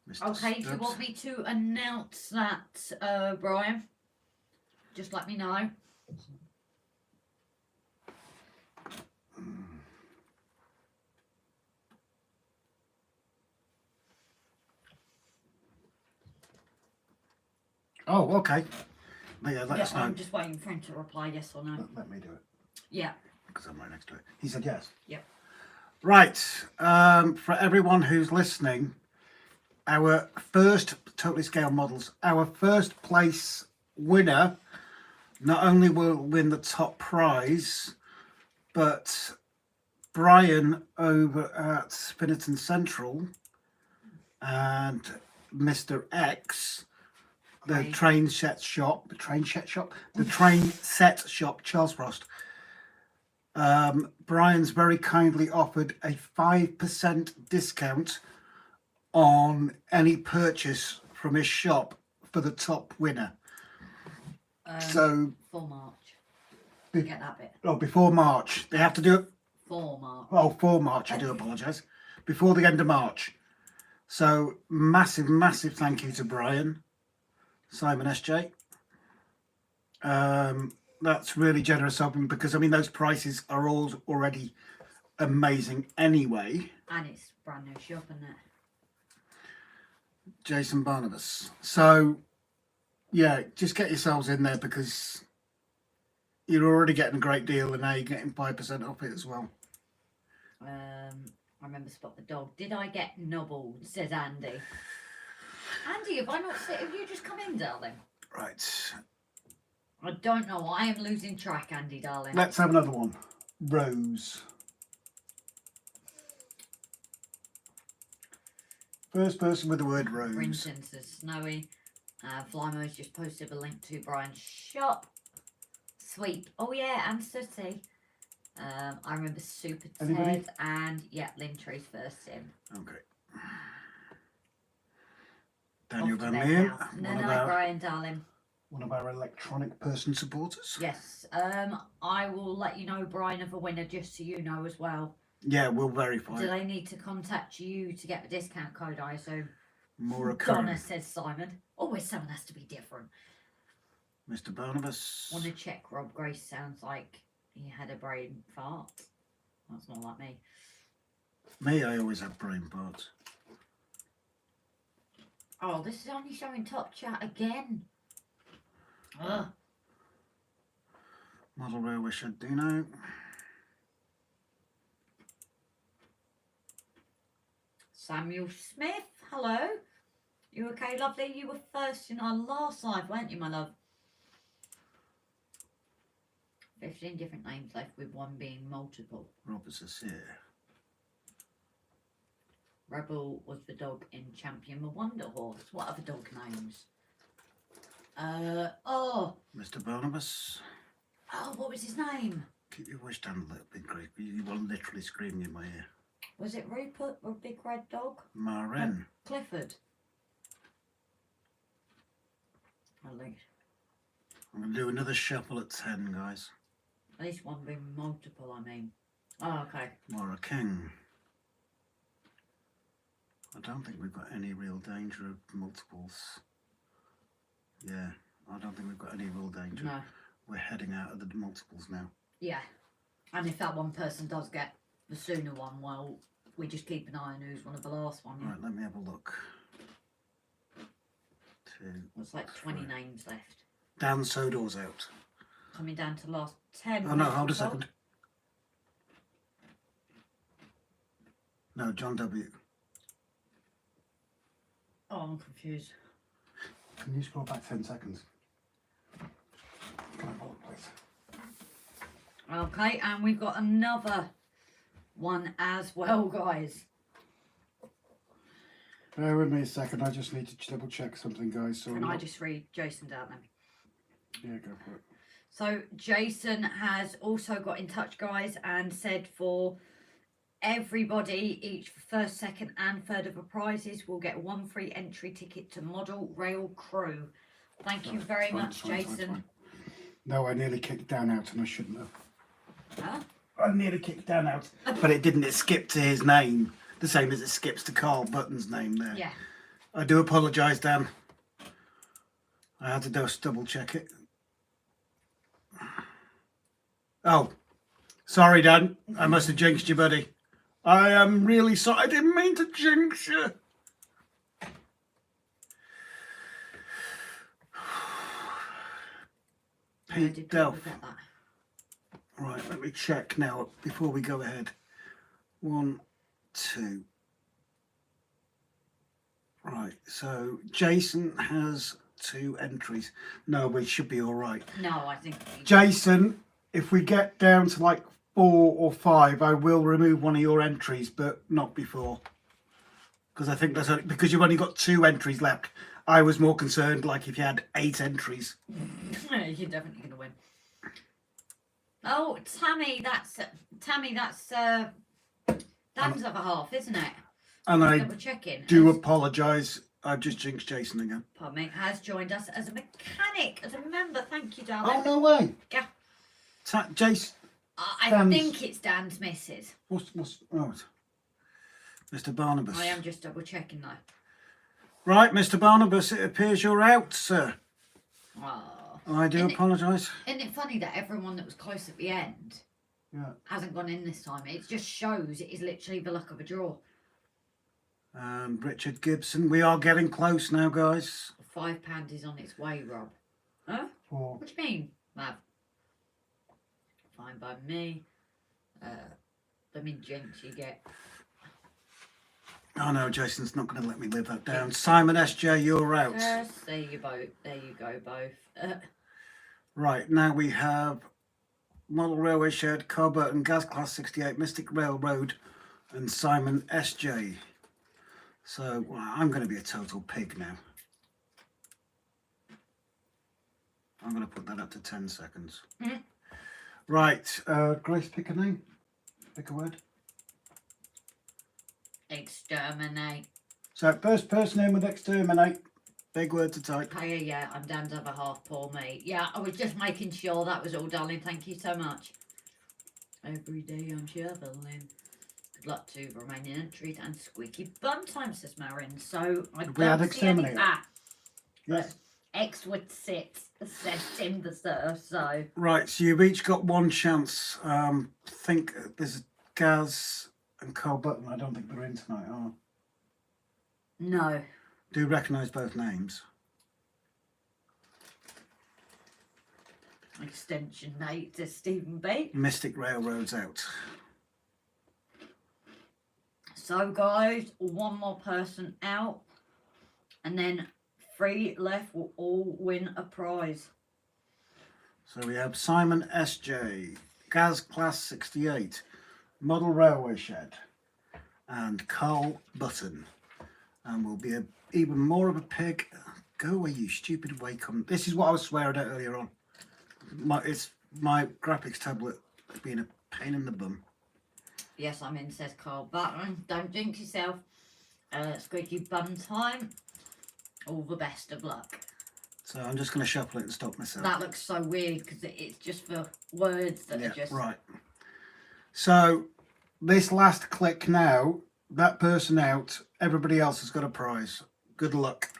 Mr. Okay, if you Stubbs. want me to announce that, Brian, just let me know. Oh, okay. Yeah, let us know. I'm just waiting for him to reply yes or no. Let me do it Yeah. because I'm right next to it. He said yes. Yep. Right. For everyone who's listening, our first totally scale models, our first place winner not only will win the top prize, but Brian over at Spinnerton Central and Mr. X, the Craig. train set shop, Charles Frost. Brian's very kindly offered a 5% discount on any purchase from his shop for the top winner. So, For March. Be- Get that bit. before March, they have to do it. For March. Oh, for March, I do apologise. Before the end of March. So, massive thank you to Brian, Simon SJ. That's really generous of him because, I mean, those prices are all already amazing anyway. And it's brand new shop, isn't it? Jason Barnabas. So, yeah, just get yourselves in there because you're already getting a great deal and now you're getting 5% off it as well. I remember Spot the dog. Did I get nobbled? Says Andy. Andy, have I not said? Have you just come in, darling? Right. I don't know. I am losing track, Andy, darling. Let's have another one. Rose. First person with the word rose. Brinton says Snowy. Flymo's just posted a link to Brian's shop. Sweet. Oh, yeah, and Sooty. I remember Super Anybody? Ted and yeah, Lintree's first in. Okay. Daniel Off to Van bed Meeren, now. No, one of no, our Brian, darling. one of our electronic person supporters. Yes. I will let you know, Brian, of a winner, just so you know as well. Yeah, we'll verify. Do they need to contact you to get the discount code, I assume? Maura Donna Curran. says Simon. Always someone has to be different. Mr. Barnabas. Want to check Rob Grace sounds like he had a brain fart. That's not like me. Me, I always have brain parts. Oh, this is only showing top chat again. Ugh. Model Railway Shed Dino. Samuel Smith, hello. You okay, lovely? You were first in our last live, weren't you, my love? 15 different names left, with one being multiple. Roberts is here. Rebel was the dog in Champion the Wonder Horse. What other dog names? Oh, Mr. Barnabas. what was his name? Keep your voice down a little bit, Greg. You were literally screaming in my ear. Was it Rupert, or Big Red Dog? Maren. Clifford. At least. I'm going to do another shuffle at 10, guys. At least one being multiple, I mean. Oh, okay. Maura King. I don't think we've got any real danger of multiples. Yeah, I don't think we've got any real danger. No. We're heading out of the multiples now. Yeah. And if that one person does get the sooner one, well, we just keep an eye on who's one of the last one. Yeah? Right, let me have a look. 2. There's like 20 3. names left. Dan Sodor's out. Coming down to the last 10. Oh no, hold a second. No, John W. Oh, I'm confused. Can you scroll back 10 seconds? Can I hold, please? Okay, and we've got another one as well, guys. Bear with me a second, I just need to double check something, guys. So Can I just read Jason out then? Yeah, go for it. So Jason has also got in touch, guys, and said for everybody, each for first, second and third of the prizes will get 1 free entry ticket to Model Rail Crew. Thank you very much, Jason. No, I nearly kicked Dan out and I shouldn't have. Huh? I nearly kicked Dan out. But it didn't, it skipped to his name. The same as it skips to Carl Button's name there. Yeah. I do apologise, Dan. I had to just double check it. Oh, sorry, Dan. I must have jinxed you, buddy. I am really sorry. I didn't mean to jinx you. Pete Delph. Right, let me check now before we go ahead. 1, 2. Right, so Jason has 2 entries. No, we should be all right. No, I think... Jason, if we get down to like 4 or 5, I will remove one of your entries, but not before. Because I think that's only, because you've only got 2 entries left. I was more concerned like if you had 8 entries. You're definitely going to win. Oh, Tammy, that's Dan's other half, isn't it? And I Double checking. do apologise. I've just jinxed Jason again. Pardon me, has joined us as a mechanic, as a member. Thank you, darling. Oh, no way. Yeah. Jason. I think it's Dan's missus. What's oh, Mr. Barnabas. I am just double checking though. Right, Mr. Barnabas, it appears you're out, sir. Oh. I do apologise. Isn't it funny that everyone that was close at the end hasn't gone in this time? It just shows it is literally the luck of a draw. And Richard Gibson, we are getting close now, guys. £5 is on its way, Rob. Huh? 4. What do you mean, Mav? Fine by me. I mean, jinx, you get. Oh no, Jason's not going to let me live that down. Simon SJ, you're out. Yes, there you both. There you go, both. Right, now we have Model Railway Shed, Choberton, Gas Class 68, Mystic Railroad, and Simon SJ. So well, I'm going to be a total pig now. I'm going to put that up to 10 seconds. Right, Grace, pick a name. Pick a word. Exterminate. So first person in with exterminate. Big word to type. Oh yeah, I'm down to the half, poor me. Yeah, I was just making sure that was all, darling. Thank you so much. Every day I'm shoveling. Good luck to remaining entries and squeaky bum time, says Marin. So I We had don't see any. exterminate. Yes. X would sit, says Tim the Surf. So Right, so you've each got one chance. Think there's Gaz and Carl Button. I don't think they're in tonight, are no. Do you recognise both names? Extension mate to Stephen B. Mystic Railroad's out. So guys, one more person out, and then 3 left will all win a prize. So we have Simon SJ, Gaz Class 68, Model Railway Shed, and Carl Button. And we'll be even more of a pig. Go away, you stupid Wacom. This is what I was swearing at earlier on. My graphics tablet has been a pain in the bum. Yes, I'm in, says Carl Button. Don't jinx yourself. Squeaky bum time. All the best of luck. So I'm just going to shuffle it and stop myself. That looks so weird because it's just for words that are just... Right. So this last click now, that person out, everybody else has got a prize. Good luck.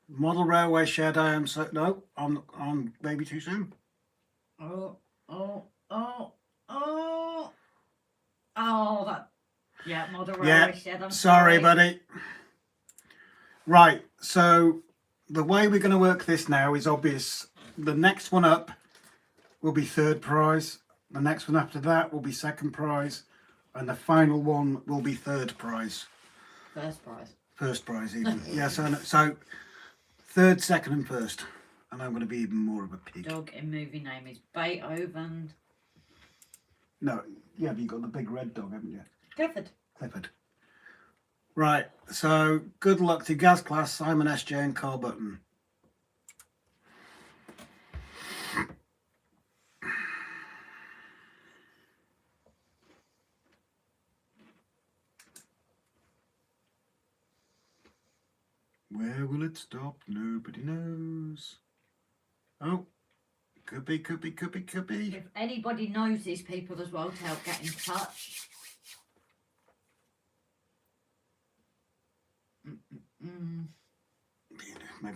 Model Railway Shed, I am so... No, I'm maybe too soon. Oh, that... Yeah, Model Railway Shed. I'm sorry, buddy. Right, so the way we're going to work this now is obvious. The next one up will be third prize. The next one after that will be second prize. And the final one will be third prize. First prize. First prize, even. Yes, so third, second and first. And I'm going to be even more of a pig. Dog in movie name is Beethoven. No, yeah, but you've got the big red dog, haven't you? Clifford. Clifford. Right, so good luck to Gaz Class, Simon SJ and Carl Button. Where will it stop? Nobody knows. Oh, could be. If anybody knows these people as well to help get in touch.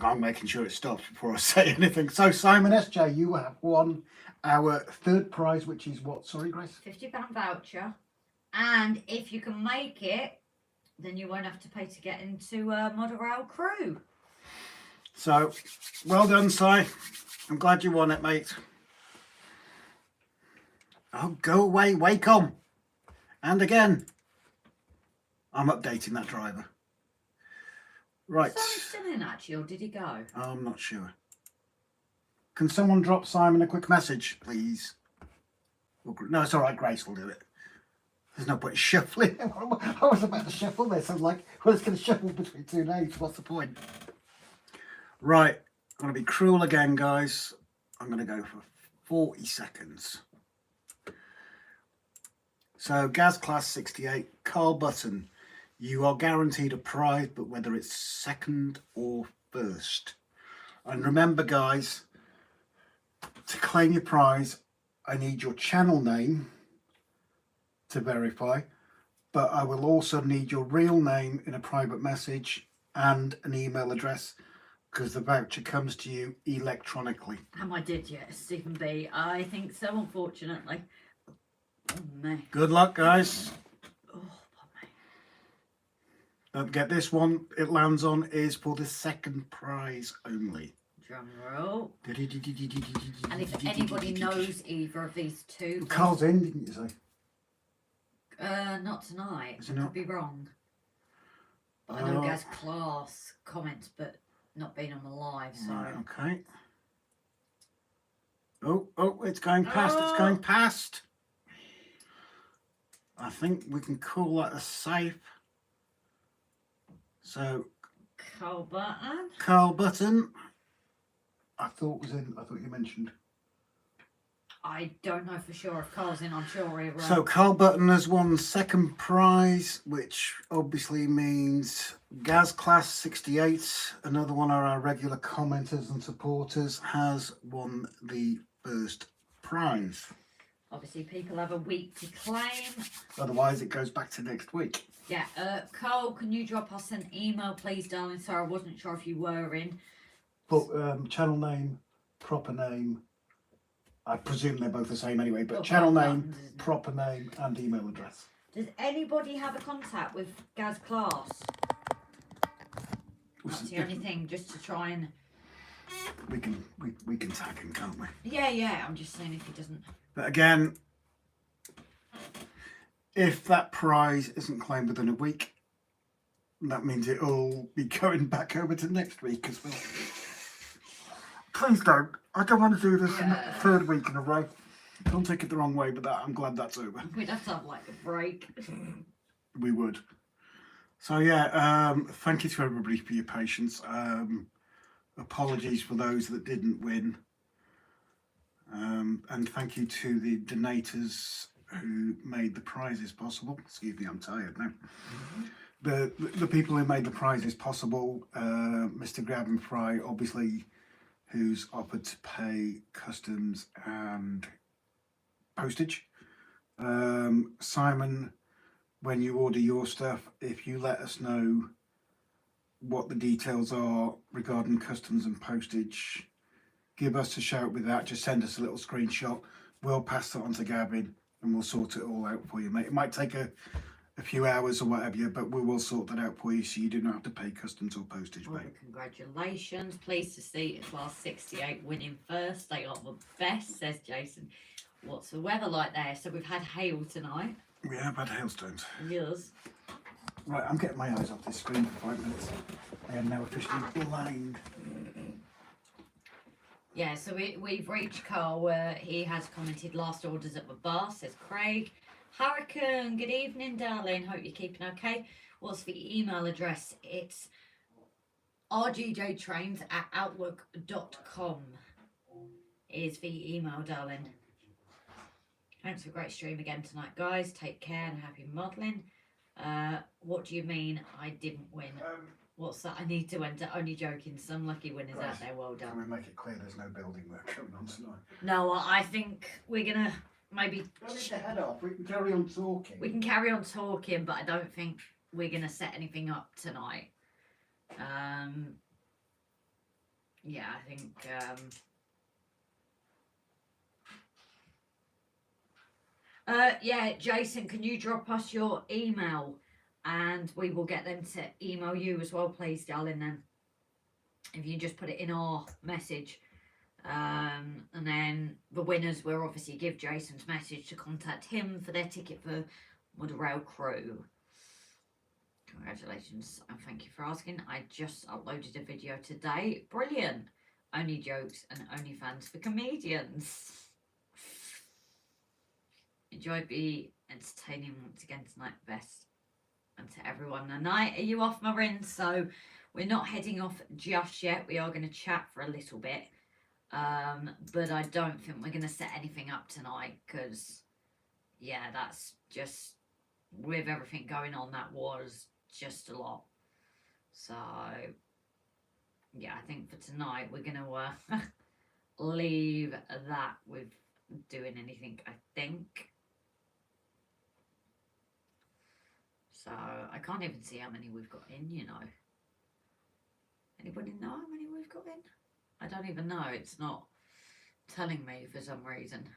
I'm making sure it stops before I say anything. So Simon SJ, you have won our third prize, which is what? Sorry, Grace? £50 voucher. And if you can make it, then you won't have to pay to get into Model Rail crew. So, well done, Si. I'm glad you won it, mate. Oh, go away, Wacom. And again, I'm updating that driver. Right. Is Simon still in actually, or did he go? I'm not sure. Can someone drop Simon a quick message, please? No, it's all right. Grace will do it. There's no point shuffling. I was about to shuffle this. I'm like, well, it's going to shuffle between two names. What's the point? Right. I'm going to be cruel again, guys. I'm going to go for 40 seconds. So, Gaz Class 68, Carl Button. You are guaranteed a prize, but whether it's second or first. And remember, guys, to claim your prize, I need your channel name to verify, but I will also need your real name in a private message and an email address, because the voucher comes to you electronically. Am I did yet, Stephen B? I think so, unfortunately. Oh, me. Good luck, guys. Oh, Don't forget, this one it lands on is for the second prize only. Drum roll. And if anybody knows either of these two... Carl's in, didn't you say? Not tonight. Is he I not? could be wrong. But I know Gaz Class comments, but not being on the live, so... Right, okay. Oh, it's going past, it's going past. I think we can call that a safe. So Choberton, I thought you mentioned. I don't know for sure if Carl's in. I'm sure he will. So Choberton has won second prize, which obviously means Gaz Class 68, another one of our regular commenters and supporters, has won the first prize. Obviously, people have a week to claim. Otherwise, it goes back to next week. Yeah, Carl, can you drop us an email, please, darling? Sorry, I wasn't sure if you were in. But channel name, proper name, I presume they're both the same anyway, but channel name, proper name, and email address. Does anybody have a contact with Gaz Class? That's the only thing, just to try and... We can tag him, can't we? Yeah, I'm just saying if he doesn't... But again, if that prize isn't claimed within a week, that means it'll be going back over to next week as well. Please don't. I don't want to do this in the third week in a row. Don't take it the wrong way, but I'm glad that's over. We'd have to have like a break. We would. So yeah, thank you to everybody for your patience. Apologies for those that didn't win. And thank you to the donators who made the prizes possible. Excuse me, I'm tired now. The people who made the prizes possible, Mr. Gavin Fry, obviously, who's offered to pay customs and postage. Simon, when you order your stuff, if you let us know what the details are regarding customs and postage, give us a shout with that. Just send us a little screenshot. We'll pass that on to Gavin and we'll sort it all out for you, mate. It might take a few hours or whatever, but we will sort that out for you so you do not have to pay customs or postage, Well, mate. congratulations. Pleased to see Class 68 winning first. They got the best, says Jason. What's the weather like there? So we've had hail tonight. We have had hailstones. Yes. Right, I'm getting my eyes off this screen for 5 minutes. I am now officially blind. Yeah, so we've reached Carl where he has commented last orders at the bar, says Craig. Hurricane, good evening, darling. Hope you're keeping okay. What's the email address? It's rgjtrains@outlook.com is the email, darling. Thanks for a great stream again tonight, guys. Take care and happy modelling. What do you mean I didn't win? What's that? I need to enter. Only joking. Some lucky winners out there. Well done. Can we make it clear there's no building work going on tonight? No, I think we're going to maybe... Don't need to head off. We can carry on talking. We can carry on talking, but I don't think we're going to set anything up tonight. Yeah, I think... yeah, Jason, can you drop us your email and we will get them to email you as well, please, darling, then. If you just put it in our message. And then the winners will obviously give Jason's message to contact him for their ticket for Monorail Crew. Congratulations and thank you for asking. I just uploaded a video today. Brilliant. Only jokes and only fans for comedians. Enjoyed the entertaining once again tonight, best. And to everyone tonight, are you off, Marin? So we're not heading off just yet. We are going to chat for a little bit. But I don't think we're going to set anything up tonight because, yeah, that's just, with everything going on, that was just a lot. So, yeah, I think for tonight we're going to leave that with doing anything, I think. So, I can't even see how many we've got in, you know. Anybody know how many we've got in? I don't even know. It's not telling me for some reason.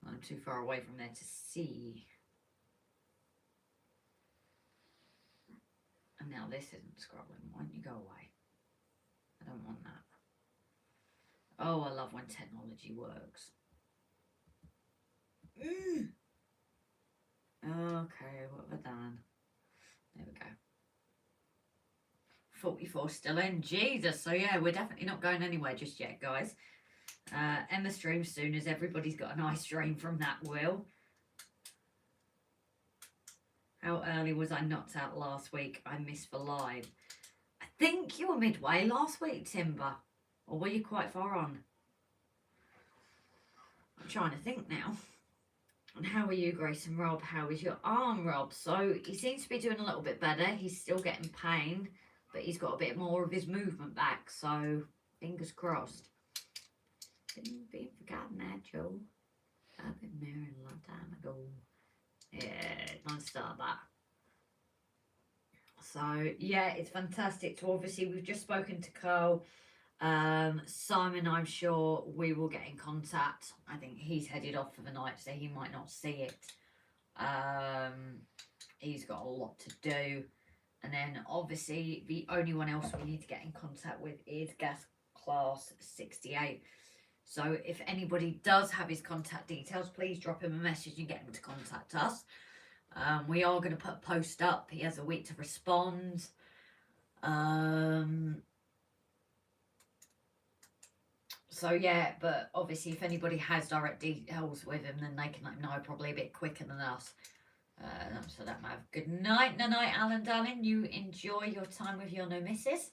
I'm too far away from there to see. And now this isn't scrolling. Why don't you go away? I don't want that. Oh, I love when technology works. Okay, what have I done? There we go. 44 still in. Jesus. So yeah, we're definitely not going anywhere just yet, guys. Emma streams soon as everybody's got a nice stream from that will. How early was I knocked out last week? I missed the live. I think you were midway last week, Timber. Or were you quite far on? I'm trying to think now. And how are you, Grace and Rob? How is your arm, Rob? So he seems to be doing a little bit better. He's still getting pain, but he's got a bit more of his movement back. So fingers crossed. Being forgotten that, Joe. I've been married a long time ago. Yeah, nice start that. So yeah, it's fantastic. So obviously we've just spoken to Carl. Simon, I'm sure we will get in contact. I think he's headed off for the night, so he might not see it. He's got a lot to do. And then obviously the only one else we need to get in contact with is Gas Class 68. So if anybody does have his contact details, please drop him a message and get him to contact us. We are going to put a post up. He has a week to respond. So yeah, but obviously if anybody has direct details with him, then they can let him know probably a bit quicker than us. So that might have good night, Alan, darling. You enjoy your time with your no missus.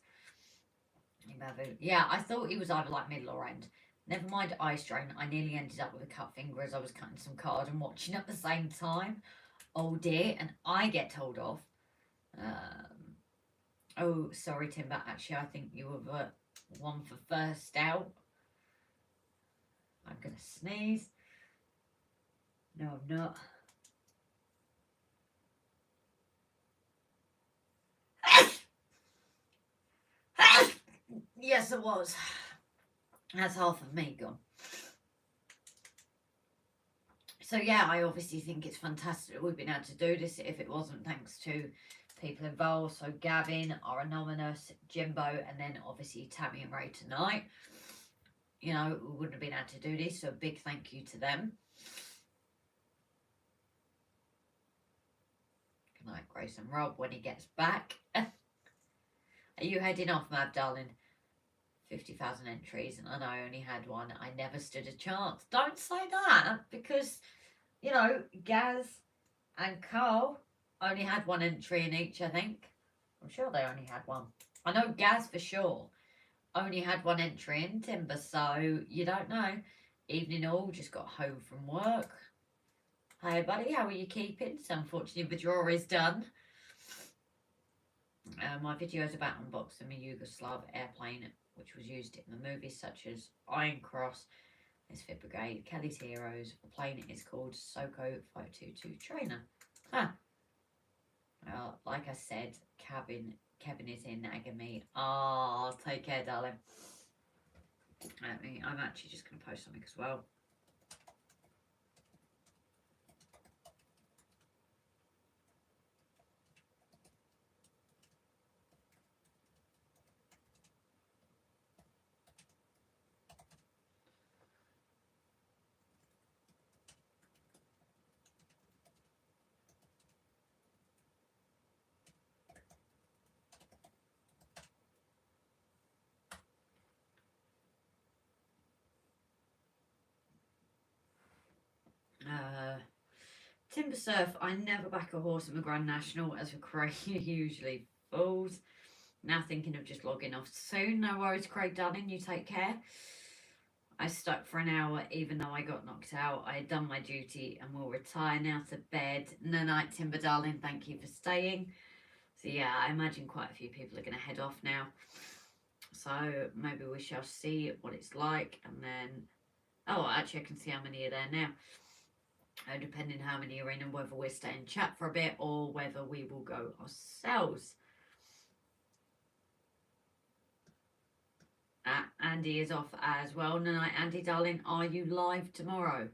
Yeah, I thought he was either like middle or end. Never mind eye strain. I nearly ended up with a cut finger as I was cutting some card and watching at the same time. Oh dear, and I get told off. Oh, sorry, Timber. Actually, I think you were the one for first out. I'm going to sneeze. No, I'm not. Yes, it was. That's half of me gone. So yeah, I obviously think it's fantastic that we've been able to do this. If it wasn't thanks to people involved, so Gavin, our anonymous, Jimbo, and then obviously Tammy and Ray tonight, you know, we wouldn't have been able to do this. So a big thank you to them. Good night, Grace and Rob, when he gets back. Are you heading off, Mav, darling? 50,000 entries, and I only had one. I never stood a chance. Don't say that, because, you know, Gaz and Carl only had one entry in each, I think. I'm sure they only had one. I know Gaz for sure only had one entry in, Timber, so you don't know. Evening all, just got home from work. Hey, buddy, how are you keeping? So unfortunately, the draw is done. My videos about unboxing a Yugoslav airplane, which was used in the movies such as Iron Cross, Misfit Brigade, Kelly's Heroes. The plane is called Soko 522 Trainer. Huh. Well, like I said, Kevin is in Agami. Ah, take care, darling. I'm actually just going to post something as well. Timber Surf, I never back a horse at my Grand National as a Craig usually falls. Now thinking of just logging off soon. No worries, Craig, darling, you take care. I stuck for an hour even though I got knocked out. I had done my duty and will retire now to bed. No night, Timber, darling, thank you for staying. So yeah, I imagine quite a few people are going to head off now. So maybe we shall see what it's like, and then... Oh, actually I can see how many are there now. Depending how many are in and whether we're staying chat for a bit or whether we will go ourselves. Andy is off as well. No night, Andy, darling. Are you live tomorrow?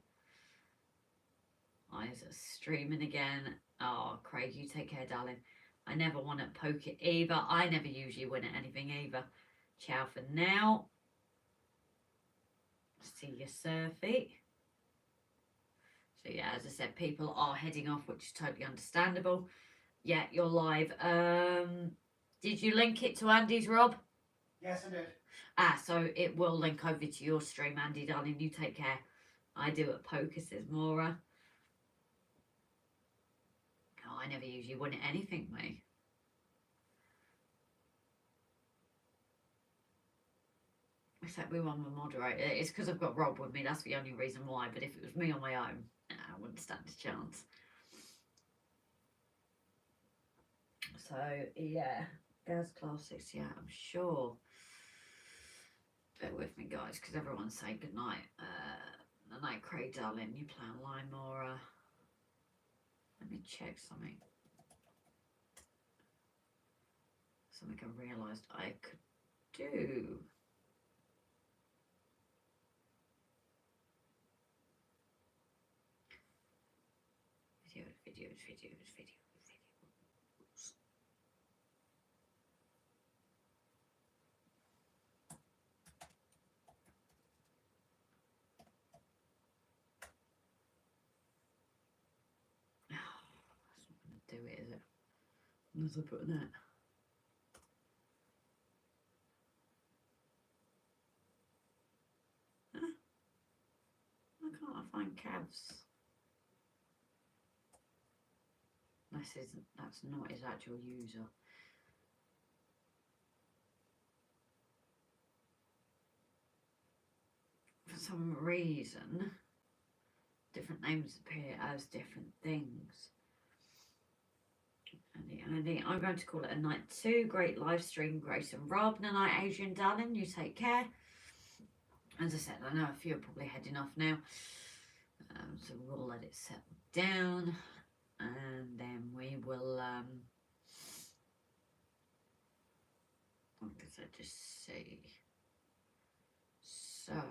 Eyes are streaming again. Oh, Craig, you take care, darling. I never won at poker either. I never usually win at anything either. Ciao for now. See you, Surfy. So yeah, as I said, people are heading off, which is totally understandable. Yeah, you're live. Did you link it to Andy's, Rob? Yes, I did. So it will link over to your stream, Andy, darling. You take care. I do at poker, says Maura. Oh, I never usually win at anything, me. Except we won the moderator. It's because I've got Rob with me. That's the only reason why. But if it was me on my own, I wouldn't stand a chance. So, yeah. Gas class 6, yeah, I'm sure. Bear with me, guys, because everyone's saying goodnight. Good night, Craig, darling. You play online more. Let me check something. Something I realised I could do. Videos. Do it, is it? Unless I put a net. Huh? Why can't I find Cavs? That's not his actual user. For some reason, different names appear as different things. Andy, I'm going to call it a night 2. Great live stream, Grace and Rob. Good night, Adrian, darling. You take care. As I said, I know a few are probably heading off now. So we'll let it settle down. And then we will, what does I just see? So, where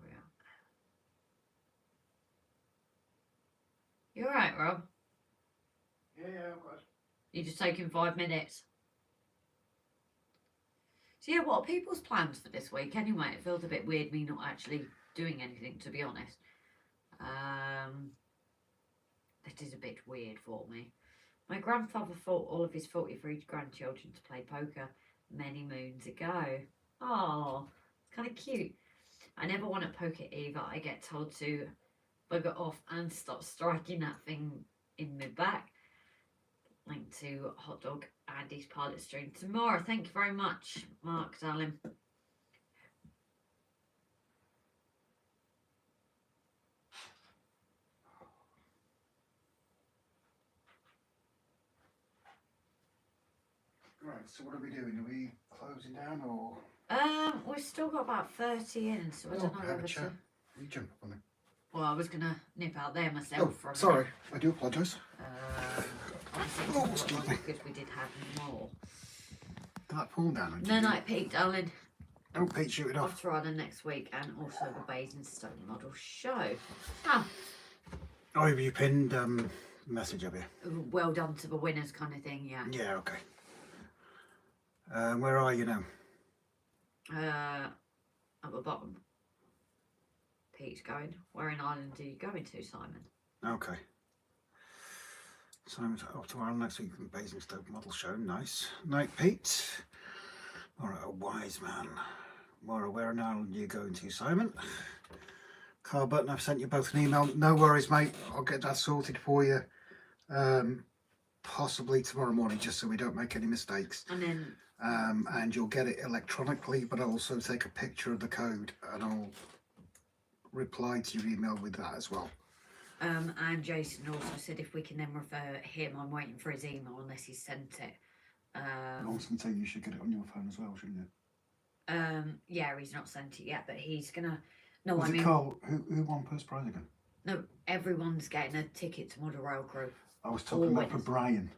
we are. You alright, Rob? Yeah, I'm good. You just taking 5 minutes? So yeah, what are people's plans for this week anyway? It feels a bit weird me not actually doing anything, to be honest. It is a bit weird for me. My grandfather taught all of his 43 grandchildren to play poker many moons ago. Oh, it's kind of cute. I never won at poker either. I get told to bugger off and stop striking that thing in my back. Link to Hot Dog Andy's pilot stream tomorrow. Thank you very much, Mark, darling. Right, so what are we doing? Are we closing down or? We've still got about 30 in, so I don't know whether to. You jump up on me. Well, I was gonna nip out there myself for a minute. Sorry, I do apologise. Obviously, because we did have more. Did that fall down? No night, Pete, darling. Don't Pete, shoot it off. Off to Arnold next week, and also the Basingstoke model show. Oh, have you pinned message of you? Well done to the winners, kind of thing. Yeah. Yeah, okay. Where are you now? At the bottom. Pete's going. Where in Ireland are you going to, Simon? Okay. Simon's off to Ireland next week from Basingstoke model show. Nice. Night, Pete. All right, a wise man. Maura, where in Ireland are you going to, Simon? Carl Button, I've sent you both an email. No worries, mate. I'll get that sorted for you. Possibly tomorrow morning, just so we don't make any mistakes. And then... and you'll get it electronically, but I'll also take a picture of the code and I'll reply to your email with that as well. And Jason also said if we can then refer him, I'm waiting for his email unless he's sent it. I was going to say you should get it on your phone as well, shouldn't you? Yeah, he's not sent it yet, but he's gonna. No, Was I it mean, Carl? Who won first prize again? no, everyone's getting a ticket to Model Rail Crew. I was talking about for Brian.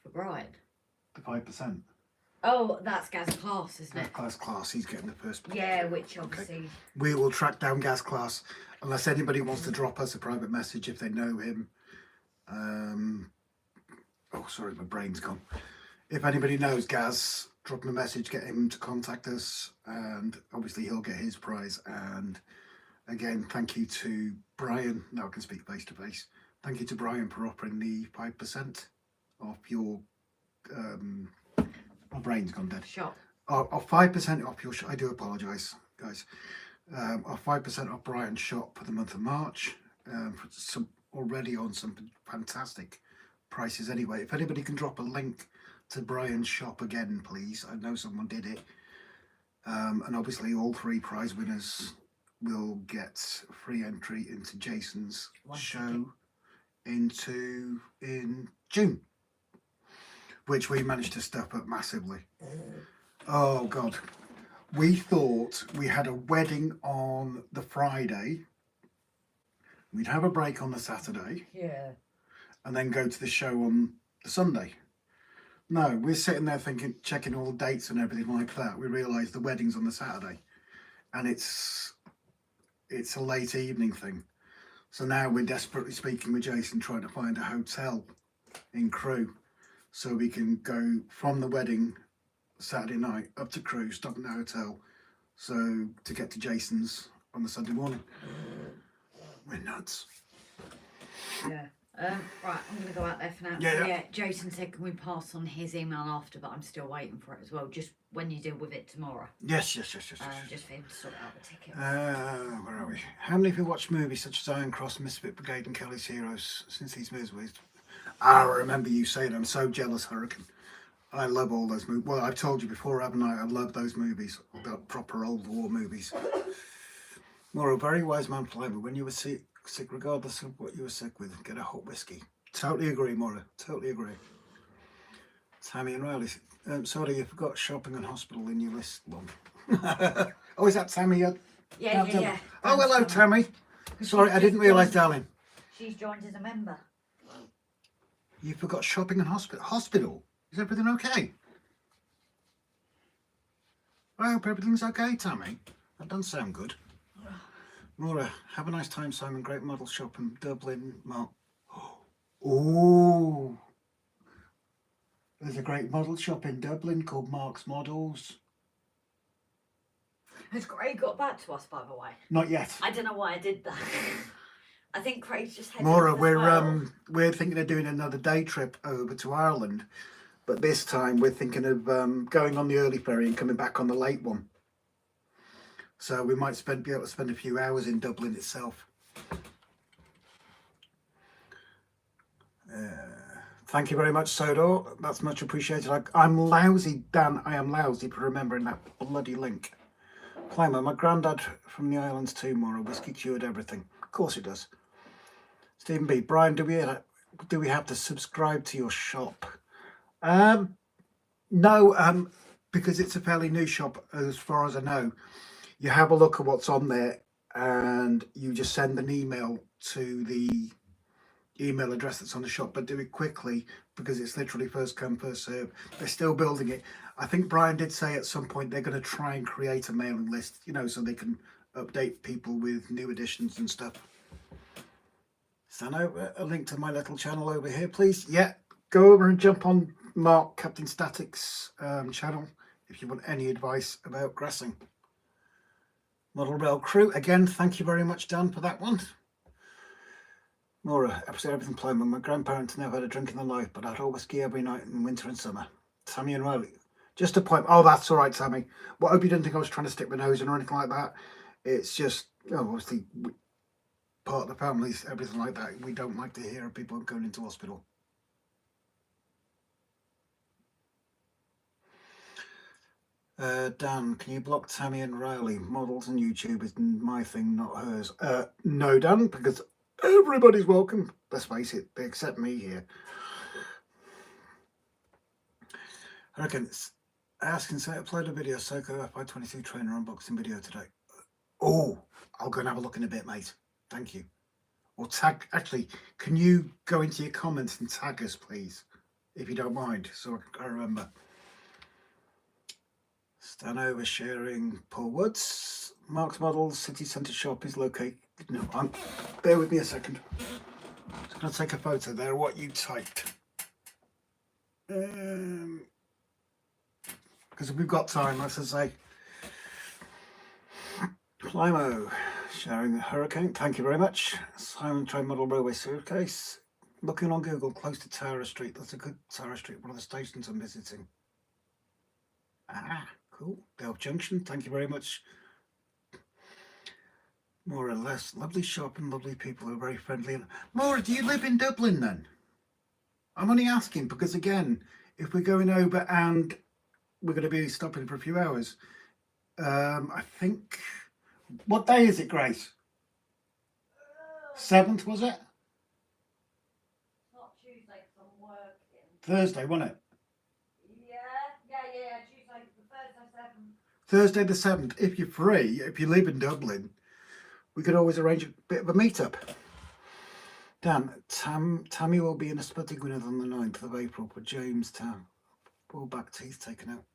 For Brian. The 5%. Oh, that's Gaz Class, isn't it? Class. He's getting the first. Yeah, which obviously. Okay. We will track down Gaz Class unless anybody wants to drop us a private message if they know him. Oh, sorry, my brain's gone. If anybody knows Gaz, drop him a message, get him to contact us, and obviously he'll get his prize. And again, thank you to Brian. Now I can speak face to face. Thank you to Brian for offering the 5% off your. My brain's gone dead. Shop. Or 5% off your shop. I do apologise, guys. Our 5% off Brighton shop for the month of March. Some already on some fantastic prices anyway. If anybody can drop a link to Brian's shop again, please. I know someone did it. And obviously all 3 prize winners will get free entry into Jason's show in June, which we managed to step up massively. Oh God. We thought we had a wedding on the Friday. We'd have a break on the Saturday. Yeah. And then go to the show on the Sunday. No, we're sitting there thinking, checking all the dates and everything like that. We realised the wedding's on the Saturday. And it's a late evening thing. So now we're desperately speaking with Jason, trying to find a hotel in Crewe so we can go from the wedding Saturday night up to Crewe, stop in the hotel, so to get to Jason's on the Sunday morning. We're nuts. Yeah. Right, I'm going to go out there for now. Yeah. Jason said can we pass on his email after, but I'm still waiting for it as well, just when you deal with it tomorrow. Yes. Just for him to sort out the tickets. Where are we? How many of you watched movies such as Iron Cross, Misfit Brigade and Kelly's Heroes since these movies were... I remember you saying, I'm so jealous, Hurricane. I love all those movies. Well, I've told you before, haven't I? I love those movies, the proper old war movies. More a very wise man, Flavor. When you were sick, regardless of what you were sick with, get a hot whiskey. Totally agree, Maura. Totally agree. Tammy and Riley. Sorry, you forgot shopping and hospital in your list, Mum. Oh, is that Tammy? Yeah. Oh, hello, Tammy. Sorry, I didn't realise, darling. She's joined as a member. You forgot shopping and hospital. Is everything okay? I hope everything's okay, Tammy. That doesn't sound good. Laura, have a nice time, Simon. Great model shop in Dublin. Mark. Oh, there's a great model shop in Dublin called Mark's Models. Has Craig got back to us, by the way? Not yet. I don't know why I did that. I think Craig's just heading Maura, off as we're thinking of doing another day trip over to Ireland, but this time we're thinking of going on the early ferry and coming back on the late one. So we might be able to spend a few hours in Dublin itself. Thank you very much, Sodor. That's much appreciated. I'm lousy, Dan. I am lousy for remembering that bloody link. Climber, my granddad from the islands too, Maura. Whiskey cured everything. Of course it does. Stephen B. Brian, do we have to subscribe to your shop? No, because it's a fairly new shop as far as I know. You have a look at what's on there and you just send an email to the email address that's on the shop, but do it quickly because it's literally first come, first serve. They're still building it. I think Brian did say at some point they're going to try and create a mailing list, so they can update people with new editions and stuff. Sano, a link to my little channel over here, please. Yeah, go over and jump on Mark Captain Static's channel if you want any advice about grassing. Model Rail Crew, again, thank you very much, Dan, for that one. Maura, episode Everything Plowman. My grandparents never had a drink in their life, but I had a whiskey every night in winter and summer. Tammy and Riley. Just a point. Oh, that's all right, Tammy. Well, I hope you didn't think I was trying to stick my nose in or anything like that. It's just, obviously, part of the families, everything like that. We don't like to hear of people going into hospital. Dan, can you block Tammy and Riley? Models and YouTube is my thing, not hers. No, Dan, because everybody's welcome. Let's face it, they accept me here. I reckon asking to upload a video, Soko FI22 trainer unboxing video today. Oh, I'll go and have a look in a bit, mate. Thank you. Or tag, actually, can you go into your comments and tag us, please, if you don't mind, so I remember. Stan oversharing Paul Woods. Mark's Models City Centre shop is located. No, bear with me a second. I'm just going to take a photo there. What you typed. Because we've got time, as I say. Flymo sharing the Hurricane. Thank you very much. Simon Train Model Railway Suitcase. Looking on Google, close to Tara Street. That's a good Tara Street, one of the stations I'm visiting. Ah, cool. Delph Junction. Thank you very much. More or less. Lovely shop and lovely people who are very friendly. Maura, do you live in Dublin then? I'm only asking because, again, if we're going over and we're going to be stopping for a few hours, I think... What day is it, Grace? 7th, was it? Not Tuesday because I'm working. Thursday, wasn't it? Yeah. Tuesday, Thursday 7th. Thursday the 7th. If you're free, if you live in Dublin, we could always arrange a bit of a meet-up. Dan, Tammy will be in a splitting winner on the 9th of April for Jamestown. All back teeth taken out.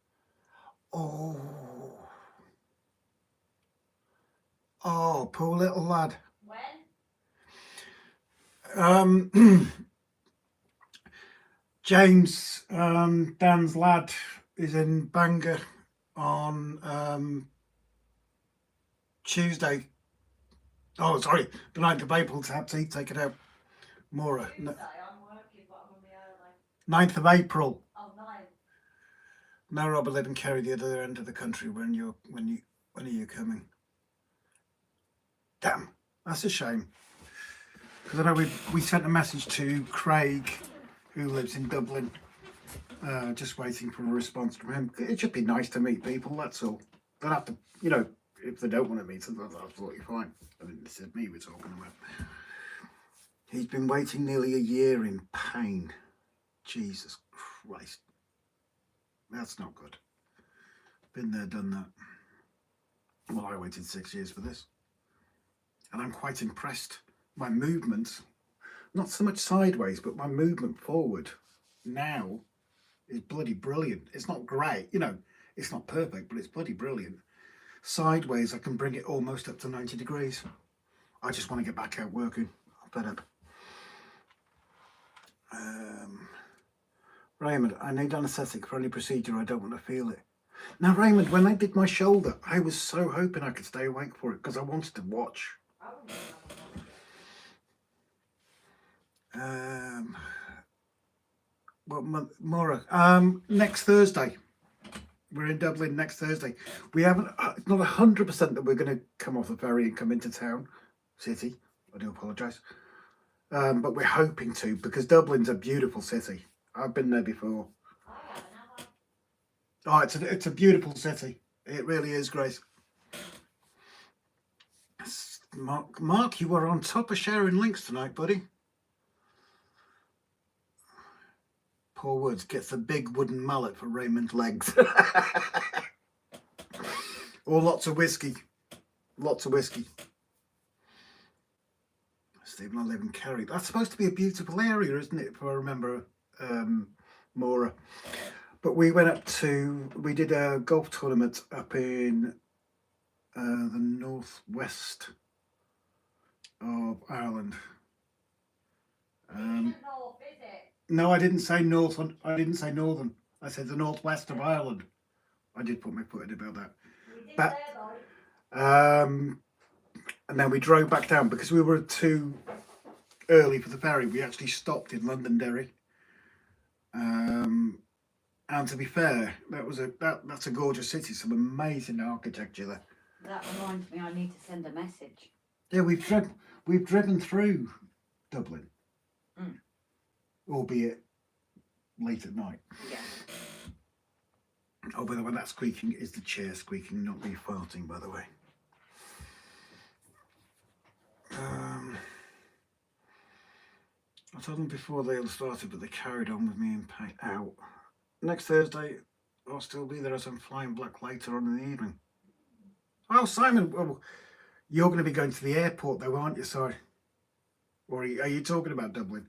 Oh, poor little lad. When? James, Dan's lad, is in Bangor on Tuesday. Oh, sorry, the 9th of April to have teeth taken out. Maura. Tuesday, I'm working, but I'm on the early. 9th of April. Oh, 9th. No, Robert, live and carry the other end of the country when are you coming? Damn, that's a shame. Because I know we sent a message to Craig, who lives in Dublin, just waiting for a response from him. It should be nice to meet people, that's all. They don't have to, you know, if they don't want to meet us, that's absolutely fine. I mean, this is me we're talking about. He's been waiting nearly a year in pain. Jesus Christ. That's not good. Been there, done that. Well, I waited 6 years for this. And I'm quite impressed. My movement, not so much sideways, but my movement forward now is bloody brilliant. It's not great, you know, it's not perfect, but it's bloody brilliant. Sideways, I can bring it almost up to 90 degrees. I just want to get back out working. I'm fed up. Raymond, I need anaesthetic for any procedure. I don't want to feel it. Now, Raymond, when I did my shoulder, I was so hoping I could stay awake for it because I wanted to watch. Maura, next Thursday. We're in Dublin next Thursday. We haven't, it's not 100% that we're going to come off the ferry and come into town, city. I do apologise. But we're hoping to, because Dublin's a beautiful city. I've been there before. Oh, it's a beautiful city. It really is, Grace. Mark, you were on top of sharing links tonight, buddy. Paul Woods gets a big wooden mallet for Raymond's legs. Or lots of whiskey. Lots of whiskey. Stephen, I live in Kerry. That's supposed to be a beautiful area, isn't it? If I remember, Maura. But we we did a golf tournament up in the northwest of Ireland. No, I didn't say north. I didn't say northern. I said the northwest of Ireland. I did put my foot in about that. But and then we drove back down because we were too early for the ferry. We actually stopped in Londonderry. And to be fair, that's a gorgeous city. Some amazing architecture there. That reminds me, I need to send a message. Yeah, we've driven through Dublin, albeit late at night. Yeah. Oh, by the way, that squeaking is the chair squeaking, not me farting, by the way. I told them before they all started, but they carried on with me and paid out. Next Thursday, I'll still be there as I'm flying back later on in the evening. Oh, Simon, well, you're going to be going to the airport though, aren't you? Sorry. Or are you talking about Dublin?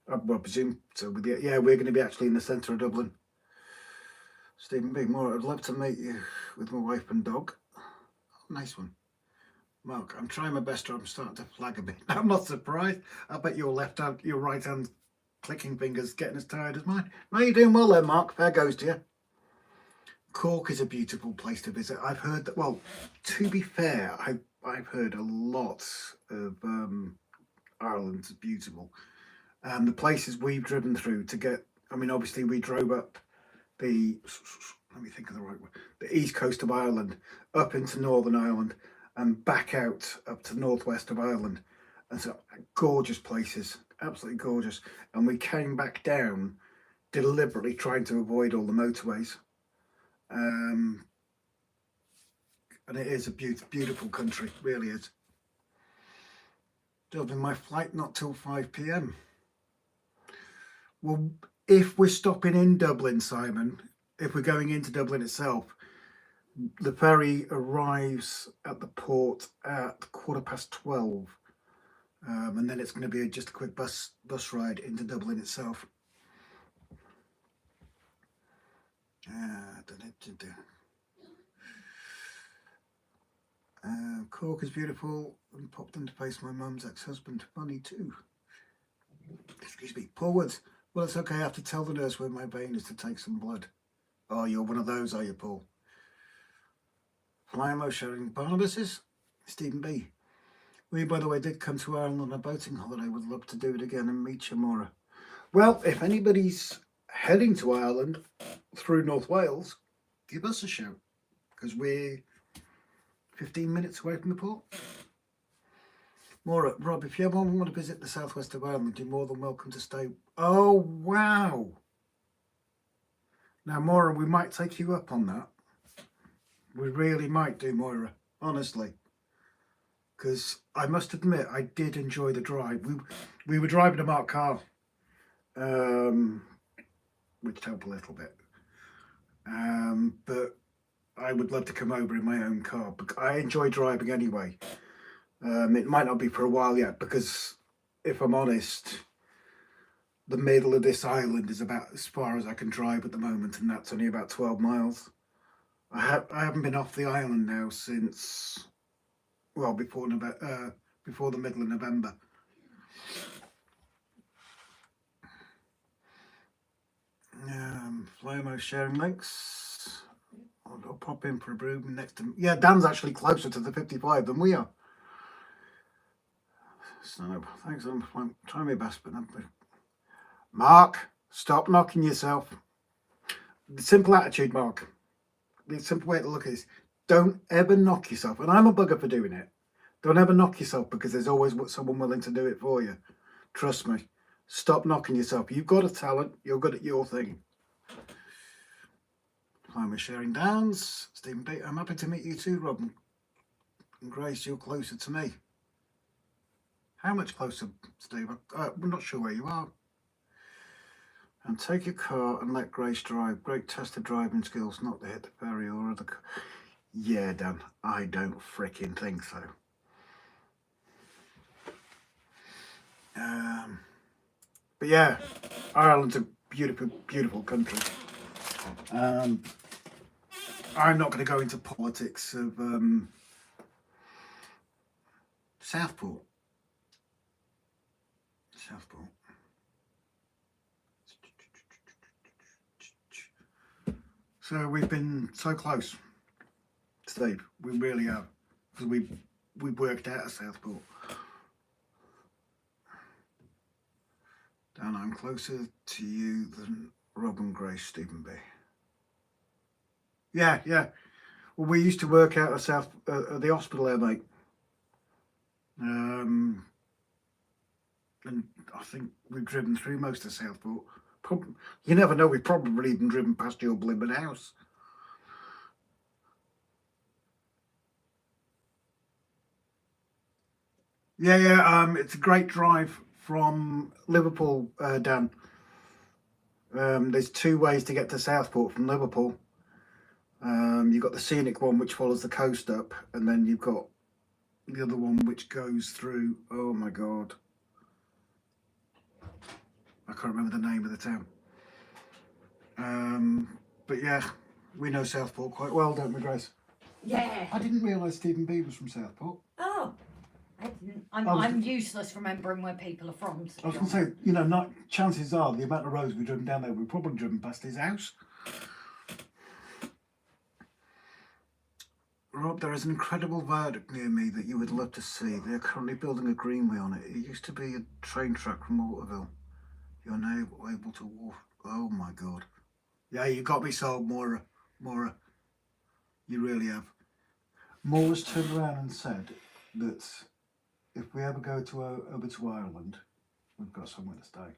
I presume so. Yeah, we're going to be actually in the centre of Dublin. Stephen B. Moore, I'd love to meet you with my wife and dog. Oh, nice one. Mark, I'm trying my best, I'm starting to flag a bit. I'm not surprised. I bet your right hand clicking fingers getting as tired as mine. No, you're doing well there, Mark. Fair goes to you. Cork is a beautiful place to visit. I've heard that, well, to be fair, I've heard a lot of Ireland's beautiful. The places we've driven through to get, I mean, obviously we drove up the, let me think of the right word, the east coast of Ireland, up into Northern Ireland. and back out up to northwest of Ireland. And so gorgeous places, absolutely gorgeous. And we came back down deliberately trying to avoid all the motorways. And it is a beautiful country, really is. Dublin, my flight not till 5 p.m. Well, if we're stopping in Dublin, Simon, if we're going into Dublin itself, the ferry arrives at the port at 12:15. And then it's going to be just a quick bus ride into Dublin itself. Cork is beautiful, and popped in to face my mum's ex-husband. Funny too. Excuse me. Paul Woods. Well, it's okay. I have to tell the nurse where my vein is to take some blood. Oh, you're one of those, are you, Paul? Flymo sharing Barnabas's. Stephen B. We, by the way, did come to Ireland on a boating holiday. Would love to do it again and meet you, Maura. Well, if anybody's heading to Ireland through North Wales, give us a shout, because we're 15 minutes away from the port. Maura, Rob, if you ever want to visit the southwest of Ireland, you're more than welcome to stay. Oh, wow. Now, Maura, we might take you up on that. We really might do, Moira, honestly. Because I must admit, I did enjoy the drive. We were driving a marked car, which helped a little bit. But I would love to come over in my own car. But I enjoy driving anyway. It might not be for a while yet, because if I'm honest, the middle of this island is about as far as I can drive at the moment, and that's only about 12 miles. I haven't been off the island now since, well, before the middle of November. Flymo sharing links. I'll pop in for a brew next to. Yeah, Dan's actually closer to the 55 than we are. So thanks. I'm trying my best, but not. Mark, stop knocking yourself. The simple attitude, Mark. The simple way to look at this: don't ever knock yourself. And I'm a bugger for doing it. Don't ever knock yourself, because there's always someone willing to do it for you. Trust me. Stop knocking yourself. You've got a talent. You're good at your thing. We're sharing downs. Stephen B. I'm happy to meet you too, Rob. And Grace, you're closer to me. How much closer, Steve? We're not sure where you are. And take your car and let Grace drive. Great test of driving skills, not to hit the ferry or other. Yeah, Dan, I don't fricking think so. But yeah, Ireland's a beautiful, beautiful country. I'm not going to go into politics of Southport. So we've been so close, Steve. We really have, because we worked out of Southport. Dan, I'm closer to you than Rob and Grace, Stephen B. Yeah. Well, we used to work out of at the hospital there, mate. And I think we've driven through most of Southport. You never know, we've probably even driven past your blimmin' house. Yeah. It's a great drive from Liverpool, Dan. There's two ways to get to Southport from Liverpool. You've got the scenic one, which follows the coast up, and then you've got the other one which goes through, oh my god, I can't remember the name of the town. But yeah, we know Southport quite well, don't we, Grace? Yeah. I didn't realise Stephen B was from Southport. Oh, I didn't. I'm useless remembering where people are from. I was going to say, you know, chances are the amount of roads we've driven down there, we've probably driven past his house. Rob, there is an incredible viaduct near me that you would love to see. They are currently building a greenway on it. It used to be a train track from Waterville. You're now able to walk. Oh my god. Yeah, you got me sold, Moira. You really have. Moore's turned around and said that if we ever go to over to Ireland, we've got somewhere to stay.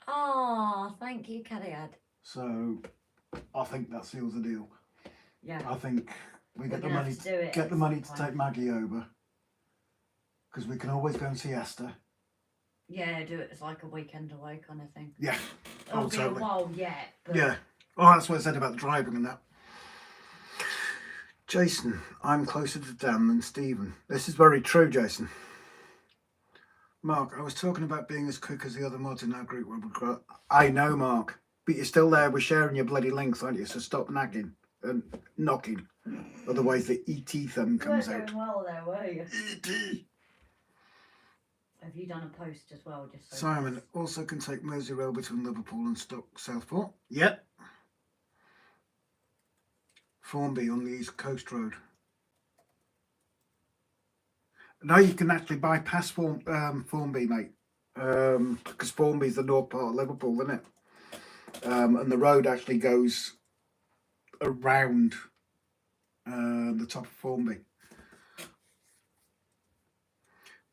Oh, thank you, Cariad. So I think that seals the deal. Yeah. I think we get the gonna money have to do it get at the money to some point. take Maggie over, because we can always go and see Esther. Yeah, do it as like a weekend away kind of thing. Yeah. It'll be a totally. while yet. But Yeah. Oh, that's what I said about the driving and that. Jason, I'm closer to Dan than Stephen. This is very true, Jason. Mark, I was talking about being as quick as the other mods in our group. I know, Mark, but you're still there. We're sharing your bloody links, aren't you? So stop nagging and knocking. Otherwise, the ET thumb comes you weren't out. doing well there, were you? ET. Have you done a post as well? Just so Simon also can take Merseyrail between Liverpool and Southport. Yep. Formby on the East Coast Road. No, you can actually bypass Formby, mate. Because Formby's the north part of Liverpool, isn't it? And the road actually goes around the top of Formby.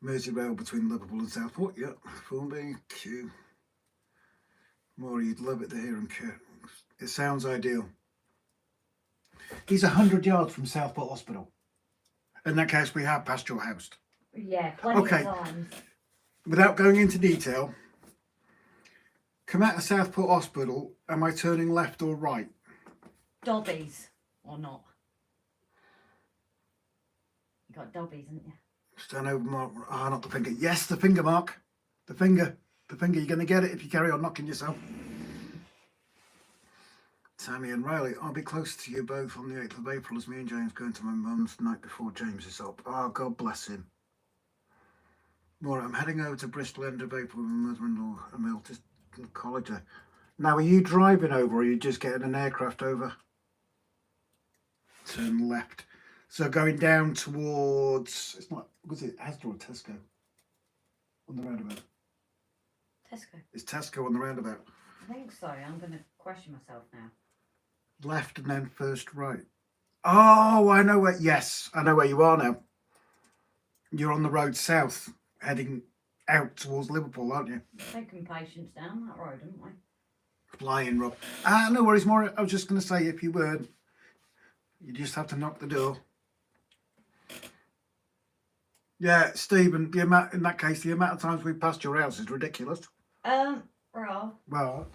Merseyrail between Liverpool and Southport. Yep. Formby, Q. More, you'd love it to hear him. It sounds ideal. He's 100 yards from Southport Hospital. In that case, we have passed your house. Yeah, plenty Okay. of times. Without going into detail, come out of Southport Hospital, am I turning left or right? Dobbies or not? You got dobbies, haven't you? Stand over, Mark. Ah, not the finger. Yes, the finger, Mark. The finger. The finger. You're going to get it if you carry on knocking yourself. Tammy and Riley, I'll be close to you both on the 8th of April as me and James going to my mum's the night before James is up. Oh, God bless him. Maura, I'm heading over to Bristol end of April with my mother-in-law, Emil, to college. Now, are you driving over or are you just getting an aircraft over? Turn left. So going down towards, it's not, was it Asda or Tesco? On the roundabout. Tesco. It's Tesco on the roundabout. I think so. I'm going to question myself now. Left and then first right. Oh, I know where, yes, I know where you are now. You're on the road south, heading out towards Liverpool, aren't you? Taking patients down that road, haven't we? Flying, Rob. Ah, no worries, Maura. I was just going to say, if you weren't, you just have to knock the door. Yeah, Stephen, the amount, in that case, the amount of times we've passed your house is ridiculous. Rob. Well,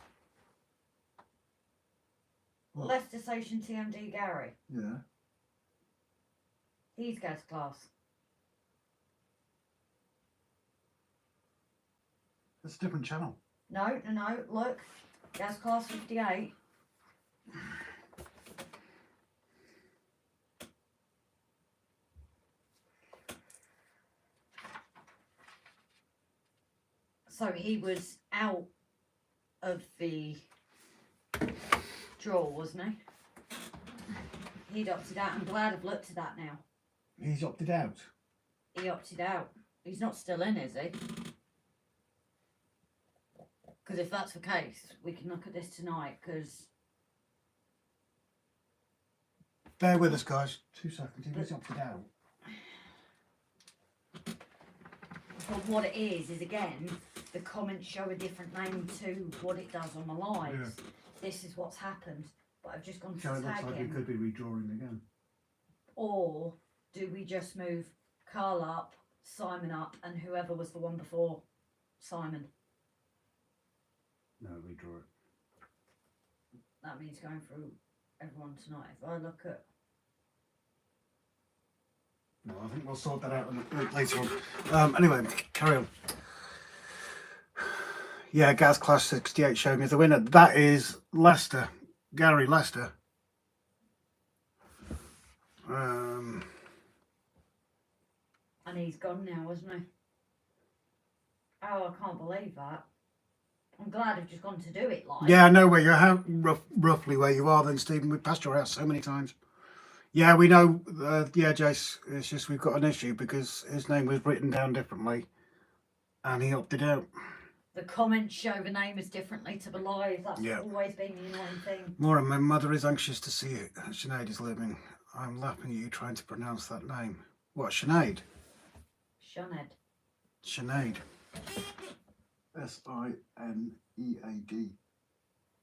what? Leicester Station TMD Gary. Yeah. He's gas class. That's a different channel. No, look. Gas class 58. So he was out of the draw, wasn't he? He'd opted out. I'm glad I've looked at that now. He's opted out. He opted out. He's not still in, is he? Because if that's the case, we can look at this tonight, because... Bear with us, guys. 2 seconds. He's opted out. But what it is again, the comments show a different name to what it does on the lives. Yeah. This is what's happened. But I've just gone to So it looks tag like we him. could be redrawing again. Or do we just move Carl up, Simon up, and whoever was the one before Simon? No, redraw it. That means going through everyone tonight. If I look at... No, I think we'll sort that out later on. Anyway, carry on. Yeah, Gas Class 68 showing me the winner. That is Leicester. Gary Leicester. And he's gone now, isn't he? Oh, I can't believe that. I'm glad I've just gone to do it live. Yeah, I know where you're roughly where you are then, Stephen. We've passed your house so many times. Yeah, we know. Yeah, Jace, it's just we've got an issue because his name was written down differently and he opted out. The comments show the name as differently to the live. That's Yeah. always been the annoying thing. Maura, my mother is anxious to see it. Sinead is living. I'm laughing at you trying to pronounce that name. What, Sinead? Sinead. Sinead. S-I-N-E-A-D.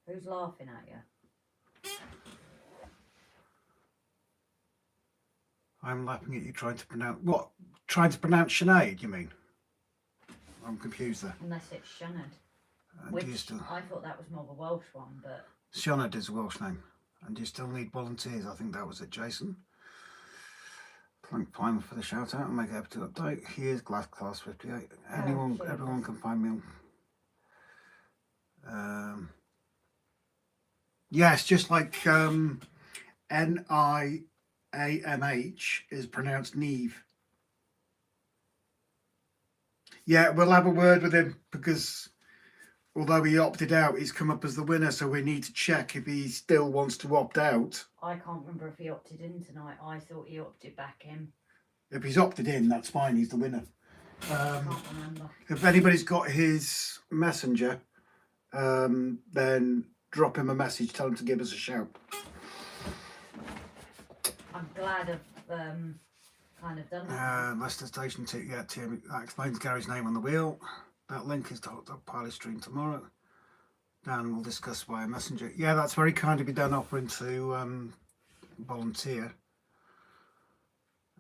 Who's laughing at you? I'm laughing at you trying to pronounce... What? Trying to pronounce Sinead, you mean? I'm confused there. Unless it's Sinead. And Which do you still... I thought that was more of a Welsh one, but... Sinead is a Welsh name. And do you still need volunteers? I think that was it, Jason. Thank Primer for the shout out and make up to update. Here's Glass Class 58. Everyone can find me on. Yeah, it's just like N-I-A-M-H is pronounced Neve. Yeah, we'll have a word with him because although he opted out, he's come up as the winner, so we need to check if he still wants to opt out. I can't remember if he opted in tonight. I thought he opted back in. If he's opted in, that's fine, he's the winner. I can't remember. If anybody's got his messenger, then drop him a message, tell him to give us a shout. I'm glad I've kind of done that. Leicester Station, yeah, Tim, that explains Gary's name on the wheel. That link is to the pilot stream tomorrow. Dan will discuss via messenger. Yeah, that's very kind of you, Dan, offering to volunteer.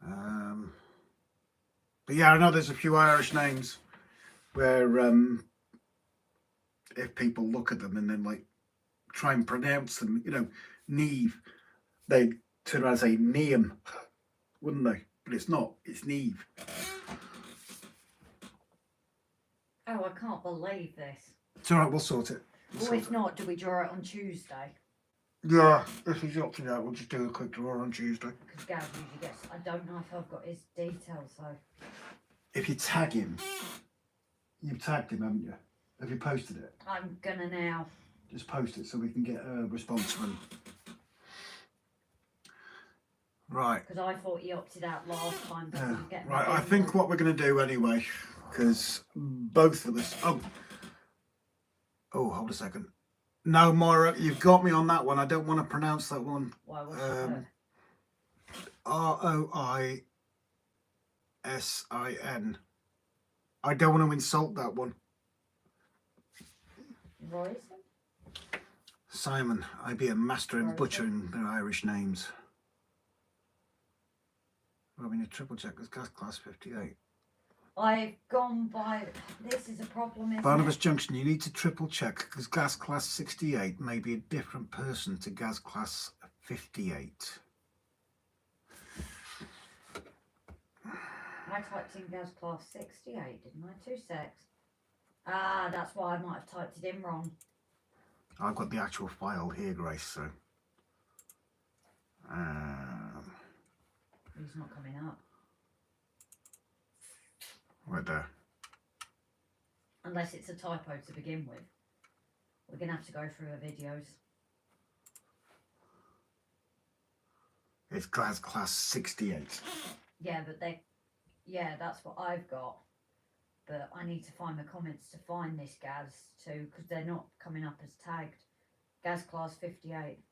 But yeah, I know there's a few Irish names where if people look at them and then like try and pronounce them, you know, Neve, they turn around and say Neam, wouldn't they? But it's not, it's Neve. Oh, I can't believe this. It's alright, we'll sort it. Well, if not, do we draw it on Tuesday? Yeah, if he's opted out, we'll just do a quick draw on Tuesday. Because Gav usually gets... I don't know if I've got his details, so... If you tag him, you've tagged him, haven't you? Have you posted it? I'm gonna now. Just post it so we can get a response from him. Right. Because I thought he opted out last time. But I'm getting right, I think what we're going to do anyway, because both of us... Oh, hold a second. No, Moira, you've got me on that one. I don't want to pronounce that one. Why, what's that? R-O-I-S-I-N. I don't want to insult that one. Royson? Simon, I be a master in butchering their Irish names. Robin, a triple check is gas class 58. I've gone by... This is a problem, isn't Barnabas it? Junction, you need to triple check because gas class 68 may be a different person to gas class 58. I typed in gas class 68, didn't I? 2 secs. Ah, that's why I might have typed it in wrong. I've got the actual file here, Grace, so... He's not coming up. Right there. Unless it's a typo to begin with. We're going to have to go through our videos. It's gas class 68. Yeah, but they... Yeah, that's what I've got. But I need to find the comments to find this Gaz too, because they're not coming up as tagged. Gaz class 58.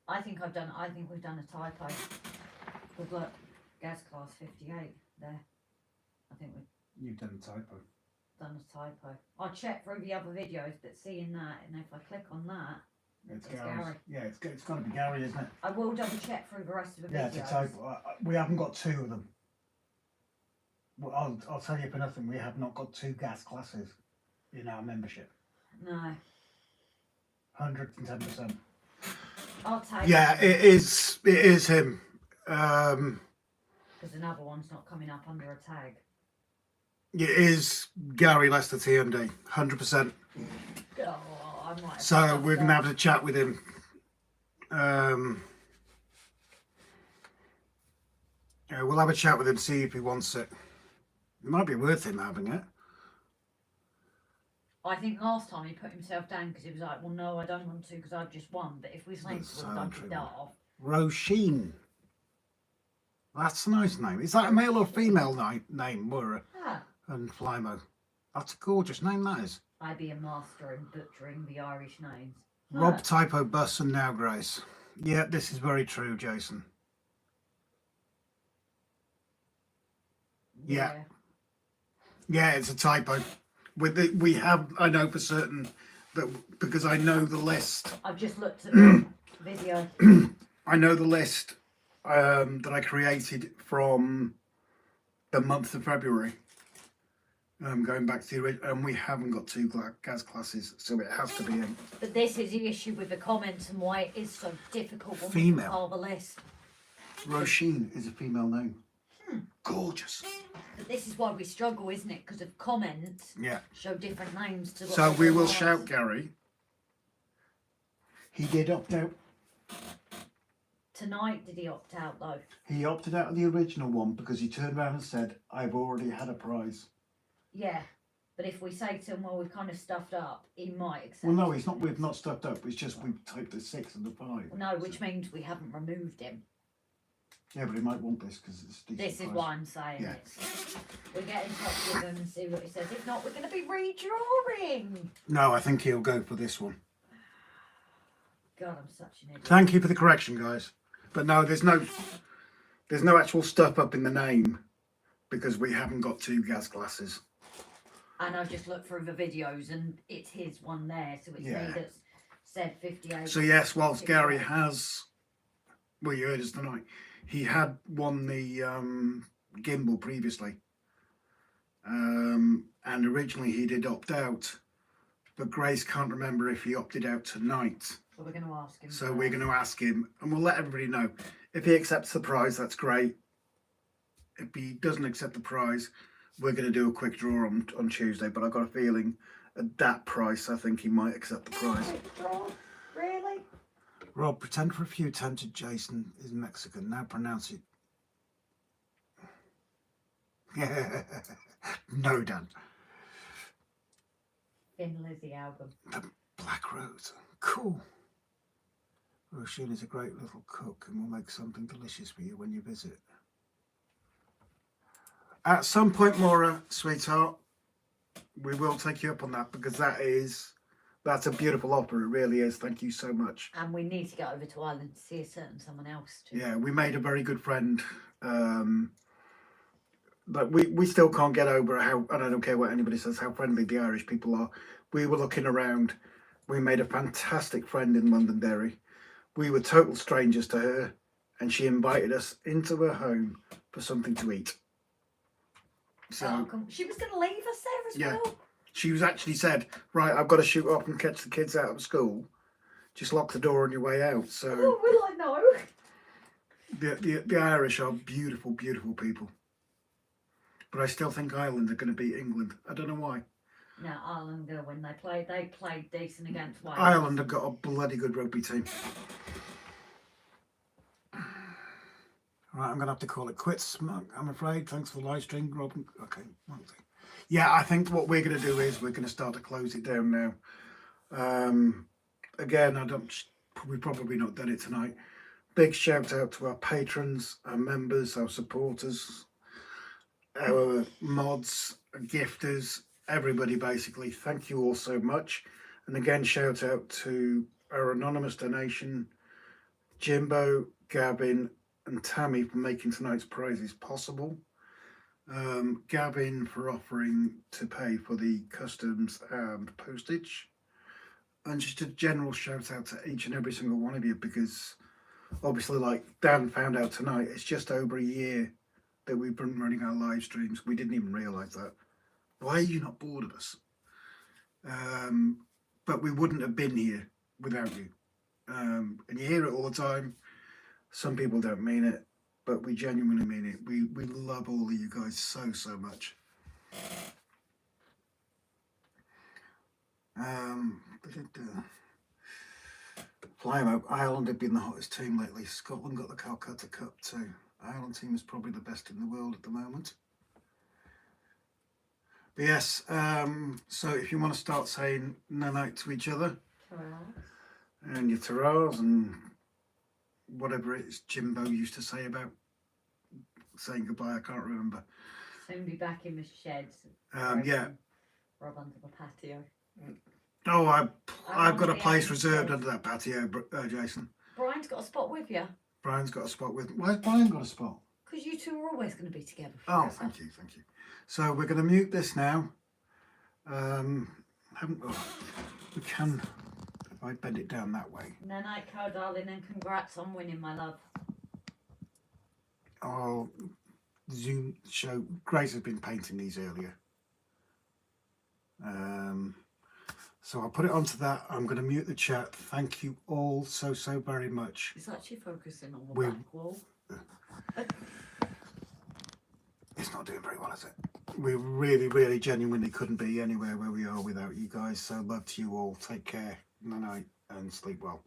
I think we've done a typo. Good luck. Gaz class 58 there. I think we've You've done a typo. done a typo. I'll check through the other videos, but seeing that, and if I click on that, It's It's Gary's. Gary. Yeah, it's got to be Gary, isn't it? I will double check through the rest of the Yeah, videos. it's a typo. We haven't got 2 of them. Well, I'll tell you for nothing, we have not got 2 gas classes in our membership. No. 110%. I'll take Yeah, it is him. because another one's not coming up under a tag. It is Gary Lester TMD, 100%. Oh, I might have So fucked we're going to up. have a chat with him. Yeah, we'll have a chat with him, see if he wants it. It might be worth him having it. I think last time he put himself down because he was like, well, no, I don't want to because I've just won. But if we think That's we've done so it true. off, Roisin. That's a nice name. Is that a male or female name, Moira ah, and Flymo? That's a gorgeous name, that is. I'd be a master in butchering the Irish names. Rob typo bus and now Grace. Yeah, this is very true, Jason. Yeah. Yeah, it's a typo. We have, I know for certain that, because I know the list. I've just looked at the video. I know the list that I created from the month of February. Going back to the original, and we haven't got 2 gas classes, so it has to be in. But this is the issue with the comments and why it is so difficult when we Female. compile the list. Roisin is a female name. Gorgeous. But this is why we struggle, isn't it? Because of comments Yeah. show different names to what So we will was. shout Gary. He did opt out. Tonight, did he opt out though? He opted out of the original one because he turned around and said, I've already had a prize. Yeah. But if we say to him, well, we've kind of stuffed up, he might accept. Well, no, it's not. We've not stuffed up. It's just we've typed a 6 and a 5. Well, no, which means we haven't removed him. Yeah, but he might want this because it's a decent This is prize. what I'm saying. Yeah. We get in touch with him and see what he says. If not, we're going to be redrawing. No, I think he'll go for this one. God, I'm such an idiot. Thank you for the correction, guys. But no, there's no actual stuff up in the name because we haven't got 2 gas classes. And I've just looked through the videos and it's his one there, so it's me that's said 58. So yes, whilst Gary has, well, you heard us tonight, he had won the gimbal previously. And originally he did opt out, but Grace can't remember if he opted out tonight. So we're going to ask him. So we're going to ask him, and we'll let everybody know. If he accepts the prize, that's great. If he doesn't accept the prize, we're going to do a quick draw on Tuesday. But I've got a feeling at that price, I think he might accept the prize. Quick draw? Really? Rob, pretend for a few times that Jason is Mexican. Now pronounce it. No, Dan. Thin Lizzy album. The Black Rose. Cool. Roisin is a great little cook and will make something delicious for you when you visit. At some point, Maura, sweetheart, we will take you up on that because that's a beautiful offer. It really is. Thank you so much. And we need to get over to Ireland to see a certain someone else too. Yeah, we made a very good friend. But we still can't get over how, and I don't care what anybody says, how friendly the Irish people are. We were looking around. We made a fantastic friend in Londonderry. We were total strangers to her, and she invited us into her home for something to eat. So she was going to leave us there as well. She was actually said, right, I've got to shoot off and catch the kids out of school. Just lock the door on your way out. So Oh, will I know? the Irish are beautiful, beautiful people. But I still think Ireland are going to beat England. I don't know why. No, Ireland will win. They played decent against Wales. Ireland have got a bloody good rugby team. Right, I'm going to have to call it quits, I'm afraid. Thanks for the live stream, Robin. Okay, one thing. Yeah, I think what we're going to do is we're going to start to close it down now. Again, we've probably not done it tonight. Big shout out to our patrons, our members, our supporters, our mods, gifters, everybody basically. Thank you all so much. And again, shout out to our anonymous donation, Jimbo, Gavin and Tammy for making tonight's prizes possible. Gavin for offering to pay for the customs and postage. And just a general shout out to each and every single one of you, because obviously, like Dan found out tonight, it's just over a year that we've been running our live streams. We didn't even realise that. Why are you not bored of us? But we wouldn't have been here without you. And you hear it all the time. Some people don't mean it, but we genuinely mean it. We love all of you guys so, so much. Flymo, Ireland have been the hottest team lately. Scotland got the Calcutta Cup too. Ireland team is probably the best in the world at the moment. But yes, so if you want to start saying night to each other, and your taras and whatever it is Jimbo used to say about saying goodbye, I can't remember. Soon be back in the sheds. Yeah. Rob under the patio. Oh, I've got a place reserved under that patio, Jason. Brian's got a spot with you. Brian's got a spot with. Why's Brian got a spot? Because you two are always going to be together. Oh, thank you. So we're going to mute this now. We can, if I bend it down that way. No night, Carol, darling, and congrats on winning, my love. I'll zoom show. Grace has been painting these earlier. So I'll put it onto that. I'm going to mute the chat. Thank you all so very much. It's actually focusing on the back wall. It's not doing very well, is it? We really genuinely couldn't be anywhere where we are without you guys. So love to you all. Take care. Night and sleep well.